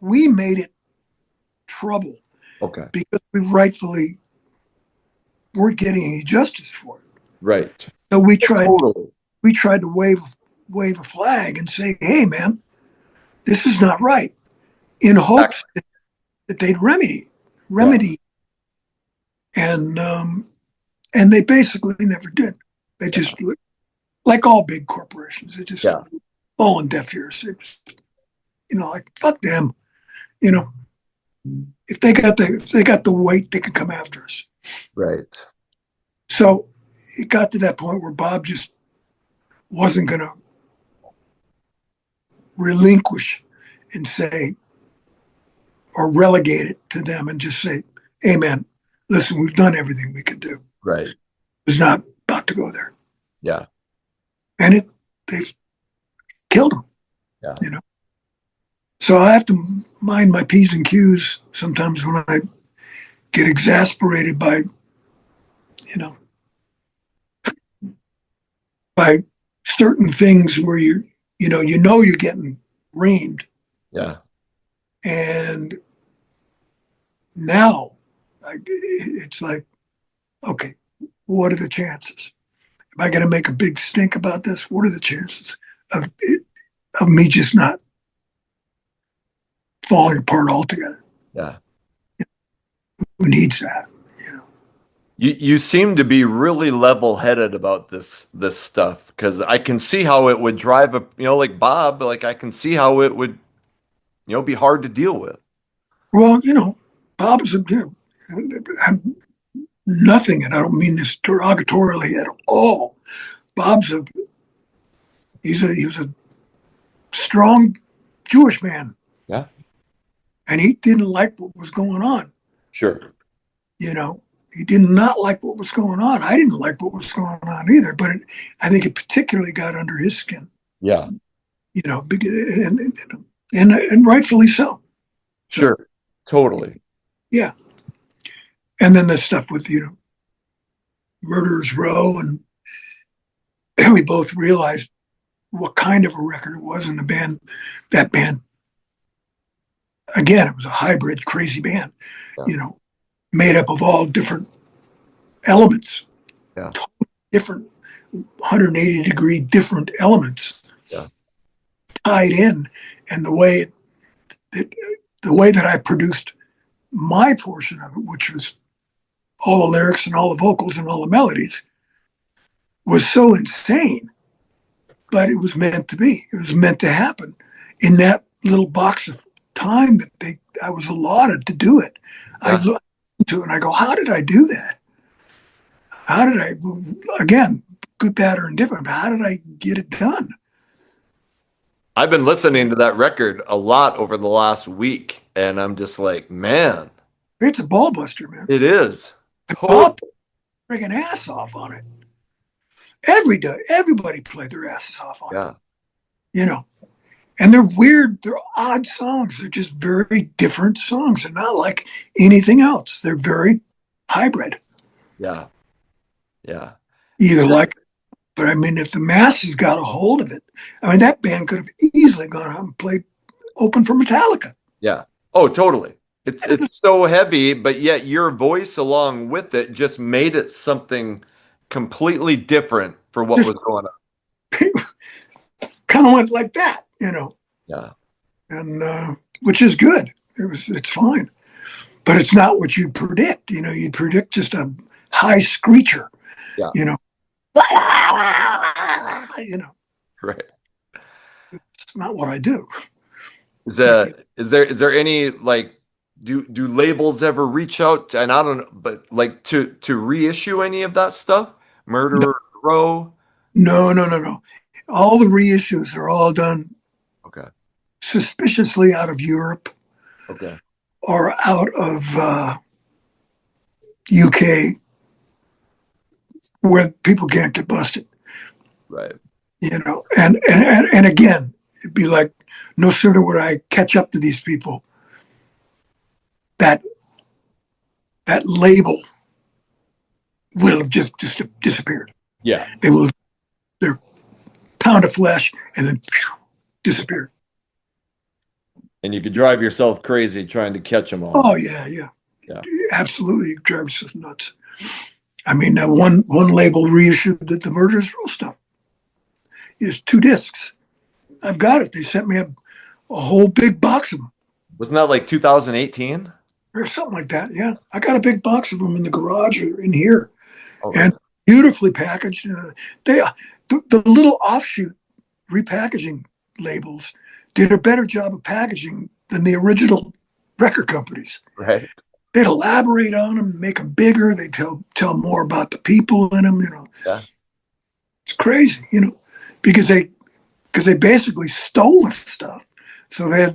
S1: we made it trouble
S2: Okay.
S1: because we rightfully weren't getting any justice for it.
S2: Right.
S1: So
S2: Totally.
S1: we tried to wave a flag and say, hey man, this is not right, in hopes that they'd
S2: Yeah.
S1: remedy. And and they basically never did. They just, like all big corporations, they just
S2: Yeah.
S1: fall on deaf ears. It was, like fuck them. You know, if they got the weight, they could come after us.
S2: Right.
S1: So it got to that point where Bob just wasn't going to relinquish and say, or relegate it to them and just say, hey man, listen, we've done everything we could do.
S2: Right.
S1: It was not about to go there.
S2: Yeah.
S1: And they've killed him.
S2: Yeah.
S1: So I have to mind my P's and Q's sometimes when I get exasperated by, you know, by certain things where you're getting reamed.
S2: Yeah.
S1: And now it's like, okay, what are the chances? Am I going to make a big stink about this? What are the chances of me just not falling apart altogether?
S2: Yeah.
S1: Who needs that?
S2: You seem to be really level-headed about this stuff because I can see how it would drive like Bob, like I can see how it would, be hard to deal with.
S1: Well, Bob's nothing, and I don't mean this derogatorily at all. Bob's he was a strong Jewish man,
S2: Yeah.
S1: and he didn't like what was going on.
S2: Sure.
S1: He did not like what was going on. I didn't like what was going on either, but I think it particularly got under his skin.
S2: Yeah.
S1: And rightfully so.
S2: Sure. Totally.
S1: Yeah. And then the stuff with Murderers Row, and we both realized what kind of a record it was, and that band, again, it was a hybrid, crazy band,
S2: Yeah.
S1: Made up of all different elements,
S2: Yeah.
S1: different 180-degree different elements,
S2: Yeah.
S1: tied in, and the way that I produced my portion of it, which was all the lyrics and all the vocals and all the melodies, was so insane. But it was meant to be. It was meant to happen in that little box of time that I was allotted to do it.
S2: Yeah.
S1: I look to it and I go, how did I do that? How did I, again, good, bad, or indifferent, how did I get it done?
S2: I've been listening to that record a lot over the last week, and I'm just like, man,
S1: It's a ball buster, man.
S2: it is.
S1: Bob friggin' ass off on it. Everybody played their asses off on it.
S2: Yeah.
S1: And they're weird, they're odd songs. They're just very different songs. They're not like anything else. They're very hybrid.
S2: Yeah. Yeah.
S1: Either like, but I mean, if the masses got a hold of it, I mean, that band could have easily gone out and played open for Metallica.
S2: Yeah. Oh, totally. It's so heavy, but yet your voice along with it just made it something completely different for what was going on.
S1: Kind of went like that,
S2: Yeah.
S1: and which is good. It's fine, but it's not what you'd predict. You'd predict just a high screecher.
S2: Yeah. Right.
S1: It's not what I do.
S2: Is there any like do labels ever reach out and I don't know, but like to reissue any of that stuff? Murderer Row?
S1: No. All the reissues are all done
S2: Okay.
S1: suspiciously out of Europe
S2: Okay.
S1: or out of UK, where people can't get busted.
S2: Right.
S1: And again, it'd be like no sooner would I catch up to these people, that that label will have just disappeared.
S2: Yeah.
S1: They will have their pound of flesh and then disappeared.
S2: And you could drive yourself crazy trying to catch them all.
S1: Oh yeah, absolutely, it drives us nuts. I mean, one label reissued the Murderers Row stuff. It's 2 discs. I've got it. They sent me a whole big box of them.
S2: Wasn't that like 2018?
S1: Or something like that. Yeah, I got a big box of them in the garage or in here,
S2: Okay.
S1: and beautifully packaged. The little offshoot repackaging labels did a better job of packaging than the original record companies.
S2: Right.
S1: They'd elaborate on them, make them bigger. They tell more about the people in them.
S2: Yeah.
S1: It's crazy. Because they basically stole the stuff, so they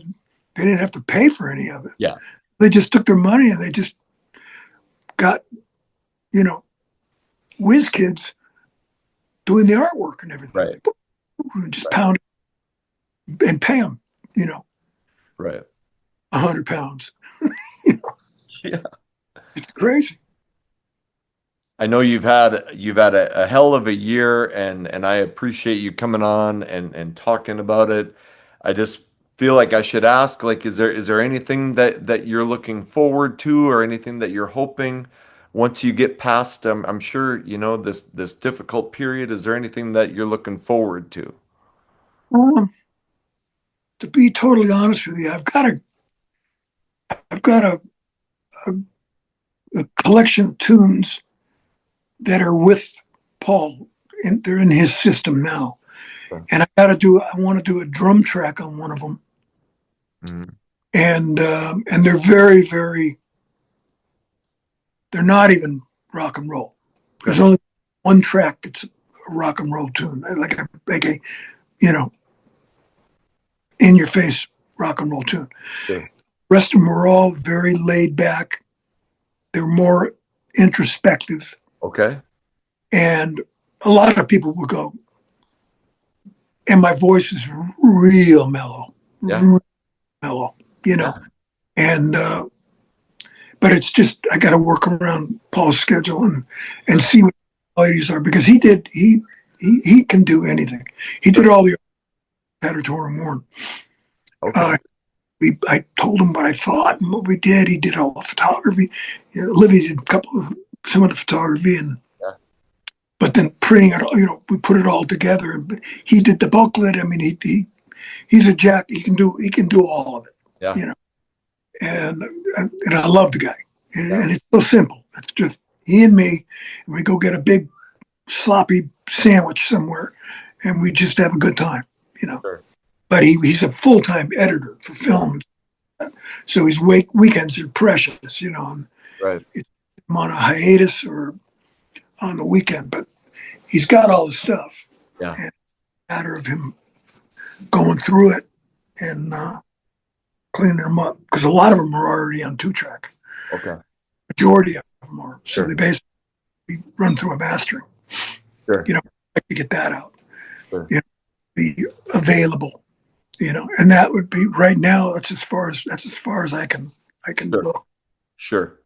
S1: didn't have to pay for any of it.
S2: Yeah.
S1: They just took their money and they just got, whiz kids doing the artwork and everything.
S2: Right.
S1: And just pound it and pay them,
S2: Right.
S1: 100 pounds.
S2: Yeah.
S1: It's crazy.
S2: I know you've had a hell of a year, and I appreciate you coming on and talking about it. I just feel like I should ask, like, is there anything that you're looking forward to, or anything that you're hoping once you get past, I'm sure, this difficult period, is there anything that you're looking forward to?
S1: Um, to be totally honest with you, I've got a collection of tunes that are with Paul, and they're in his system now.
S2: Sure.
S1: And I want to do a drum track on one of them.
S2: Mhm.
S1: And they're very, very, they're not even rock and roll. There's only one track that's a rock and roll tune, like a in your face rock and roll tune.
S2: Sure.
S1: The rest of them are all very laid back. They're more introspective.
S2: Okay.
S1: And a lot of people will go, and my voice is real mellow,
S2: Yeah.
S1: real mellow, and but it's just I got to work around Paul's schedule and see what the ladies are, because he can do anything. He did all the Paddington Morn.
S2: Okay.
S1: I told him what I thought and what we did. He did all the photography. Olivia did some of the photography, and but then printing it, we put it all together. But he did the booklet. I mean, he's a jack. He can do all of it.
S2: Yeah.
S1: And I love the guy.
S2: Yeah.
S1: And it's so simple. It's just he and me, and we go get a big sloppy sandwich somewhere, and we just have a good time.
S2: Sure.
S1: But he's a full-time editor for film, so his weekends are precious. And
S2: Right.
S1: I'm on a hiatus or on the weekend, but he's got all the stuff.
S2: Yeah.
S1: And it's a matter of him going through it and cleaning them up, because a lot of them are already on 2-track.
S2: Okay.
S1: Majority of them are.
S2: Sure.
S1: So they basically run through a mastering.
S2: Sure.
S1: To get that out.
S2: Sure.
S1: Be available. And that would be right now. That's as far as I can
S2: Sure.
S1: look.
S2: Sure.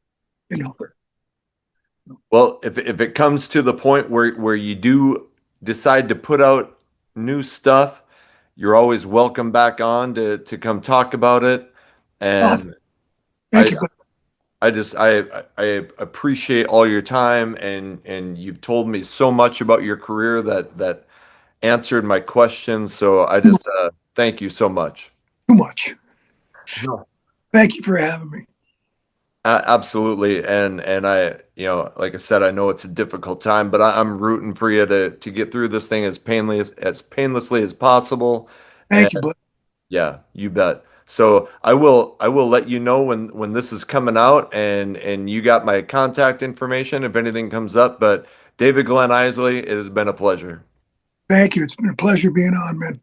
S2: Well, if it comes to the point where you do decide to put out new stuff, you're always welcome back on to come talk about it. And
S1: Thank you.
S2: I appreciate all your time, and you've told me so much about your career that answered my questions. So I just thank you so much.
S1: Too much.
S2: No.
S1: Thank you for having me.
S2: Absolutely. And I, like I said, I know it's a difficult time, but I'm rooting for you to get through this thing as painlessly as possible.
S1: Thank you, bud.
S2: Yeah, you bet. So I will let you know when this is coming out, and you got my contact information if anything comes up. But David Glen Eisley, it has been a pleasure.
S1: Thank you. It's been a pleasure being on, man.